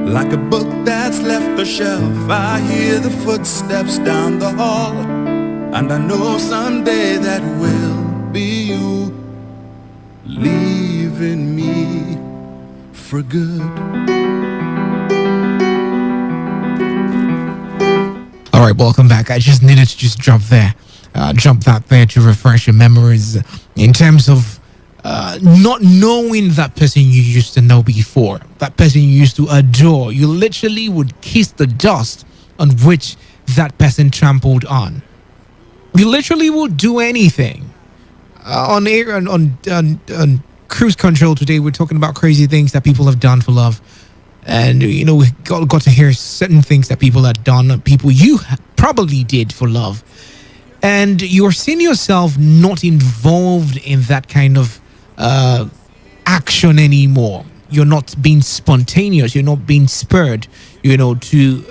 Like a book that's left the shelf, I hear the footsteps down the hall, and I know someday that will be you leaving me for good. All right, welcome back. I just needed to just drop that there to refresh your memories in terms of not knowing that person you used to know before, that person you used to adore. You literally would kiss the dust on which that person trampled on. You literally would do anything on Cruise Control today. We're talking about crazy things that people have done for love. And, you know, we got to hear certain things that people had done, people you probably did for love. And you're seeing yourself not involved in that kind of action anymore. You're not being spontaneous. You're not being spurred, you know, to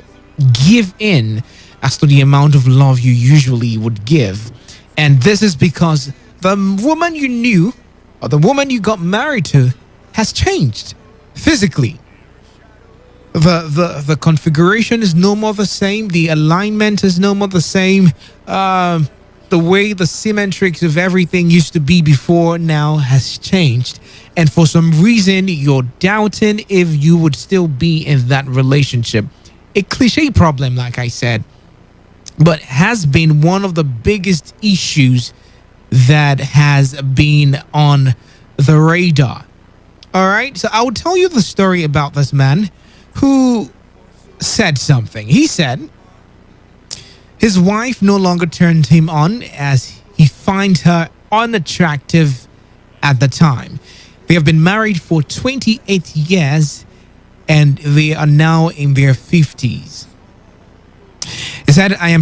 give in as to the amount of love you usually would give. And this is because the woman you knew or the woman you got married to has changed physically. The configuration is no more the same. The alignment is no more the same. The way the symmetrics of everything used to be before now has changed. And for some reason, you're doubting if you would still be in that relationship. A cliche problem, like I said, but has been one of the biggest issues that has been on the radar. All right, so I will tell you the story about this man who said something. He said his wife no longer turned him on as he finds her unattractive at the time. They have been married for 28 years and they are now in their 50s. He said, I'm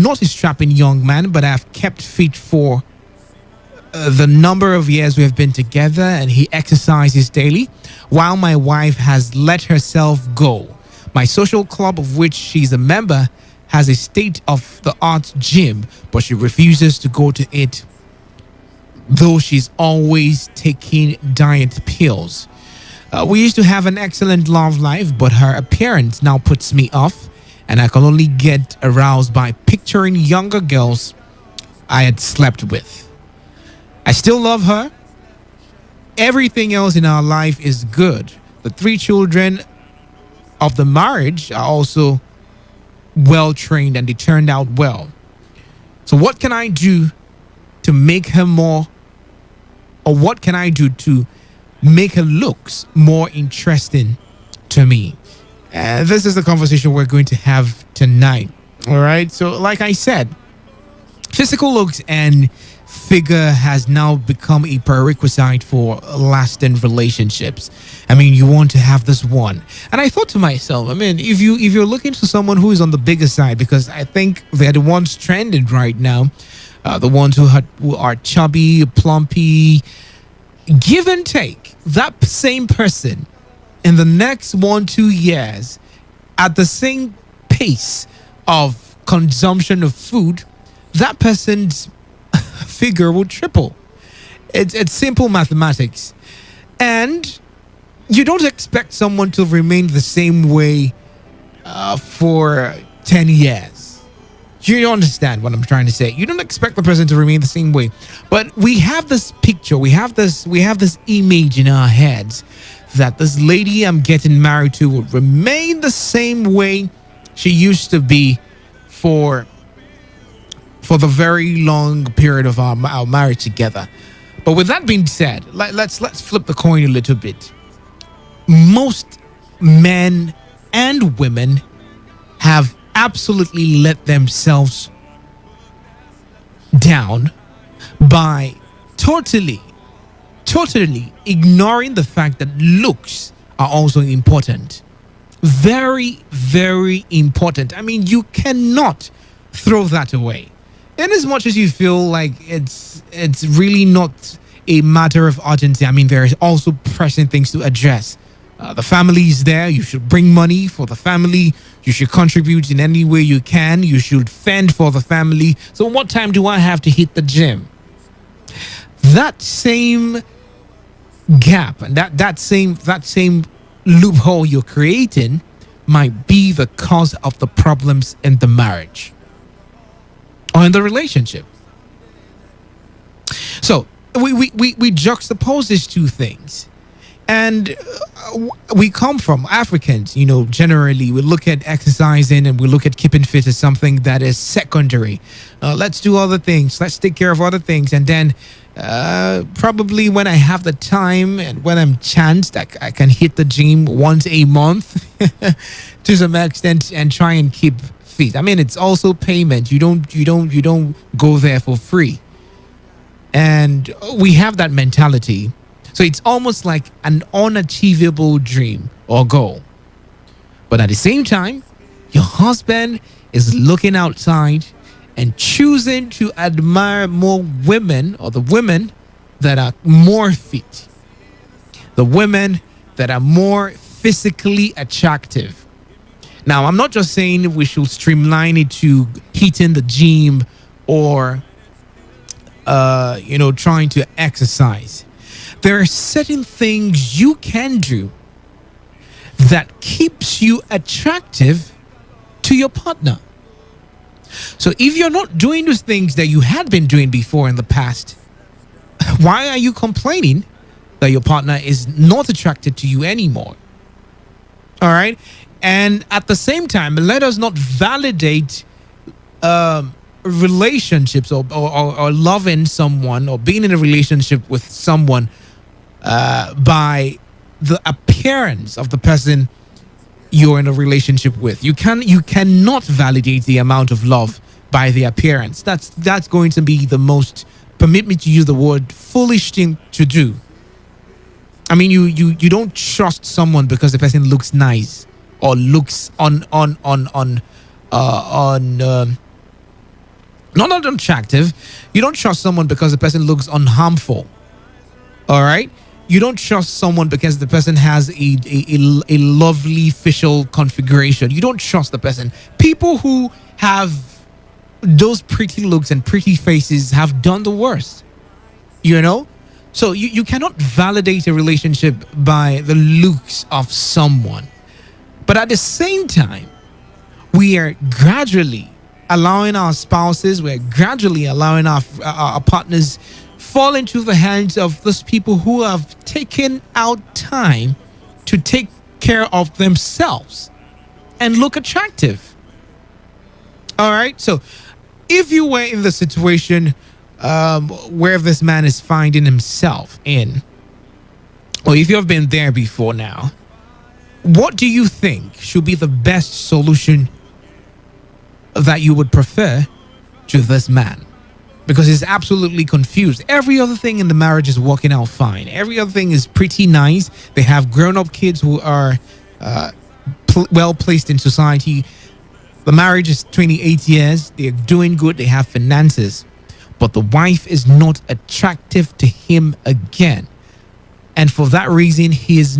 not a strapping young man, but I've kept fit for the number of years we have been together, and he exercises daily while my wife has let herself go. My social club, of which she's a member, has a state-of-the-art gym, but she refuses to go to it, though she's always taking diet pills. We used to have an excellent love life, but her appearance now puts me off, and I can only get aroused by picturing younger girls I had slept with. I still love her. Everything else in our life is good. The 3 children of the marriage are also well trained and they turned out well. So what can I do to make her what can I do to make her looks more interesting to me? This is the conversation we're going to have tonight. All right. So like I said, physical looks and figure has now become a prerequisite for lasting relationships. I mean, you want to have this one. And I thought to myself, I mean, if you're looking for someone who is on the bigger side, because I think they're the ones trending right now, the ones who are chubby, plumpy, give and take, that same person in the next 1-2 years at the same pace of consumption of food, that person's figure will triple. It's simple mathematics. And you don't expect someone to remain the same way for 10 years. You understand what I'm trying to say. You don't expect the person to remain the same way. But we have this picture, we have this image in our heads that this lady I'm getting married to will remain the same way she used to be for the very long period of our marriage together. But with that being said, let's flip the coin a little bit. Most men and women have absolutely let themselves down by totally ignoring the fact that looks are also important. Very, very important. I mean, you cannot throw that away. In as much as you feel like it's really not a matter of urgency, I mean, there is also pressing things to address. The family is there. You should bring money for the family. You should contribute in any way you can. You should fend for the family. So what time do I have to hit the gym? That same gap and that same loophole you're creating might be the cause of the problems in the marriage or in the relationship. So we juxtapose these two things. And we come from Africans, you know, generally we look at exercising and we look at keeping fit as something that is secondary. Let's do other things. Let's take care of other things. And then probably when I have the time and when I'm chanced, I can hit the gym once a month to some extent and try and keep fit. I mean, it's also payment. You don't go there for free. And we have that mentality. So it's almost like an unachievable dream or goal. But at the same time, your husband is looking outside and choosing to admire more women, or the women that are more fit, the women that are more physically attractive. Now, I'm not just saying we should streamline it to hitting the gym or, trying to exercise. There are certain things you can do that keeps you attractive to your partner. So if you're not doing those things that you had been doing before in the past, why are you complaining that your partner is not attracted to you anymore? All right. And at the same time, let us not validate relationships or loving someone or being in a relationship with someone by the appearance of the person you're in a relationship with. You cannot validate the amount of love by the appearance. That's going to be the most, permit me to use the word, foolish thing to do. I mean, you don't trust someone because the person looks nice or looks not unattractive. You don't trust someone because the person looks unharmful. All right. You don't trust someone because the person has a lovely facial configuration. You don't trust the person. People who have those pretty looks and pretty faces have done the worst, So you cannot validate a relationship by the looks of someone. But at the same time, we are gradually allowing our spouses, we're gradually allowing our partners fall into the hands of those people who have taken out time to take care of themselves and look attractive. All right. So if you were in the situation where this man is finding himself in, or if you've been there before now, what do you think should be the best solution that you would prefer to this man? Because he's absolutely confused. Every other thing in the marriage is working out fine. Every other thing is pretty nice. They have grown-up kids who are well placed in society. The marriage is 28 years. They're doing good. They have finances. But the wife is not attractive to him again. And for that reason, he is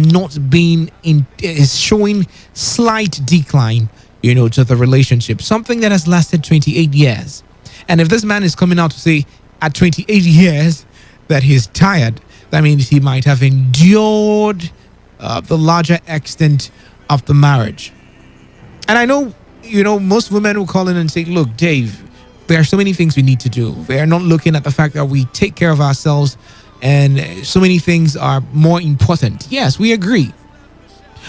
showing slight decline, to the relationship. Something that has lasted 28 years. And if this man is coming out to say at 28 years that he's tired, that means he might have endured the larger extent of the marriage. And I know, most women will call in and say, look, Dave, there are so many things we need to do. They are not looking at the fact that we take care of ourselves and so many things are more important. Yes, we agree.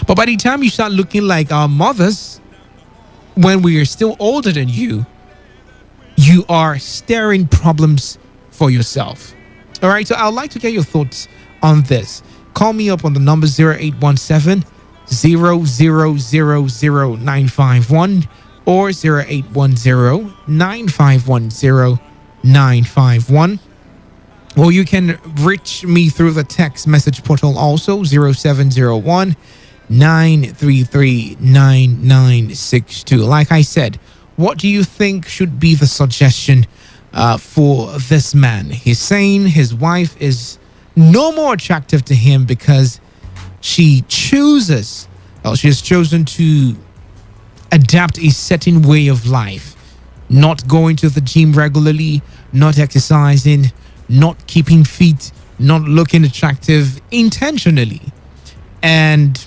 But by the time you start looking like our mothers, when we are still older than you, you are staring problems for yourself. All right. So I'd like to get your thoughts on this. Call me up on the number 0817 0000951 or 0810 9510 951. Or you can reach me through the text message portal also, 0701 933 9962. Like I said, what do you think should be the suggestion for this man? He's saying his wife is no more attractive to him because she has chosen to adapt a certain way of life, not going to the gym regularly, not exercising, not keeping fit, not looking attractive intentionally. And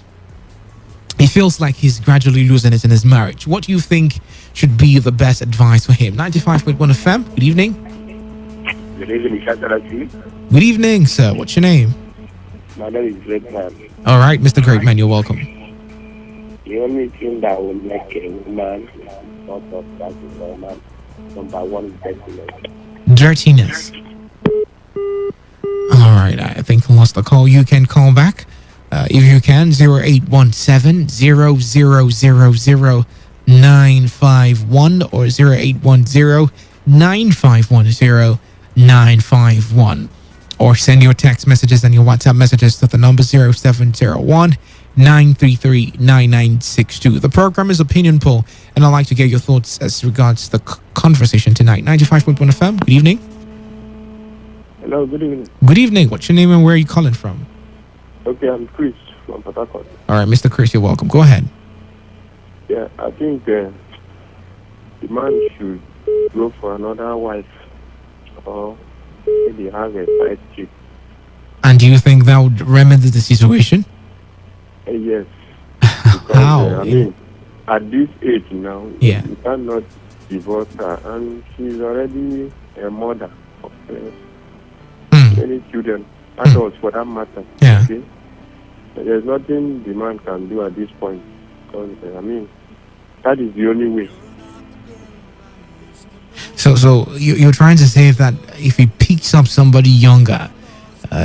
he feels like he's gradually losing it in his marriage. What do you think should be the best advice for him? 95.1 FM, good evening. Good evening, Shataraki. Good evening, sir. What's your name? My name is Great Man. All right, Mr. Great Man, you're welcome. The only thing that will make a woman not attractive to a man, number one, is dirtiness. All right, I think I lost the call. You can call back. If you can, 0817 0000 951 or 0810 9510 951. Or send your text messages and your WhatsApp messages to the number 0701 933 9962. The program is Opinion Poll, and I'd like to get your thoughts as regards the conversation tonight. 95.1 FM, good evening. Hello, good evening. Good evening. What's your name and where are you calling from? Okay, I'm Chris from Port Harcourt. All right, Mr. Chris, you're welcome. Go ahead. Yeah, I think the man should go for another wife or maybe have a side chick. And do you think that would remedy the situation? Yes. Because, How? I mean, at this age now, Yeah. you cannot divorce her, and she's already a mother of many children, adults for that matter. Yeah. Okay? There's nothing the man can do at this point. Because, I mean, that is the only way. So you're trying to say that if he picks up somebody younger,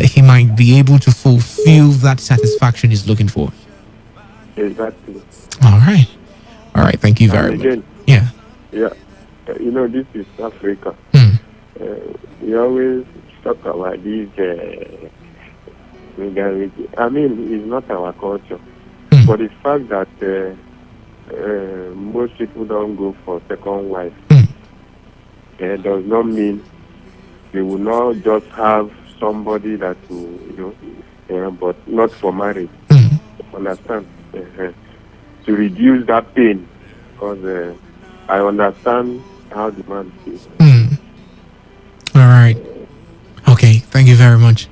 he might be able to fulfill that satisfaction he's looking for. Exactly. All right. Thank you very much. Yeah. You know, this is Africa. We always talk about this. I mean, it's not our culture, but the fact that most people don't go for second wife does not mean they will not just have somebody that will, but not for marriage. Understand? To reduce that pain, because I understand how the man feels. All right. Okay. Thank you very much.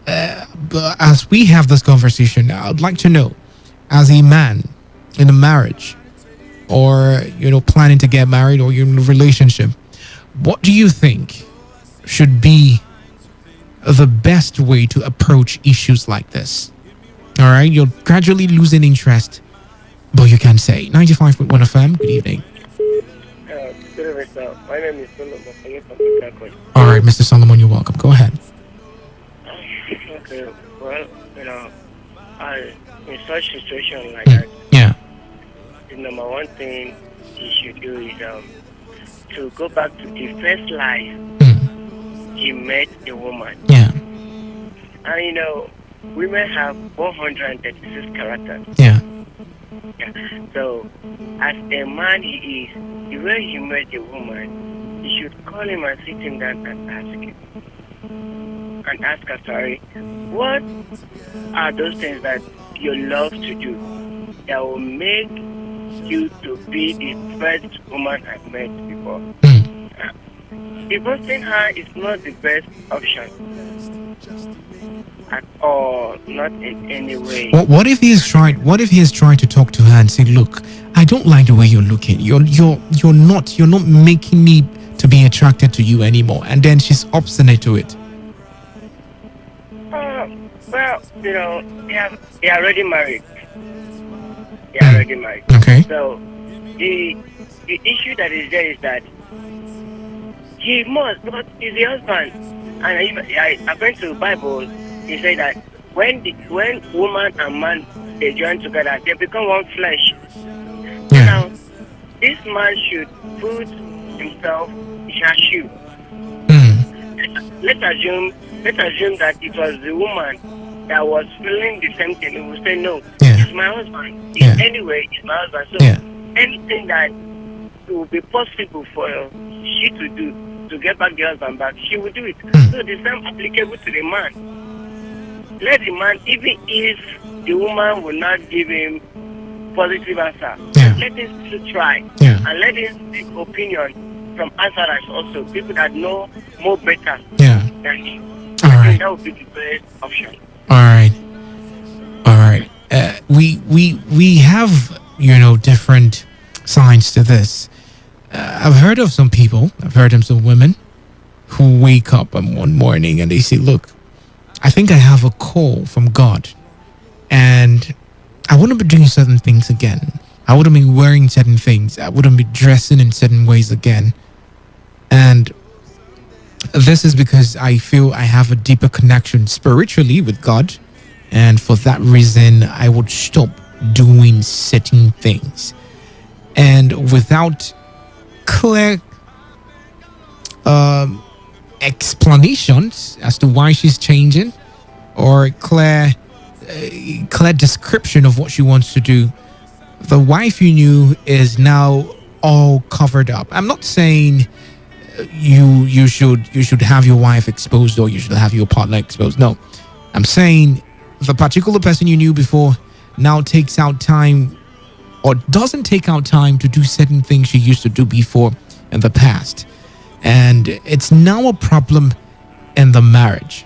But as we have this conversation, I'd like to know, as a man in a marriage, or planning to get married, or you're in a relationship, what do you think should be the best way to approach issues like this? All right, you're gradually losing interest, but you can say 95.1 FM. Good evening. My name is Solomon. All right, Mr. Solomon, you're welcome. Go ahead. Okay, well, in such situation like that, the number one thing he should do is to go back to the first life he met a woman. Yeah. And women have 136 characters. Yeah. So, as a man he is, the way he met a woman, you should call him and sit him down and ask him. And ask her, sorry, what are those things that you love to do that will make you to be the first woman I've met before? Divorcing her is not the best option at all, not in any way. What if he is trying to talk to her and say, look, I don't like the way you're looking. You're not making me to be attracted to you anymore. And then she's obstinate to it. Well, they are already married. They are already married. Okay. So the issue that is there is that he must, but he's the husband. And according to the Bible, he said that when woman and man they join together, they become one flesh. Yeah. Now, this man should put himself in her shoe. Let's assume that it was the woman that was feeling the same thing. He would say, no, it's my husband. Anyway, it's my husband. So anything that will be possible for she to do to get back the husband back, she will do it. So the same applicable to the man. Let the man, even if the woman will not give him positive answer, let him still try. And let him seek opinion from answerers also, people that know more better than him. I think that would be the best option. All right. We have different sides to this. I've heard of some people. I've heard of some women who wake up on one morning and they say, "Look, I think I have a call from God, and I wouldn't be doing certain things again. I wouldn't be wearing certain things. I wouldn't be dressing in certain ways again. And this is because I feel I have a deeper connection spiritually with God. And for that reason, I would stop doing certain things." And without clear explanations as to why she's changing, or clear description of what she wants to do, the wife you knew is now all covered up. I'm not saying you should have your wife exposed or you should have your partner exposed. No, I'm saying the particular person you knew before now takes out time or doesn't take out time to do certain things she used to do before in the past, and it's now a problem in the marriage,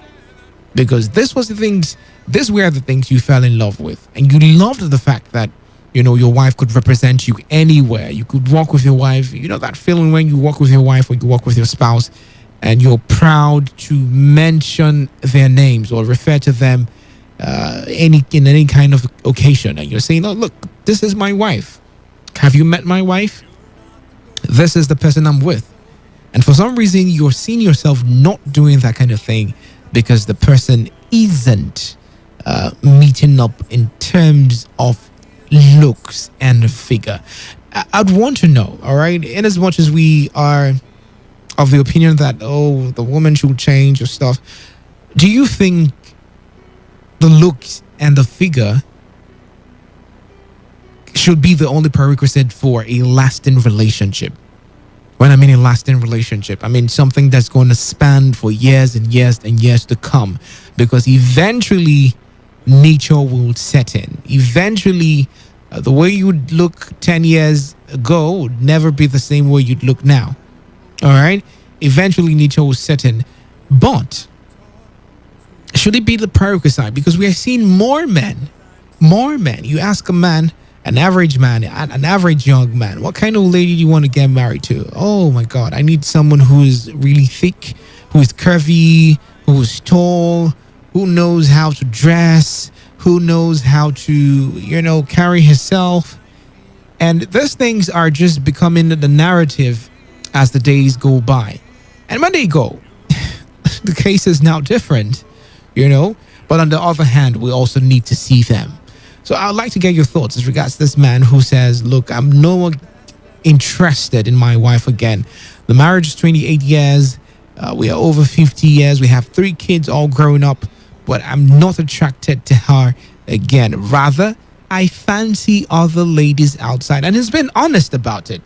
because these were the things you fell in love with, and you loved the fact that your wife could represent you anywhere. You could walk with your wife. That feeling when you walk with your wife or you walk with your spouse and you're proud to mention their names or refer to them in any kind of occasion, and you're saying, oh, look, this is my wife. Have you met my wife? This is the person I'm with. And for some reason, you're seeing yourself not doing that kind of thing because the person isn't meeting up in terms of looks and figure. I'd want to know, all right, in as much as we are of the opinion that, oh, the woman should change or stuff, do you think the looks and the figure should be the only prerequisite for a lasting relationship? When I mean a lasting relationship, I mean something that's going to span for years and years and years to come, because eventually nature will set in. Eventually, the way you would look 10 years ago would never be the same way you'd look now. All right? Eventually, nature will set in. But should it be the prerequisite? Because we are seeing more men. You ask a man, an average man, an average young man, what kind of lady do you want to get married to? Oh my God, I need someone who is really thick, who is curvy, who is tall, who knows how to dress, who knows how to, carry herself. And these things are just becoming the narrative as the days go by. And when they go, the case is now different, But on the other hand, we also need to see them. So I'd like to get your thoughts as regards to this man who says, look, I'm no more interested in my wife again. The marriage is 28 years. We are over 50 years. We have 3 kids all grown up. But I'm not attracted to her again. Rather, I fancy other ladies outside. And he's been honest about it.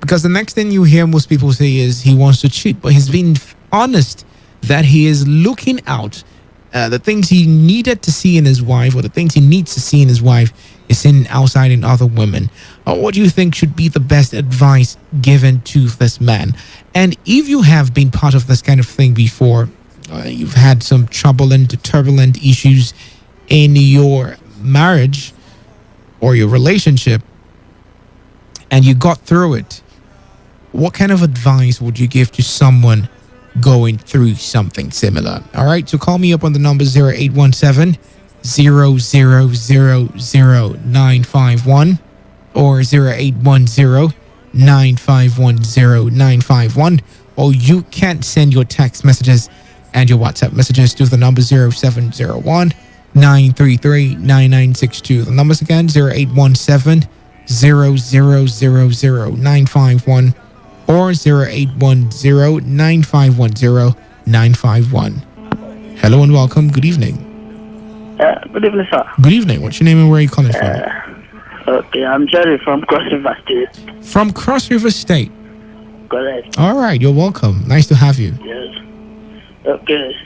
Because the next thing you hear most people say is he wants to cheat. But he's been honest that he is looking out. The things he needed to see in his wife, or the things he needs to see in his wife, is seen outside in other women. What do you think should be the best advice given to this man? And if you have been part of this kind of thing before, you've had some turbulent issues in your marriage or your relationship, and you got through it, what kind of advice would you give to someone going through something similar? All right, so call me up on the number 0817 0000951 or 0810 9510951, or you can send your text messages and your WhatsApp messages to the number 0701 933 9962. The numbers again, 0817 0000951 or 0810 9510 951. Hello and welcome. Good evening. Good evening, sir. Good evening. What's your name and where are you calling from? Okay, I'm Jerry from Cross River State. From Cross River State? Correct. All right, you're welcome. Nice to have you. Yes. Okay.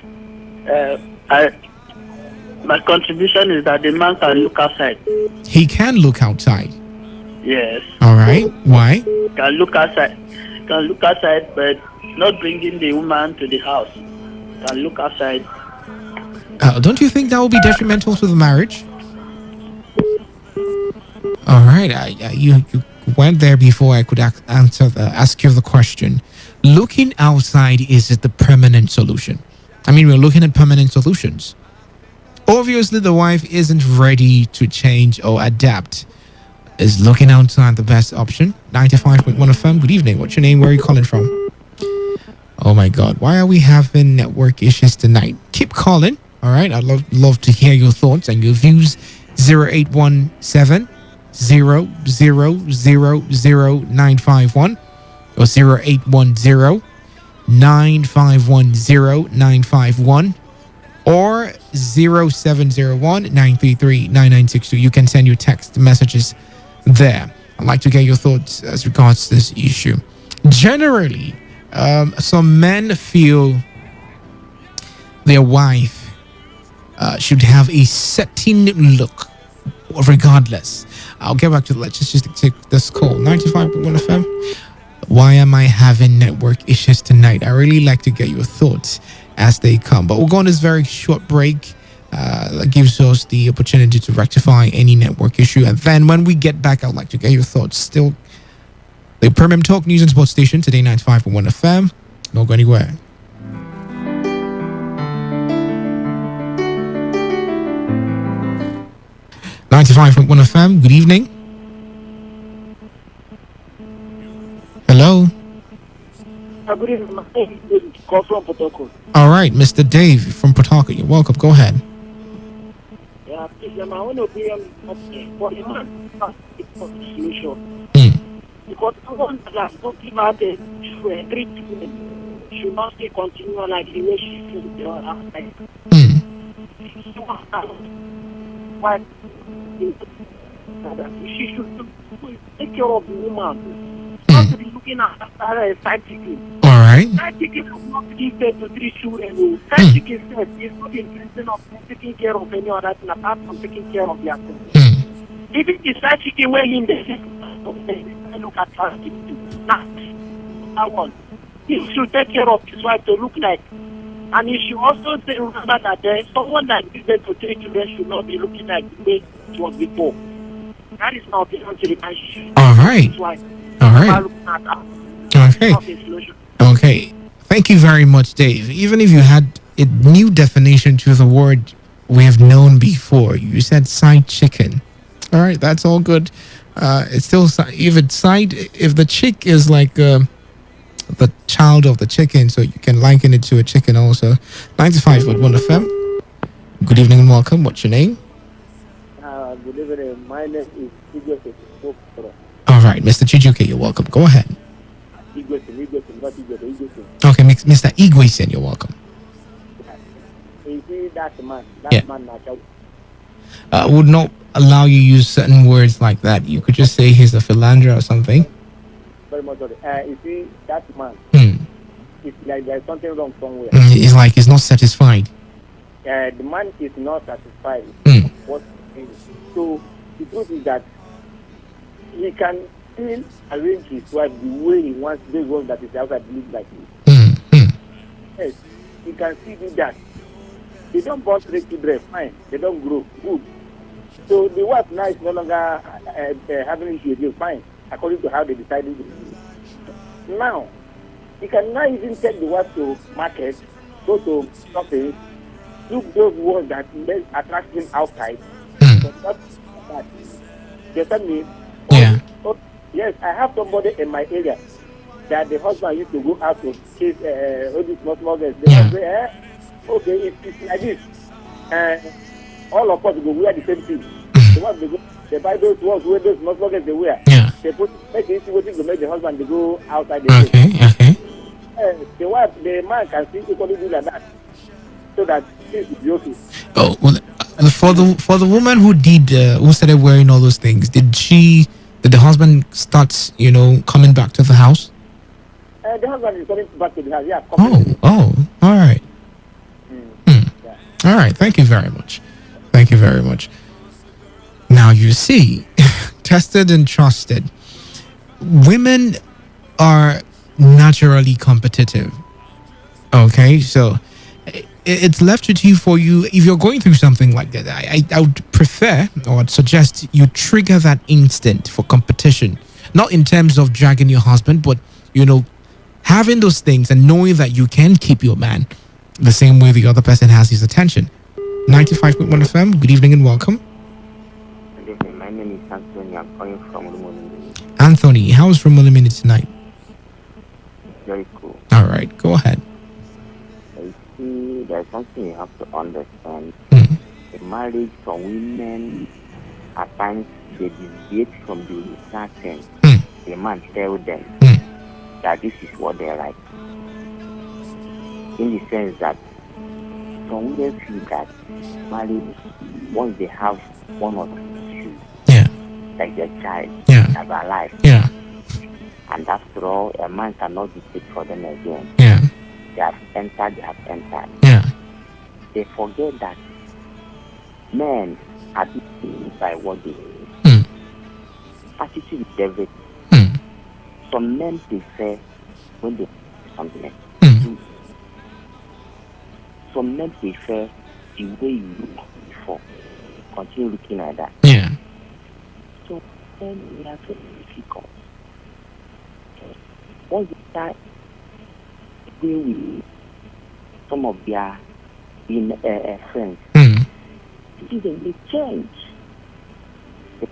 My contribution is that the man can look outside. He can look outside? Yes. All right. Why? Can look outside. Can look outside, but not bringing the woman to the house. Can look outside. Don't you think that will be detrimental to the marriage? All right. You went there before I could ask you the question. Looking outside, is it the permanent solution? I mean, we're looking at permanent solutions. Obviously, the wife isn't ready to change or adapt. Is looking outside the best option? 95.1 FM. Good evening. What's your name? Where are you calling from? Oh my God. Why are we having network issues tonight? Keep calling. All right. I'd love to hear your thoughts and your views. 0817 0000951 or 0810 9510951 or 0701-933-9962. You can send your text messages there. I'd like to get your thoughts as regards this issue. Generally, some men feel their wife should have a certain look regardless. I'll get back to that. Let's just take this call. 95.1 FM. Why am I having network issues tonight? I really like to get your thoughts as they come. But we'll go on this very short break that gives us the opportunity to rectify any network issue. And then when we get back, I'd like to get your thoughts. Still, the Premium Talk News and Sports Station, Today 95.1 FM. Don't go anywhere. FM. Good evening. Hello. Good evening. My name is call from Port Harcourt. All right, Mr. Dave from Port Harcourt. You're welcome. Go ahead. Yeah, please, my own opinion for the man is for the solution. Because someone that has not given out a treatment should not still continue like the way she feels the other side. Why? She should take care of the woman. Not to be looking at her as a side chicken. All right. Side chicken is not give birth to 3 children. Side chicken says is not interested of taking care of any other thing apart from taking care of their children. If it is side chicken well in the look at her now. That one. He should take care of his wife to look like. And he should also remember that there is someone that gives birth to 3 children should not be looking like the way it was before. That is my opinion to the man. All right. All right. Okay. Okay. Thank you very much, Dave. Even if you had a new definition to the word we have known before, you said side chicken. All right, that's all good. It's still if it's side. If the chick is like the child of the chicken, so you can liken it to a chicken also. 95.1 FM. Good evening and welcome. What's your name? Good evening. My name is Chijoke. All right, Mr. Chijoke, you're welcome. Go ahead. Okay, Mr. Igwesen, you're welcome. You see, that man would not allow you to use certain words like that. You could just say he's a philanderer or something. Very much sorry. You see, that man, it's like there's something wrong somewhere. It's like he's not satisfied. The man is not satisfied. What? So the truth is that he can still arrange his wife the way he wants the one that is outside live like this. Yes, he can still do that. They don't born 3 children, fine. They don't grow, good. So the wife now is no longer having issues with you, fine, according to how they decided to do. Now, he can now even take the wife to market, go to shopping, look those ones that attract him outside. So that's that. You tell me? Yeah. Yes, I have somebody in my area that the husband used to go out to chase all these small girls. They say, okay, it's like this. All of us go wear the same thing. The ones they buy those ones where those small girls they wear. Yeah. They make it waiting to make the husband to go outside. Okay. The wife, the man can still equally do like that, so that things will be okay. Oh well, for the woman who started wearing all those things, did the husband start coming back to the house? The husband is coming back to the house. Yeah. All right. Yeah. All right. Thank you very much. Now you see, tested and trusted. Women are naturally competitive. Okay, so it's left to you if you're going through something like that. I would prefer or I'd suggest you trigger that instinct for competition, not in terms of dragging your husband, but having those things and knowing that you can keep your man the same way the other person has his attention. 95.1 FM. Good evening and welcome. Good evening. My name is Anthony. I'm calling from Rumolimi. Anthony, how's Rumolimi tonight? Very cool. All right, go ahead. There's something you have to understand. The marriage for women, at times, they deviate from the certain. The man tell them that this is what they like. in the sense that some women feel that marriage, once they have one or two, like their child, they have a life. And after all, a man cannot dictate for them again. They have entered. They forget that men are dictated by what they do. Attitude is everything. Some men prefer when they do something. Some men prefer the way you look before. Continue looking like that. So then we are very difficult. Once they start dealing with some of their friends, they change. They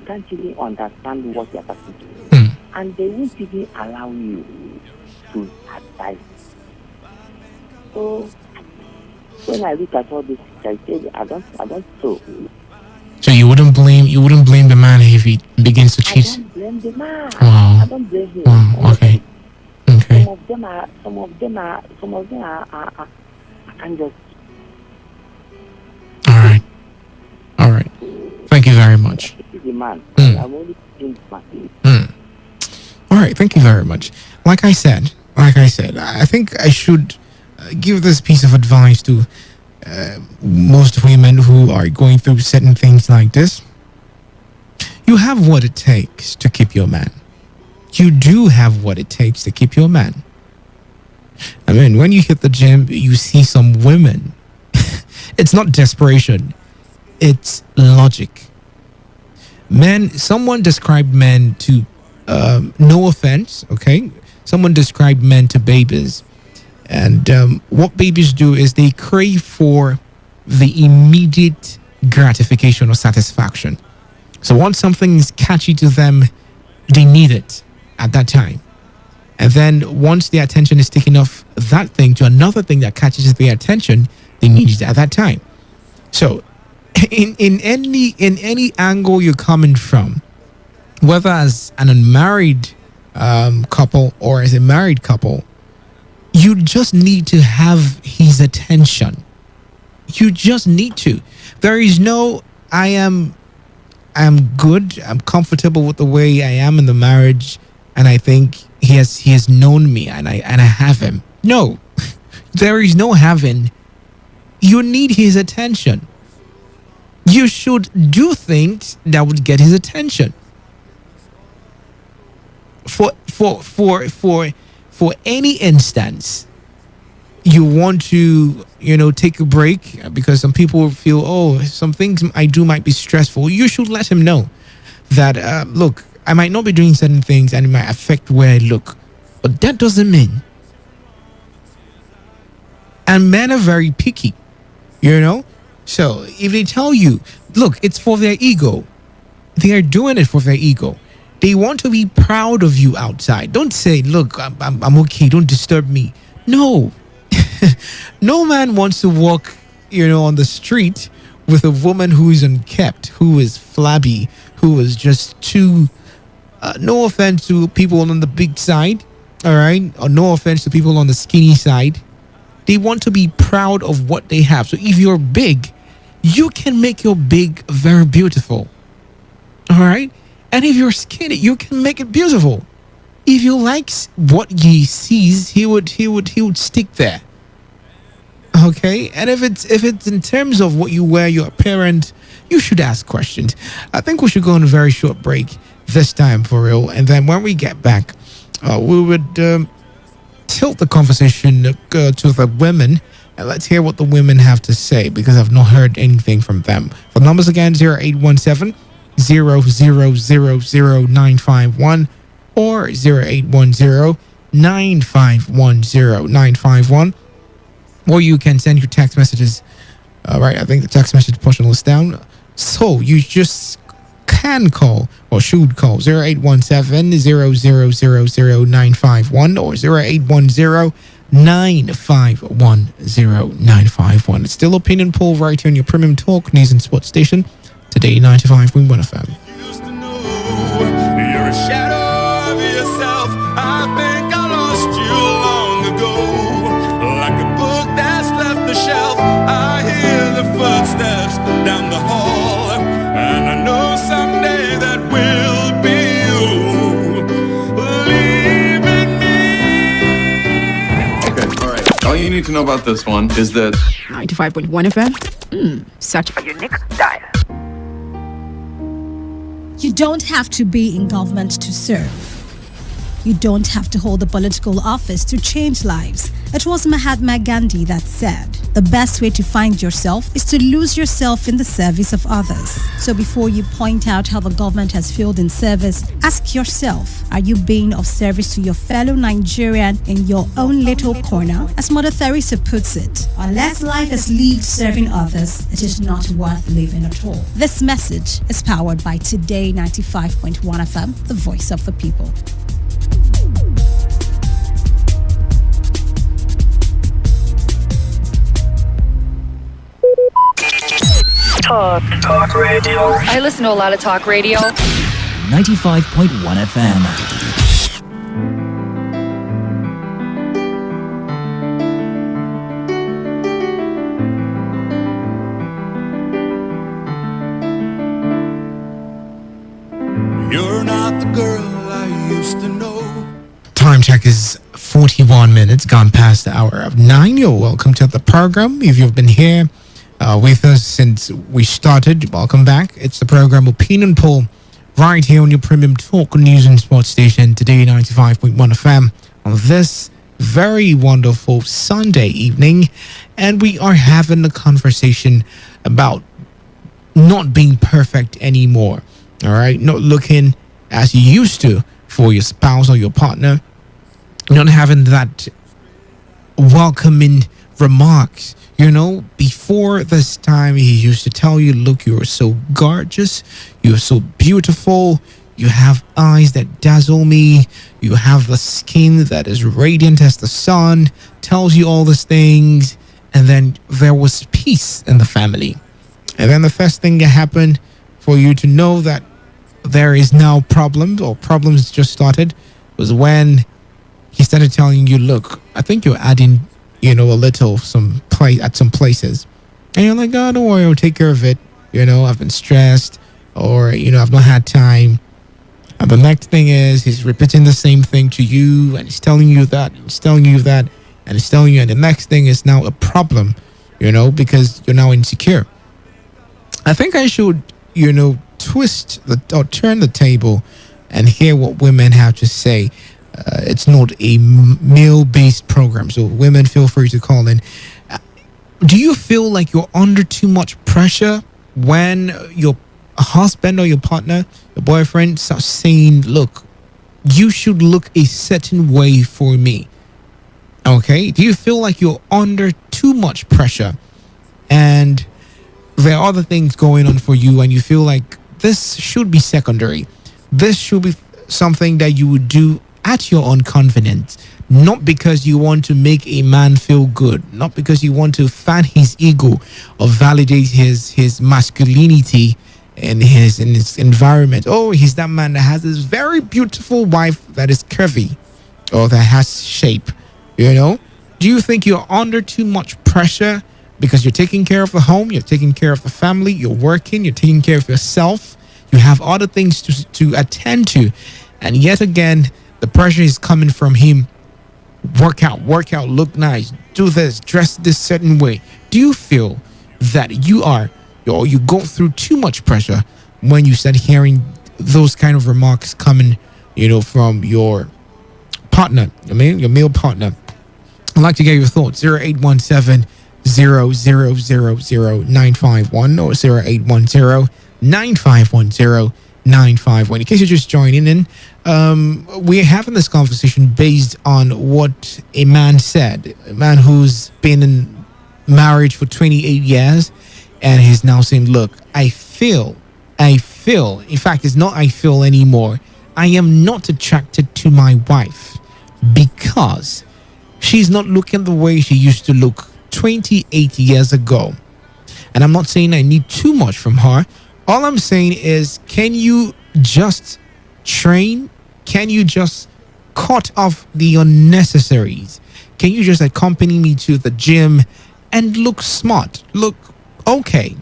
can't even understand what they are talking to. And they won't even allow you to advise. So when I look at all this, I say I don't know. So you wouldn't blame the man if he begins to cheat? I don't blame the man. Wow. I don't blame him. Wow. Okay. Some of them are I can just. All right. Thank you very much. The man. I'm only thinking man. All right. Thank you very much. Like I said, I think I should give this piece of advice to most women who are going through certain things like this. You have what it takes to keep your man. You do have what it takes to keep your man. I mean, when you hit the gym, you see some women. It's not desperation. It's logic. Men, someone described men to, no offense, okay? Someone described men to babies. And what babies do is they crave for the immediate gratification or satisfaction. So once something is catchy to them, they need it at that time. And then once their attention is taken off that thing to another thing that catches their attention, they need it at that time. So in any angle you're coming from, whether as an unmarried couple or as a married couple, you just need to have his attention. You just need to. There is no, I am good, I'm comfortable with the way I am in the marriage, and I think he has known me and I have him. No. There is no having. You need his attention. You should do things that would get his attention. For any instance, you want to, take a break because some people feel, some things I do might be stressful. You should let him know that, look, I might not be doing certain things and it might affect where I look, but that doesn't mean. And men are very picky, So if they tell you, look, it's for their ego, they are doing it for their ego. They want to be proud of you outside. Don't say, look, I'm okay, don't disturb me. No. No man wants to walk, on the street with a woman who is unkept, who is flabby, who is just too, no offense to people on the big side, all right? Or no offense to people on the skinny side. They want to be proud of what they have. So if you're big, you can make your big very beautiful, all right? And if you're skinny, you can make it beautiful. If you likes what he sees, he would stick there. Okay? And if it's in terms of what you wear, your appearance, you should ask questions. I think we should go on a very short break this time for real. And then when we get back, we would tilt the conversation to the women. And let's hear what the women have to say, because I've not heard anything from them. The numbers again, 0817 0000951 or 0810 9510951, or you can send your text messages. Right, I think the text message portion is down, so you just can call or should call 0817 0000951 or 0810 9510951. It's still opinion poll right here on your premium talk news and sports station, Today 95.1 FM. You're a shadow of yourself. I think I lost you need to know about this one is that 95.1 FM. Such a unique dial. You don't have to be in government to serve. You don't have to hold a political office to change lives. It was Mahatma Gandhi that said, the best way to find yourself is to lose yourself in the service of others. So before you point out how the government has failed in service, ask yourself, are you being of service to your fellow Nigerian in your own little corner? As Mother Teresa puts it, unless life is lived serving others, it is not worth living at all. This message is powered by Today 95.1 FM, the voice of the people. Talk radio. I listen to a lot of talk radio. 95.1 FM. You're not the girl I used to know. Time check is 41 minutes gone past the hour of 9. You're welcome to the program. If you've been here with us since we started, welcome back. It's the program Opinion Poll right here on your premium talk news and sports station, Today 95.1 FM, on this very wonderful Sunday evening. And we are having a conversation about not being perfect anymore. All right, not looking as you used to for your spouse or your partner, not having that welcoming remarks. You know, before this time, he used to tell you, look, you're so gorgeous, you're so beautiful, you have eyes that dazzle me, you have the skin that is radiant as the sun, tells you all these things, and then there was peace in the family. And then the first thing that happened for you to know that there is now problems, or problems just started, was when he started telling you, look, I think you're adding, a little at some places. And you're like, oh, don't worry, I'll take care of it. I've been stressed, or, I've not had time. And the next thing is he's repeating the same thing to you, and he's telling you that, and he's telling you that, and he's telling you, and the next thing is now a problem, because you're now insecure. I think I should, twist or turn the table and hear what women have to say. It's not a male-based program, so women, feel free to call in. Do you feel like you're under too much pressure when your husband or your partner, your boyfriend, starts saying, look, you should look a certain way for me? Okay? Do you feel like you're under too much pressure and there are other things going on for you and you feel like this should be secondary? This should be something that you would do at your own convenience, not because you want to make a man feel good, not because you want to fan his ego or validate his masculinity in his environment. Oh, he's that man that has this very beautiful wife that is curvy or that has shape. Do you think you're under too much pressure because you're taking care of the home, you're taking care of the family, you're working, you're taking care of yourself, you have other things to attend to, and yet again the pressure is coming from him? Work out, look nice, do this, dress this certain way. Do you feel that you go through too much pressure when you start hearing those kind of remarks coming, from your partner, your male partner? I'd like to get your thoughts. 0817 0000951 or 0810 9510 951. In case you're just joining in, we're having this conversation based on what a man said. A man who's been in marriage for 28 years, and he's now saying, look, I feel, in fact, it's not I feel anymore. I am not attracted to my wife because she's not looking the way she used to look 28 years ago. And I'm not saying I need too much from her. All I'm saying is, can you just train? Can you just cut off the unnecessaries? Can you just accompany me to the gym and look smart, look okay?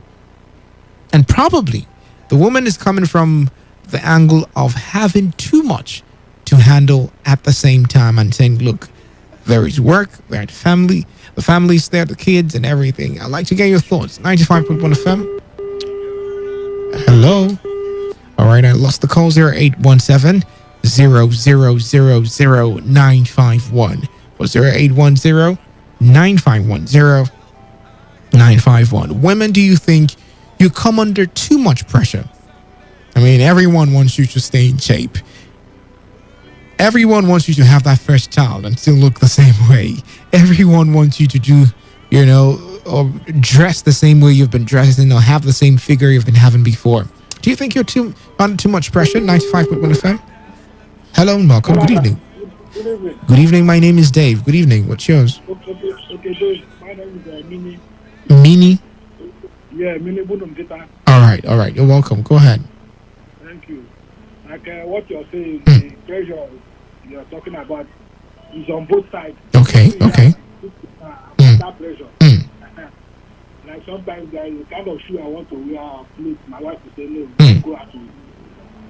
And probably the woman is coming from the angle of having too much to handle at the same time and saying, look, there is work, there is family, the family's there, the kids and everything. I'd like to get your thoughts. 95.1 FM. Hello. All right, I lost the call. 0817 951 or 0810 9510 951. Women, do you think you come under too much pressure? I mean, everyone wants you to stay in shape. Everyone wants you to have that first child and still look the same way. Everyone wants you to do, or dress the same way you've been dressing or have the same figure you've been having before. Do you think you're under too much pressure? 95.1 FM. Hello and welcome. Good evening. Good evening. My name is Dave. Good evening. What's yours? Okay, Dave. My name is Mini. Mini? Yeah, Mini Bunum Guitar. All right. You're welcome. Go ahead. Thank you. Like what you're saying, the pressure you're talking about is on both sides. Okay. That pressure. Like sometimes there is a kind of shoe I want to wear or clothes. My wife will say, no, go out to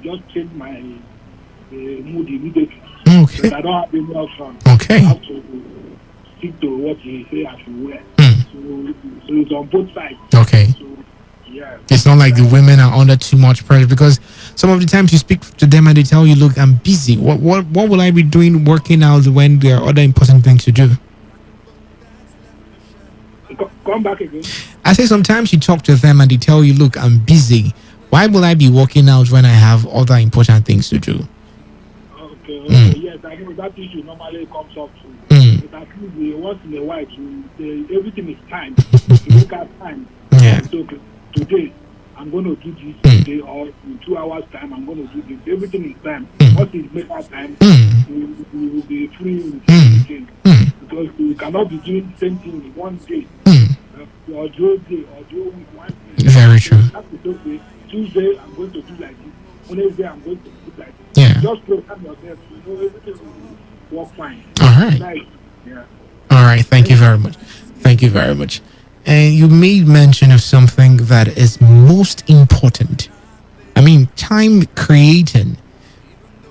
just change my mood immediately. Okay. But I don't have any option. Okay. I have to stick to what he say I should wear. So it's on both sides. Okay. So, yeah. It's not like the women are under too much pressure, because some of the times you speak to them and they tell you, look, I'm busy. What will I be doing working out when there are other important things to do? Come back again. I say sometimes you talk to them and they tell you, look, I'm busy. Why will I be working out when I have other important things to do? Okay. Yes, I know that issue normally comes up too. But at least once in a while, everything is time. You look at time. Yeah. So today, I'm going to do this today, or in 2 hours' time, I'm going to do this. Everything is time. Once it's make our time, we will be free with everything. Because we cannot be doing the same thing in one day. Or do a day, or do a week, one day. Very true. That's okay. Tuesday, I'm going to do like this. Wednesday, I'm going to do like this. Yeah. Just program yourself. Everything will work fine. All right. Yeah. All right. Thank you very much. And you made mention of something that is most important. I mean, time creating.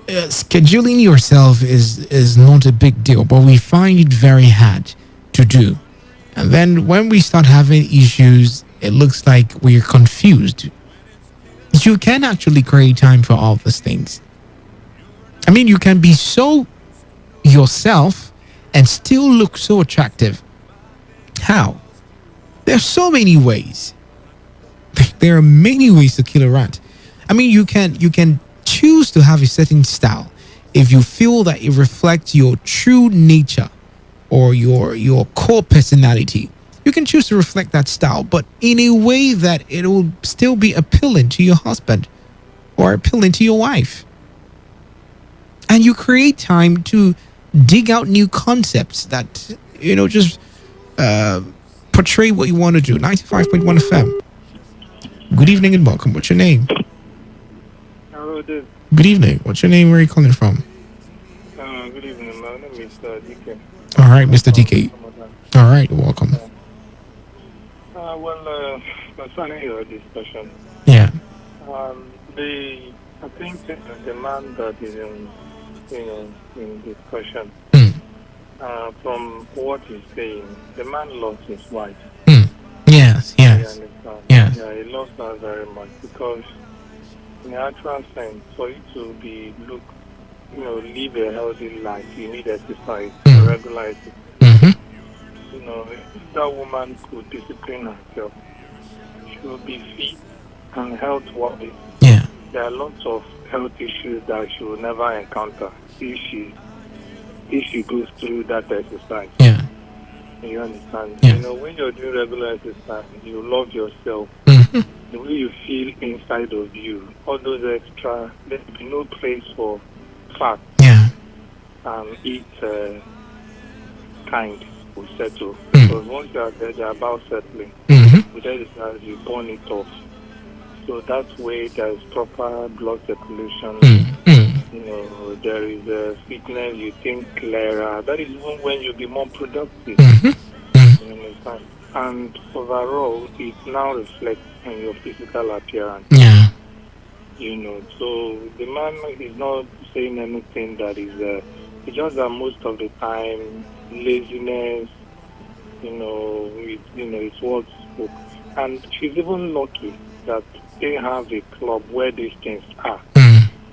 Scheduling yourself is not a big deal, but we find it very hard to do. And then when we start having issues, it looks like we're confused. You can actually create time for all these things. I mean, you can be so yourself and still look so attractive. How? There's so many ways. There are many ways to kill a rat. I mean, you can choose to have a certain style if you feel that it reflects your true nature or your core personality. You can choose to reflect that style, but in a way that it will still be appealing to your husband or appealing to your wife. And you create time to dig out new concepts that, just portray what you want to do. 95.1 FM. Good evening and welcome. What's your name? Hello, Dave. Good evening. What's your name? Where are you calling from? Good evening. My name is DK. All right, Mr. DK. All right, welcome. Concerning your discussion. Yeah. I think the man that is in discussion, from what he's saying, the man loves his wife. Yes. Yeah, he loves her very much, because in the actual sense, for you to live a healthy life, you need exercise, regular exercise. If that woman could discipline herself, she will be fit and health-wise. Yeah. There are lots of health issues that she will never encounter if she goes through that exercise. Yeah. You understand? Yes. When you're doing regular exercise, you love yourself. The way you feel inside of you, all those extra, there'll be no place for fat. Yeah. Eat kind will settle. Because once you are there, they're about settling. With exercise, you burn it off. So that way, there's proper blood circulation. There is a fitness, you think clearer. That is even when you'll be more productive. You understand? And overall, it now reflects on your physical appearance. Yeah. So the man is not saying anything that is It's just that most of the time, laziness, it's what's spoke. And she's even lucky that they have a club where these things are.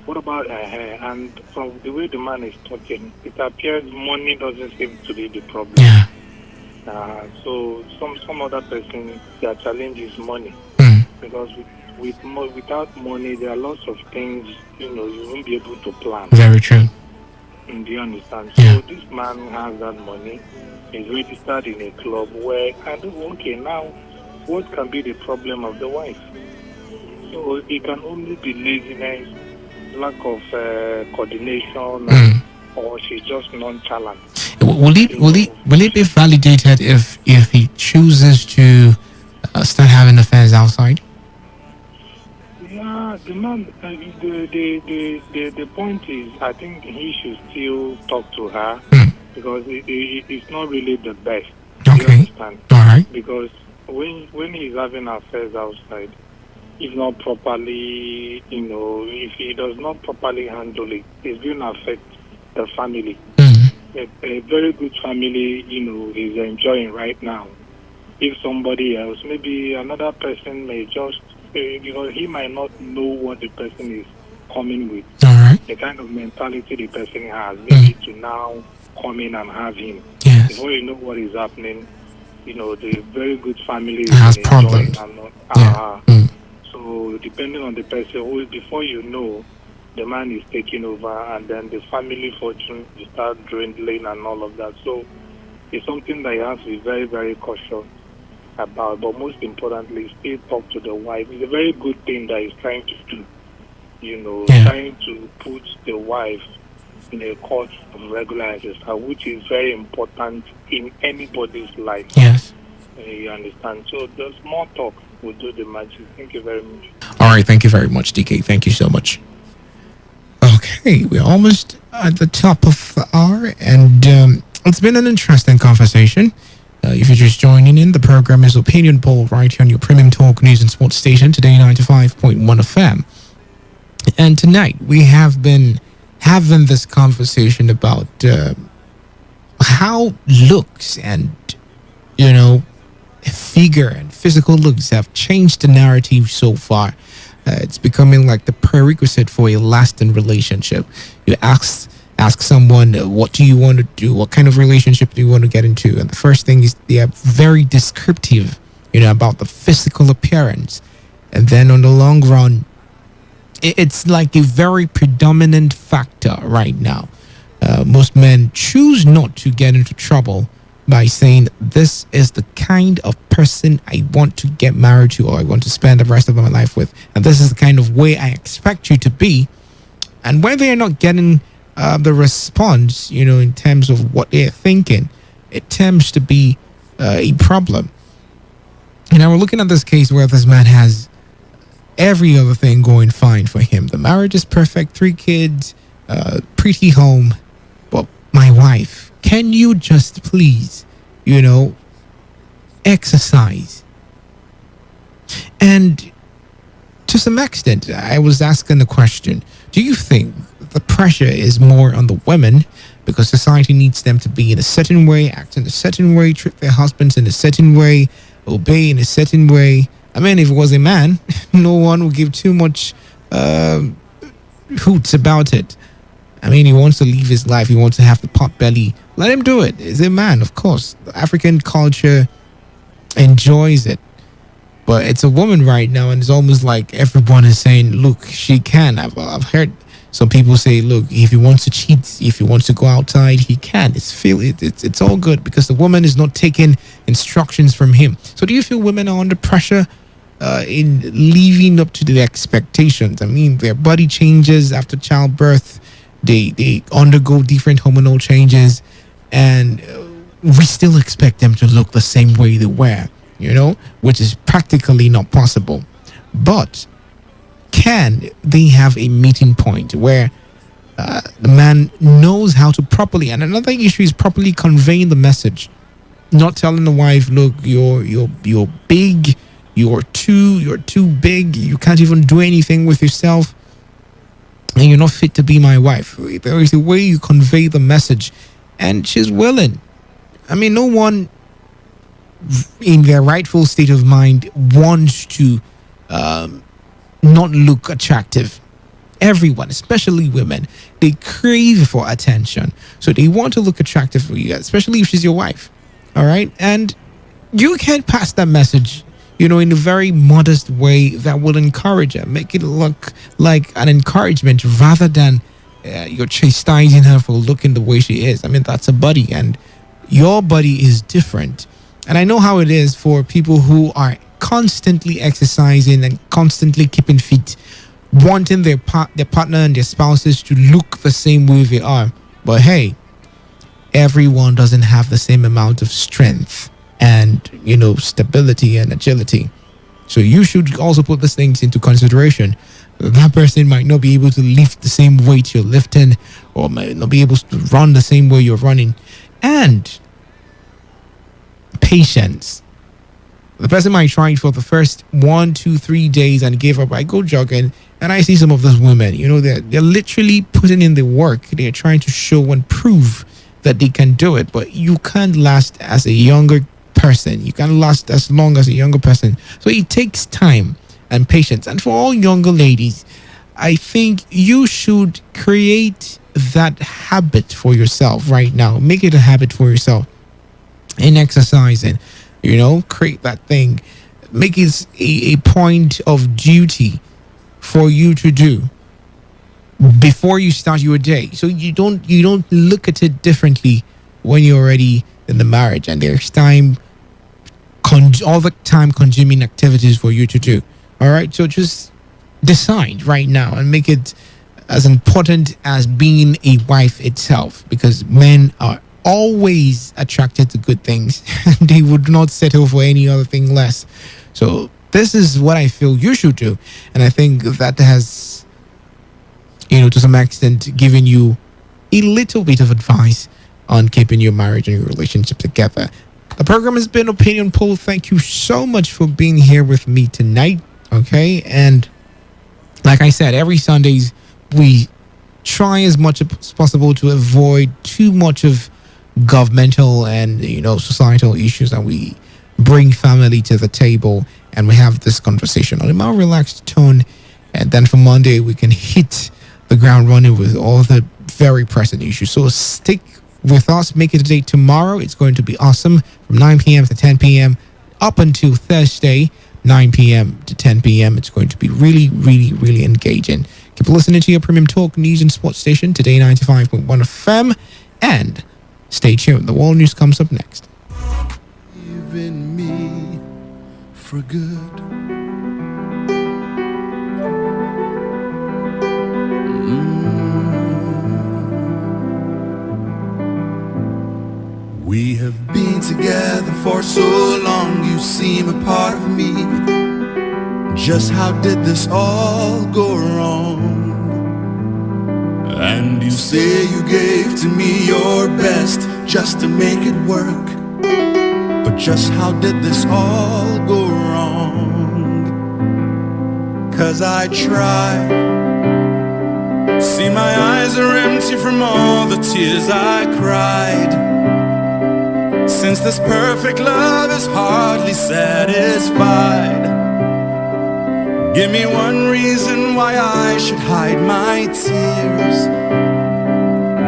What about her hair? And from the way the man is talking, it appears money doesn't seem to be the problem. So some other person, their challenge is money. Because without money, there are lots of things, you won't be able to plan. Very true. Do you understand? So this man has that money. He's registered in a club where, okay, now, what can be the problem of the wife? So it can only be laziness, lack of coordination, or she's just nonchalant. Will it be validated if he chooses to start having affairs outside? Yeah, the man. The point is, I think he should still talk to her because it's not really the best. Okay. You understand? All right. Because when he's having affairs outside, if not properly, if he does not properly handle it, it's going to affect the family. A very good family, is enjoying right now. If somebody else, maybe another person may just, he might not know what the person is coming with. All right. The kind of mentality the person has, maybe to now come in and have him. Yes. Before you know what is happening, the very good family has is problems. So depending on the person, before you know, the man is taking over, and then the family fortune will start dwindling and all of that. So it's something that you have to be very, very cautious about. But most importantly, still talk to the wife. It's a very good thing that he's trying to do. Trying to put the wife in a court of regular exercise, which is very important in anybody's life. Yes. You understand? So the small talk will do the magic. Thank you very much. All right. Thank you very much, DK. Thank you so much. Okay, we're almost at the top of the hour, and it's been an interesting conversation. If you're just joining in, the program is Opinion Poll right here on your premium talk news and sports station, Today95.1 FM. And tonight we have been having this conversation about how looks and, figure and physical looks have changed the narrative so far. It's becoming like the prerequisite for a lasting relationship. You ask someone, what do you want to do? What kind of relationship do you want to get into? And the first thing is they are very descriptive, about the physical appearance. And then on the long run, it's like a very predominant factor right now. Most men choose not to get into trouble by saying, this is the kind of person I want to get married to, or I want to spend the rest of my life with. And this is the kind of way I expect you to be. And when they are not getting the response, in terms of what they're thinking, it tends to be a problem. Now we're looking at this case where this man has every other thing going fine for him. The marriage is perfect, 3 kids, pretty home. But my wife, can you just please, exercise? And to some extent, I was asking the question, do you think the pressure is more on the women because society needs them to be in a certain way, act in a certain way, treat their husbands in a certain way, obey in a certain way? I mean, if it was a man, no one would give too much hoots about it. I mean, he wants to live his life. He wants to have the pot belly. Let him do it. He's a man, of course. The African culture enjoys it. But it's a woman right now, and it's almost like everyone is saying, look, she can. I've heard some people say, look, if he wants to cheat, if he wants to go outside, he can. It's all good because the woman is not taking instructions from him. So do you feel women are under pressure in living up to the expectations? I mean, their body changes after childbirth. They undergo different hormonal changes, and we still expect them to look the same way they were, which is practically not possible. But can they have a meeting point where the man knows how to properly, and another issue is properly conveying the message, not telling the wife, look, you're big, you're too big, you can't even do anything with yourself. and you're not fit to be my wife. There is a way you convey the message, and she's willing. I mean, no one in their rightful state of mind wants to not look attractive. Everyone, especially women, they crave for attention. So they want to look attractive for you, especially if she's your wife. All right? And you can pass that message, in a very modest way that will encourage her. Make it look like an encouragement rather than you're chastising her for looking the way she is. I mean, that's a body, and your body is different. And I know how it is for people who are constantly exercising and constantly keeping fit, wanting their partner and their spouses to look the same way they are. But hey, everyone doesn't have the same amount of strength and, stability and agility. So you should also put these things into consideration. That person might not be able to lift the same weight you're lifting, or might not be able to run the same way you're running. And patience. The person might try it for the first 1, 2, 3 days and give up. I go jogging and I see some of those women, they're literally putting in the work. They're trying to show and prove that they can do it. But you can't last as a younger person. You can't last as long as a younger person. So it takes time and patience. And for all younger ladies, I think you should create that habit for yourself right now. Make it a habit for yourself in exercising. Create that thing. Make it a point of duty for you to do before you start your day. So you don't look at it differently when you're already in the marriage and there's all the time consuming activities for you to do. All right. So just decide right now and make it as important as being a wife itself, because men are always attracted to good things. They would not settle for any other thing less. So this is what I feel you should do. And I think that has, to some extent, given you a little bit of advice on keeping your marriage and your relationship together. The program has been Opinion Poll. Thank you so much for being here with me tonight. Okay. And like I said, every Sundays we try as much as possible to avoid too much of governmental and societal issues, and we bring family to the table and we have this conversation on a more relaxed tone, and then for Monday we can hit the ground running with all the very pressing issues. So stick with us, make it a day tomorrow. It's going to be awesome from 9 p.m. to 10 p.m. up until Thursday 9 p.m. to 10 p.m. It's going to be really, really, really engaging. Keep listening to your premium talk news and sports station, Today 95.1 FM, and stay tuned. The world news comes up next. Even me for good. We have been together for so long, you seem a part of me. Just how did this all go wrong? And you say you gave to me your best just to make it work. But just how did this all go wrong? 'Cause I tried. See, my eyes are empty from all the tears I cried. Since this perfect love is hardly satisfied. Give me one reason why I should hide my tears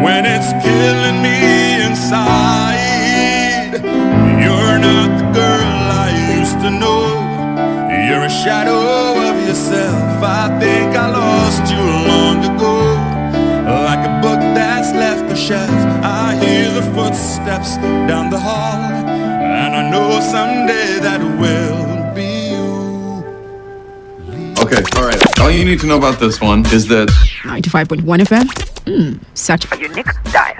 when it's killing me inside. You're not the girl I used to know. You're a shadow of yourself. I think I lost you long ago. Like a book that's left the shelf, I hear the footsteps down the hall, and I know someday that will be you. Okay, all right. All you need to know about this one is that 95.1 FM. Such a unique dial.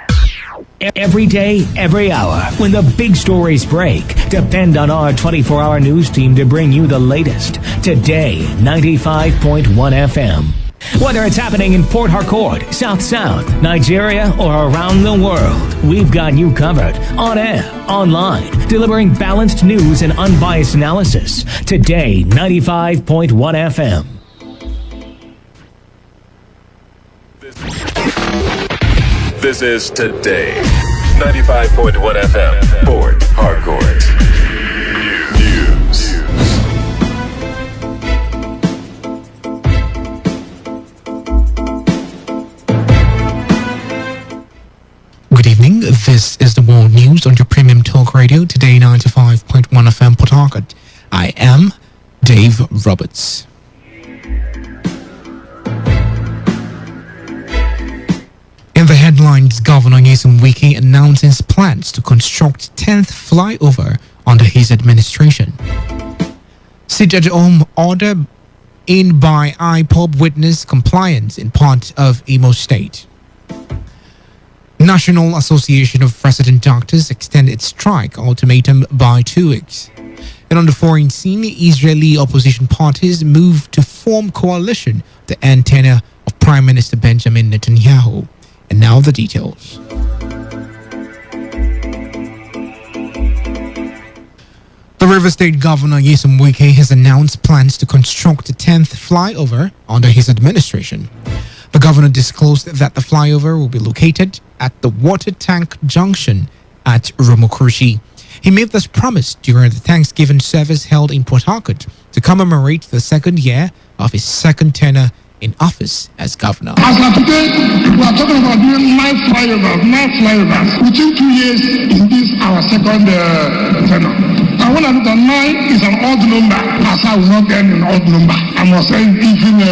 Every day, every hour, when the big stories break, depend on our 24-hour news team to bring you the latest. Today, 95.1 FM. Whether it's happening in Port Harcourt, South South, Nigeria, or around the world, we've got you covered. On air, online, delivering balanced news and unbiased analysis. Today, 95.1 FM. This is Today 95.1 FM, Port Harcourt. News. Good evening. This is the World News on your premium talk radio, Today 95.1 FM Port Harcourt. I am Dave Roberts. In the headlines, Governor Nyesom Wike announces plans to construct 10th flyover under his administration. Sit-at-home order in by IPOB witness compliance in part of Imo State. National Association of Resident Doctors extended its strike ultimatum by 2 weeks. And on the foreign scene, Israeli opposition parties move to form coalition to end tenure of Prime Minister Benjamin Netanyahu. And now the details. The River State Governor Nyesom Wike has announced plans to construct a 10th flyover under his administration. The governor disclosed that the flyover will be located at the water tank junction at Romokrushi. He made this promise during the Thanksgiving service held in Port Harcourt to commemorate the second year of his second tenure in office as governor. As of today, we are talking about doing 9 flyovers. Within 2 years, in this our second tenure. And when I look at 9 is an odd number. As I will not get an odd number. I must say even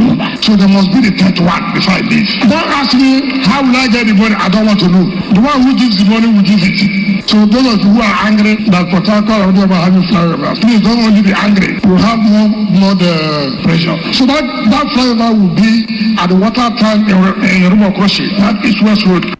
number. So there must be the 10th one before I leave. Don't ask me how will I get the money. I don't want to know. The one who gives the money will give it. So those of you who are angry that Port Harcourt are about having flyovers, please don't only be angry. You have more pressure. So that flyover will be at the water tank in Romokrushi. That is West Road.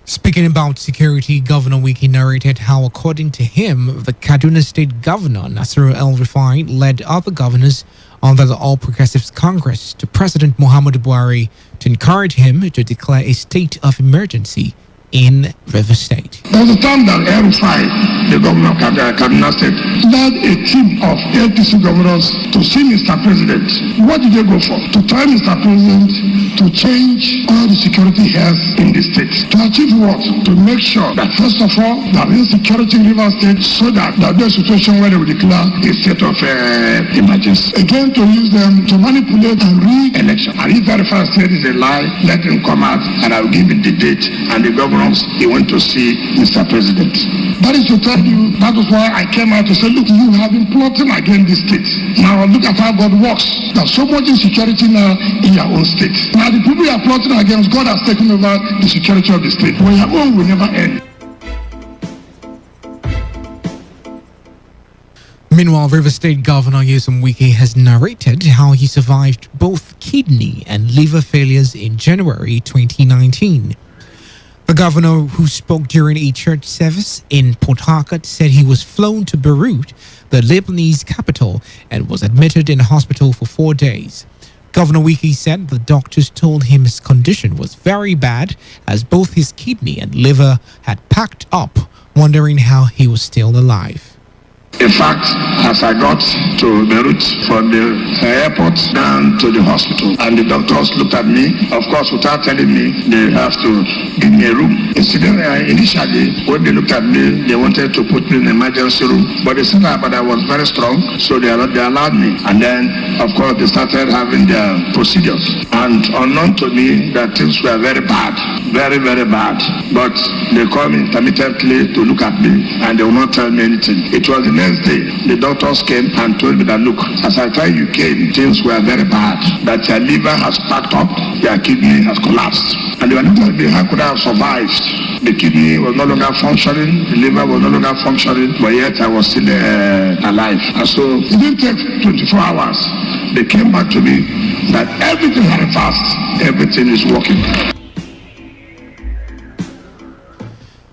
Speaking about security, Governor Wike narrated how, according to him, the Kaduna State Governor, Nasiru El-Rufai, led other governors under the All Progressives Congress to President Muhammadu Buhari to encourage him to declare a state of emergency in River State. There was a time that El-Rufai, the governor of Kaduna State, led a team of APC governors to see Mr. President. What did they go for? To tell Mr. President to change all the security health in the state. To achieve what? To make sure that first of all, there is security in River State so that there will be a situation where they will declare a state of emergency. Again, to use them to manipulate and re-election. And if El-Rufai said is a lie, let him come out and I will give him the date. And the governor he went to see Mr. President. That is to tell you, that was why I came out to say, look, you have been plotting against this state. Now look at how God works. There's so much insecurity now in your own state. Now the people you are plotting against, God has taken over the security of the state. When your own will never end. Meanwhile, River State Governor Nyesom Wike has narrated how he survived both kidney and liver failures in January 2019. The governor, who spoke during a church service in Port Harcourt, said he was flown to Beirut, the Lebanese capital, and was admitted in a hospital for 4 days. Governor Wike said the doctors told him his condition was very bad as both his kidney and liver had packed up, wondering how he was still alive. In fact, as I got to Beirut from the airport down to the hospital, and the doctors looked at me, of course, without telling me, they have to give me a room. Initially, when they looked at me, they wanted to put me in an emergency room, but they said that I was very strong, so they allowed me. And then, of course, they started having their procedures. And unknown to me, that things were very bad, very, very bad. But they called me intermittently to look at me, and they will not tell me anything. It was the next day, the doctors came and told me that, look, as I tell you came, things were very bad, that your liver has packed up, your kidney has collapsed. And they were looking at me, how could I have survived? The kidney was no longer functioning, the liver was no longer functioning, but yet I was still alive. And so it didn't take 24 hours. They came back to me that everything had passed, everything is working.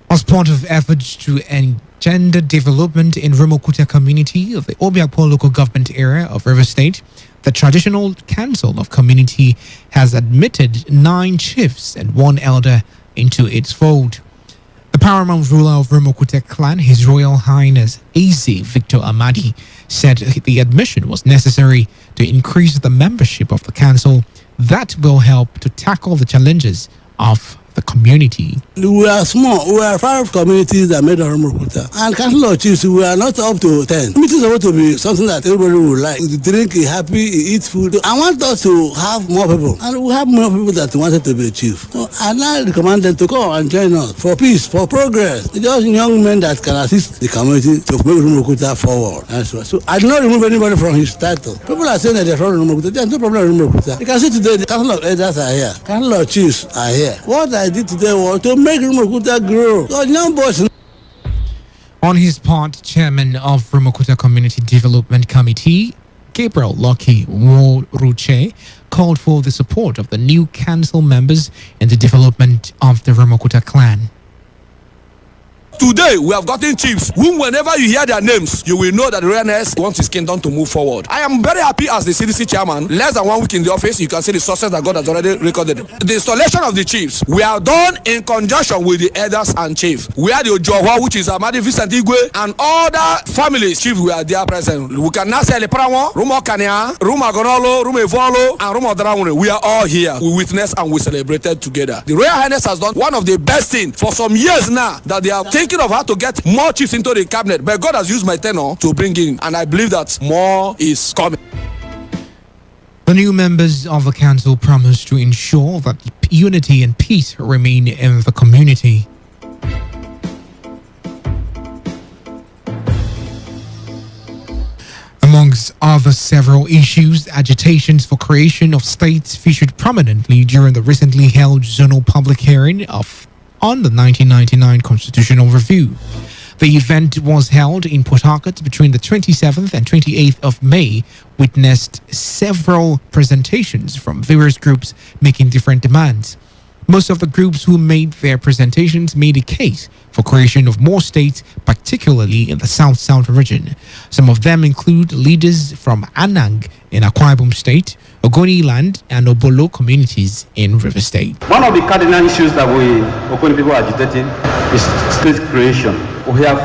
As part of efforts to engender development in Romokuta community of the Obiakpo local government area of River State, the Traditional Council of Community has admitted 9 chiefs and 1 elder into its fold. The paramount ruler of Romokuta clan, His Royal Highness Eze Victor Amadi, said the admission was necessary to increase the membership of the council that will help to tackle the challenges of the community. We are small. We are 5 communities that made Oromokuta. And Council of Chiefs, we are not up to 10. It is supposed to be something that everybody would like. You drink, you happy, you eat food. I want us to have more people. And we have more people that wanted to be a chief. So I now recommend them to come and join us for peace, for progress. Just young men that can assist the community to move Oromokuta forward. That's right. So I do not remove anybody from his title. People are saying that they're from Oromokuta. There's no problem with Oromokuta. You can see today the Council of Elders are here. Council of Chiefs are here. What I did today was to make Oromokuta grow. So young boys. On his part, Chairman of Oromokuta Community Development Committee, Gabriel Lucky Woruche, called for the support of the new council members in the development of the Oromokuta clan. Today, we have gotten chiefs whom whenever you hear their names, you will know that the Royalness wants his kingdom to move forward. I am very happy as the CDC chairman. Less than 1 week in the office, you can see the success that God has already recorded. The installation of the chiefs, we are done in conjunction with the elders and chiefs. We are the Ojowa, which is Amadi Vincent Igwe, and other families, chiefs, we are there present. We can now say Leprawa, Rumo Kania, Rumo Agonolo, Rumo Evolo, and Rumo Dramune. We are all here. We witnessed and we celebrated together. The Royal Highness has done one of the best things for some years now that they are thinking of how to get more chiefs into the cabinet, but God has used my tenure to bring in, and I believe that more is coming. The new members of the council promise to ensure that unity and peace remain in the community. Amongst other several issues, agitations for creation of states featured prominently during the recently held zonal public hearing on the 1999 Constitutional Review. The event was held in Port Harcourt between the 27th and 28th of May, witnessed several presentations from various groups making different demands. Most of the groups who made their presentations made a case for creation of more states, particularly in the South-South region. Some of them include leaders from Anang in Akwa Ibom State, Ogoni Land and Obolo communities in River State. One of the cardinal issues that we Ogoni people are agitating is state creation. We have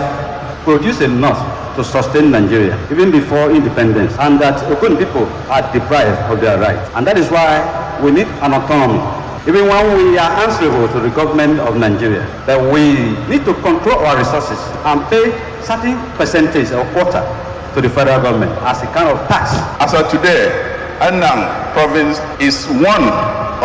produced enough to sustain Nigeria even before independence, and that Ogoni people are deprived of their rights. And that is why we need an autonomy. Even when we are answerable to the government of Nigeria, that we need to control our resources and pay certain percentage or quota to the federal government as a kind of tax. As of today, Anang province is one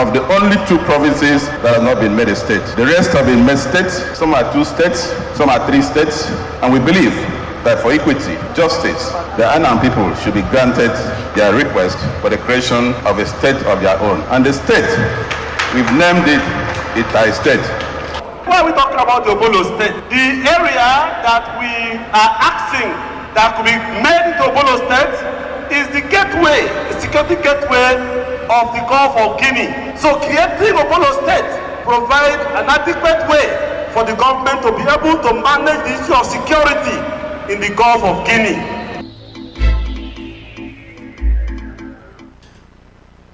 of the only 2 provinces that have not been made a state. The rest have been made states. Some are 2 states, some are 3 states, and we believe that for equity, justice, the Anang people should be granted their request for the creation of a state of their own. And the state, we've named it Itai State. Why are we talking about the Obolo State? The area that we are asking that could be made into Obolo State is the gateway, the security gateway of the Gulf of Guinea. So creating Obolo State provides an adequate way for the government to be able to manage the issue of security in the Gulf of Guinea.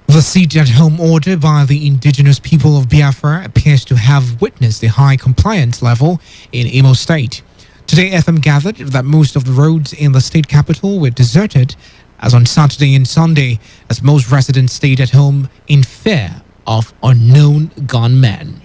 The seat-at-home order by the indigenous people of Biafra appears to have witnessed a high compliance level in Imo State. Today, FM gathered that most of the roads in the state capital were deserted as on Saturday and Sunday, as most residents stayed at home in fear of unknown gunmen.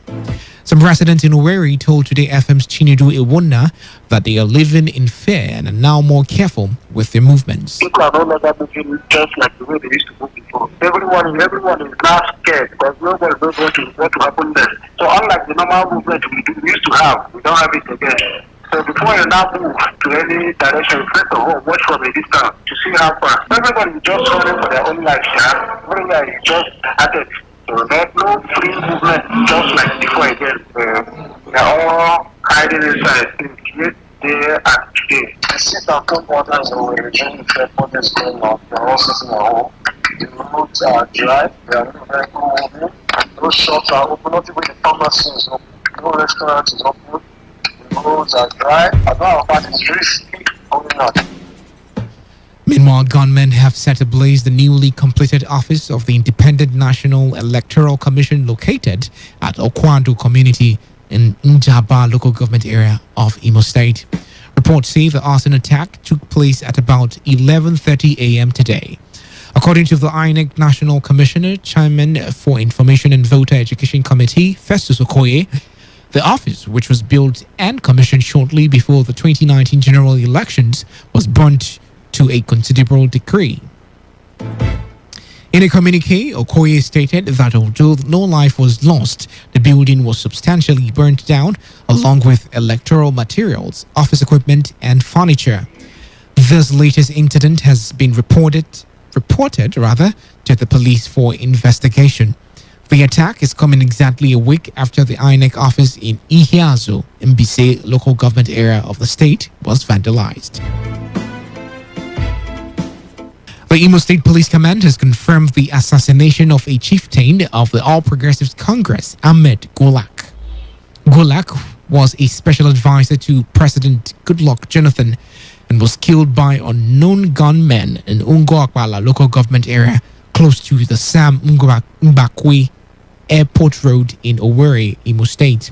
Some residents in Owerri told Today FM's Chinedu Iwuna that they are living in fear and are now more careful with their movements. People are no longer moving just like the way they used to move before. Everyone is now scared because nobody knows what will happen next. So unlike the normal movement we used to have, we don't have it again. So before you now move to any direction, first of all, watch from a distance to see how far. Everybody is just running for their own life, yeah? Everybody is just at it. So there's no free movement just like before again. They're all hiding inside things there and today. I see that come water is already very what is going on. They're all sitting at home. The roads are dry. They are not very good. No shops are open. Not even the pharmacy is open. No restaurant is open. The roads are dry. I know our part is risky going on. Meanwhile, gunmen have set ablaze the newly completed office of the Independent National Electoral Commission located at Okwando community in Njaba local government area of Imo State. Reports say the arson attack took place at about 11:30 a.m. today. According to the INEC National Commissioner, Chairman for Information and Voter Education Committee, Festus Okoye, the office, which was built and commissioned shortly before the 2019 general elections, was burnt to a considerable degree. In a communique, Okoye stated that although no life was lost, the building was substantially burnt down, along with electoral materials, office equipment, and furniture. This latest incident has been reported to the police for investigation. The attack is coming exactly a week after the INEC office in Ihiazo, Mbise local government area of the state, was vandalized. The Imo State Police Command has confirmed the assassination of a chieftain of the All Progressives Congress, Ahmed Golak. Golak was a special advisor to President Goodluck Jonathan and was killed by unknown gunmen in Ungo Akbala local government area close to the Sam Mbakwe Airport Road in Owerri, Imo State.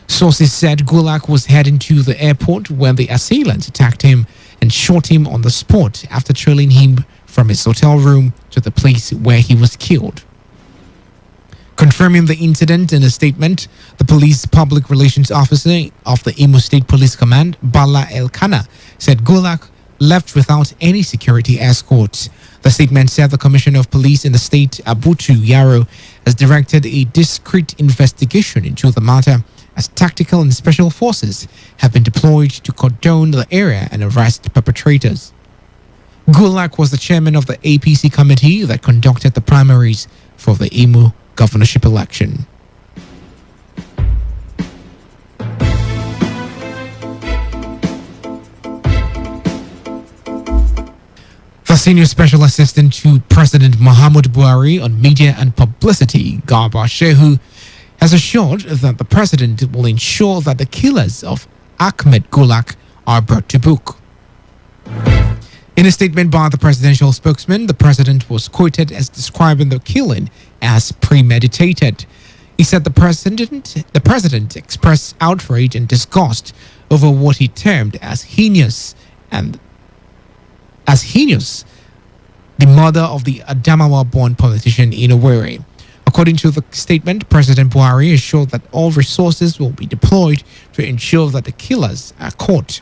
Sources said Golak was heading to the airport when the assailant attacked him and shot him on the spot after trailing him from his hotel room to the place where he was killed. Confirming the incident in a statement, the police public relations officer of the Imo State Police Command, Bala Elkana, said Golak left without any security escorts. The statement said the Commissioner of Police in the state, Abutu Yaro, has directed a discreet investigation into the matter as tactical and special forces have been deployed to cordon the area and arrest perpetrators. Golak was the chairman of the APC committee that conducted the primaries for the Imo governorship election. The senior special assistant to President Muhammadu Buhari on media and publicity, Garba Shehu, has assured that the president will ensure that the killers of Ahmed Golak are brought to book. In a statement by the presidential spokesman, the president was quoted as describing the killing as premeditated. He said the president expressed outrage and disgust over what he termed as heinous, the murder of the Adamawa-born politician in Owerri. According to the statement, President Buhari assured that all resources will be deployed to ensure that the killers are caught.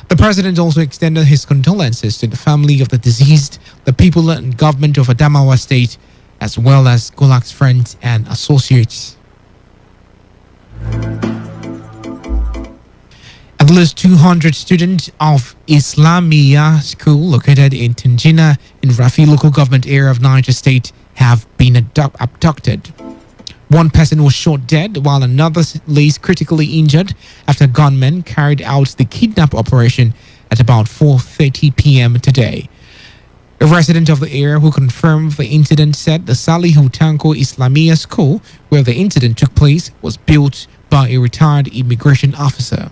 The president also extended his condolences to the family of the deceased, the people and government of Adamawa State, as well as Golak's friends and associates. At least 200 students of Islamia School located in Tanjina in Rafi local government area of Niger State have been abducted. One person was shot dead while another lays critically injured after gunmen carried out the kidnap operation at about 4:30 p.m. today. A resident of the area who confirmed the incident said the Salihu Tanko Islamia School, where the incident took place, was built by a retired immigration officer.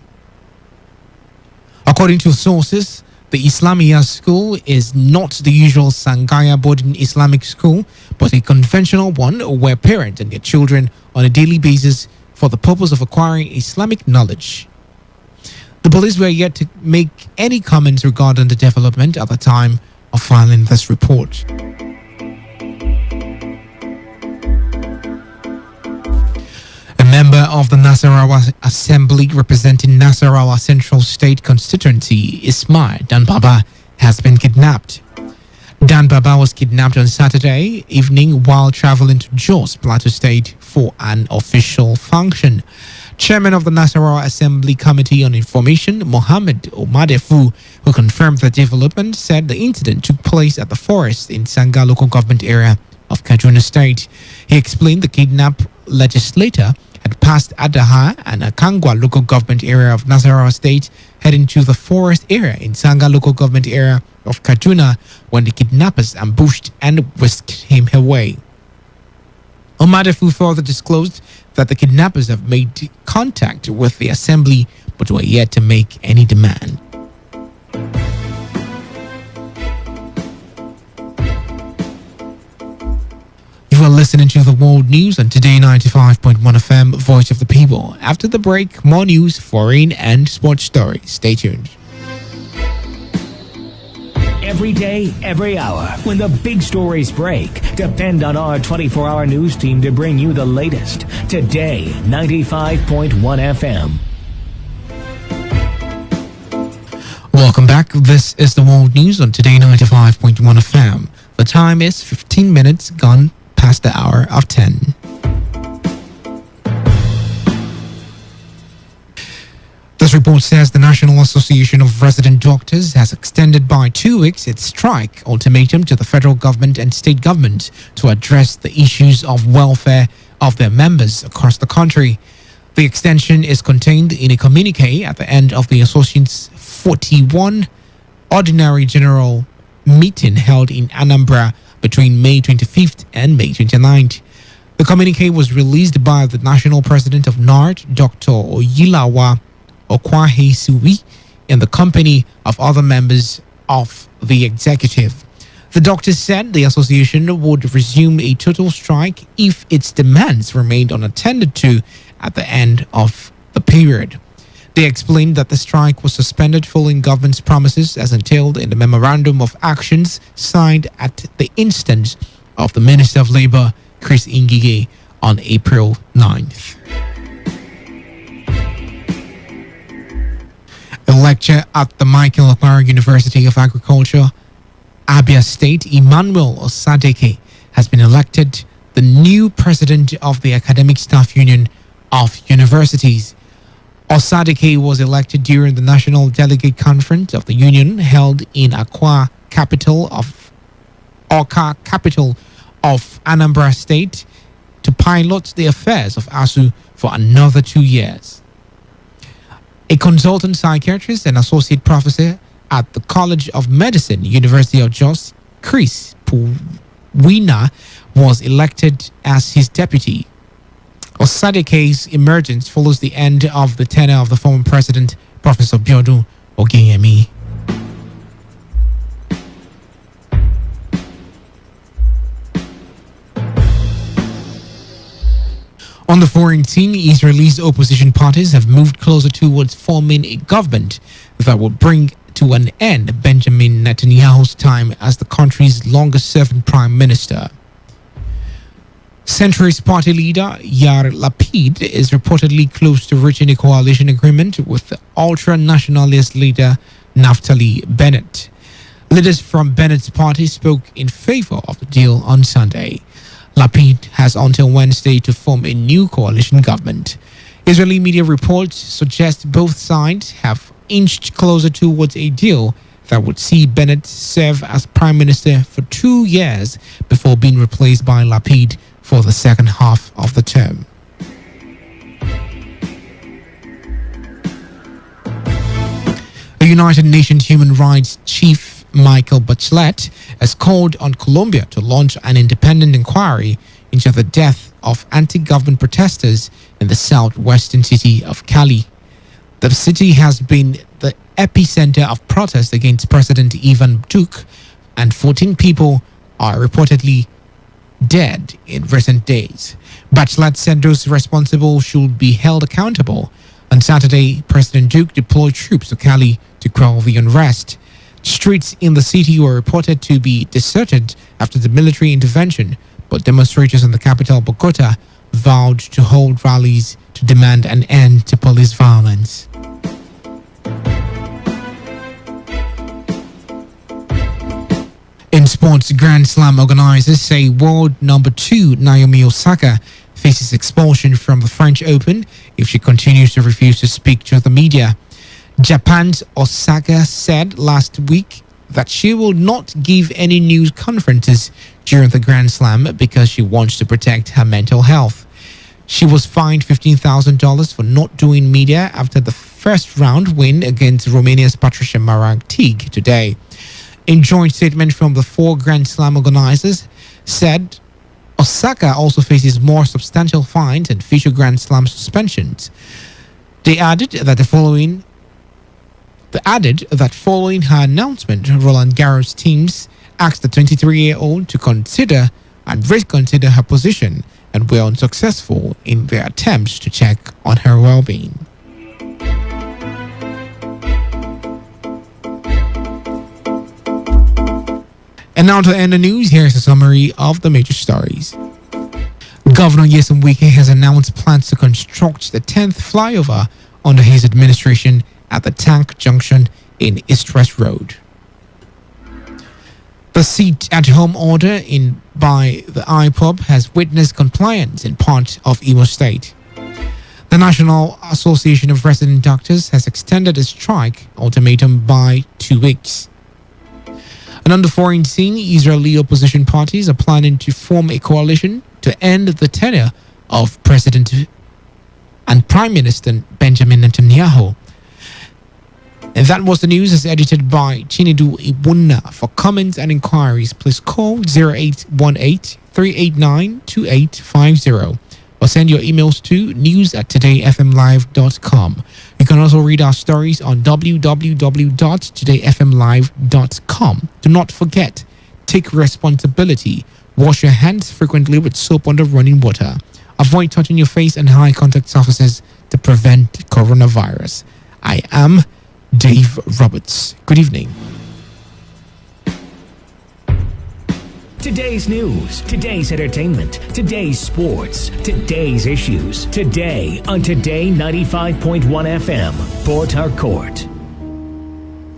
According to sources, the Islamia School is not the usual Sangaya boarding Islamic school, but a conventional one where parents and their children on a daily basis for the purpose of acquiring Islamic knowledge. The police were yet to make any comments regarding the development at the time of filing this report. A member of the Nasarawa Assembly representing Nasarawa Central State Constituency, Ismail Danbaba, has been kidnapped. Danbaba was kidnapped on Saturday evening while traveling to Jos, Plateau State for an official function. Chairman of the Nasarawa Assembly Committee on Information, Mohammed Omadefu, who confirmed the development, said the incident took place at the forest in Sanga local government area of Kaduna State. He explained the kidnap legislator had passed Adaha and Akangwa local government area of Nasarawa State, heading to the forest area in Sanga local government area of Kaduna when the kidnappers ambushed and whisked him away. Omadefu further disclosed that the kidnappers have made contact with the assembly but were yet to make any demand. You are listening to the World News on Today 95.1 FM, Voice of the People. After the break, more news, foreign and sports stories. Stay tuned. Every day, every hour, when the big stories break, depend on our 24-hour news team to bring you the latest. Today, 95.1 FM. Welcome back. This is the World News on Today 95.1 FM. The time is 15 minutes gone past the hour of 10. This report says the National Association of Resident Doctors has extended by 2 weeks its strike ultimatum to the federal government and state government to address the issues of welfare of their members across the country. The extension is contained in a communique at the end of the association's 41 Ordinary General Meeting held in Anambra between May 25th and May 29th. The communique was released by the national president of NARD, Dr. Oyilawa Okwahe-Suwi, in the company of other members of the executive. The doctors said the association would resume a total strike if its demands remained unattended to at the end of the period. They explained that the strike was suspended following government's promises as entailed in the Memorandum of Actions signed at the instance of the Minister of Labour, Chris Ngige, on April 9th. A lecturer at the Michael Okpara University of Agriculture, Abia State, Emmanuel Osadeke, has been elected the new president of the Academic Staff Union of Universities. Osadeke was elected during the National Delegate Conference of the Union held in Awka, capital of Anambra State, to pilot the affairs of ASU for another 2 years. A consultant psychiatrist and associate professor at the College of Medicine, University of Jos, Chris Puwina, was elected as his deputy. Osadeke's emergence follows the end of the tenure of the former president, Professor Biodun Ogeyemi. On the foreign scene, Israel's opposition parties have moved closer towards forming a government that will bring to an end Benjamin Netanyahu's time as the country's longest-serving prime minister. Centrist party leader Yair Lapid is reportedly close to reaching a coalition agreement with the ultra-nationalist leader Naftali Bennett. Leaders from Bennett's party spoke in favor of the deal on Sunday. Lapid has until Wednesday to form a new coalition government. Israeli media reports suggest both sides have inched closer towards a deal that would see Bennett serve as prime minister for 2 years before being replaced by Lapid for the second half of the term. The United Nations Human Rights Chief Michael Bachelet has called on Colombia to launch an independent inquiry into the death of anti-government protesters in the southwestern city of Cali. The city has been the epicenter of protests against President Ivan Duque, and 14 people are reportedly dead in recent days. Bachelet said those responsible should be held accountable. On Saturday, President Duque deployed troops to Cali to quell the unrest. Streets in the city were reported to be deserted after the military intervention, but demonstrators in the capital, Bogota, vowed to hold rallies to demand an end to police violence. In sports, Grand Slam organizers say world number 2 Naomi Osaka faces expulsion from the French Open if she continues to refuse to speak to the media. Japan's Osaka said last week that she will not give any news conferences during the Grand Slam because she wants to protect her mental health. She was fined $15,000 for not doing media after the first round win against Romania's Patricia Marag-Teague today. A joint statement from the 4 Grand Slam organizers said Osaka also faces more substantial fines and future Grand Slam suspensions. They added that following her announcement, Roland Garros teams asked the 23-year-old to consider and reconsider her position and were unsuccessful in their attempts to check on her well-being. And now to end the news, here's a summary of the major stories. Governor Nyesom Wike has announced plans to construct the 10th flyover under his administration at the Tank Junction in East West Road. The seat-at-home order by the IPOB has witnessed compliance in part of Imo State. The National Association of Resident Doctors has extended its strike ultimatum by 2 weeks. And on the foreign scene, Israeli opposition parties are planning to form a coalition to end the tenure of President and Prime Minister Benjamin Netanyahu. And that was the news, as edited by Chinedu Ibunna. For comments and inquiries, please call 0818-389-2850 or send your emails to news@todayfmlive.com. You can also read our stories on www.todayfmlive.com. Do not forget, take responsibility. Wash your hands frequently with soap under running water. Avoid touching your face and high contact surfaces to prevent coronavirus. I am Dave Roberts. Good evening. Today's news, today's entertainment, today's sports, today's issues. Today on Today 95.1 FM, Port Harcourt.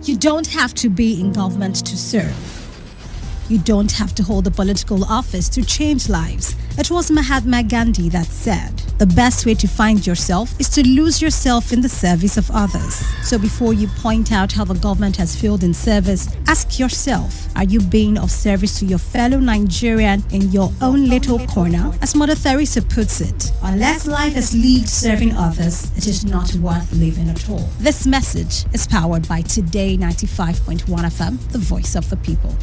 You don't have to be in government to serve. You don't have to hold a political office to change lives. It was Mahatma Gandhi that said, the best way to find yourself is to lose yourself in the service of others. So before you point out how the government has failed in service, ask yourself, are you being of service to your fellow Nigerian in your own little corner? As Mother Teresa puts it, unless life is lived serving others, it is not worth living at all. This message is powered by Today 95.1 FM, the voice of the people.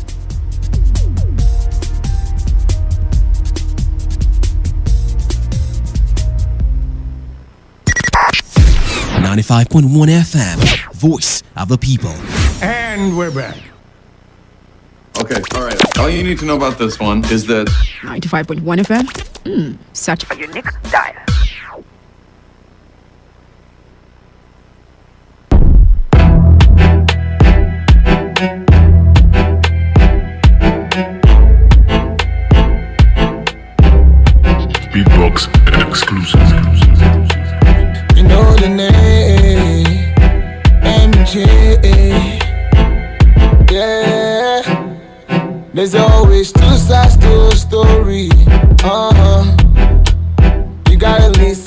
95.1 FM, voice of the people. And we're back. Okay, all right. All you need to know about this one is that 95.1 FM. Such a unique style. Beatbox exclusive. You know the name, MJ. Yeah, there's always two sides to a story. You gotta listen.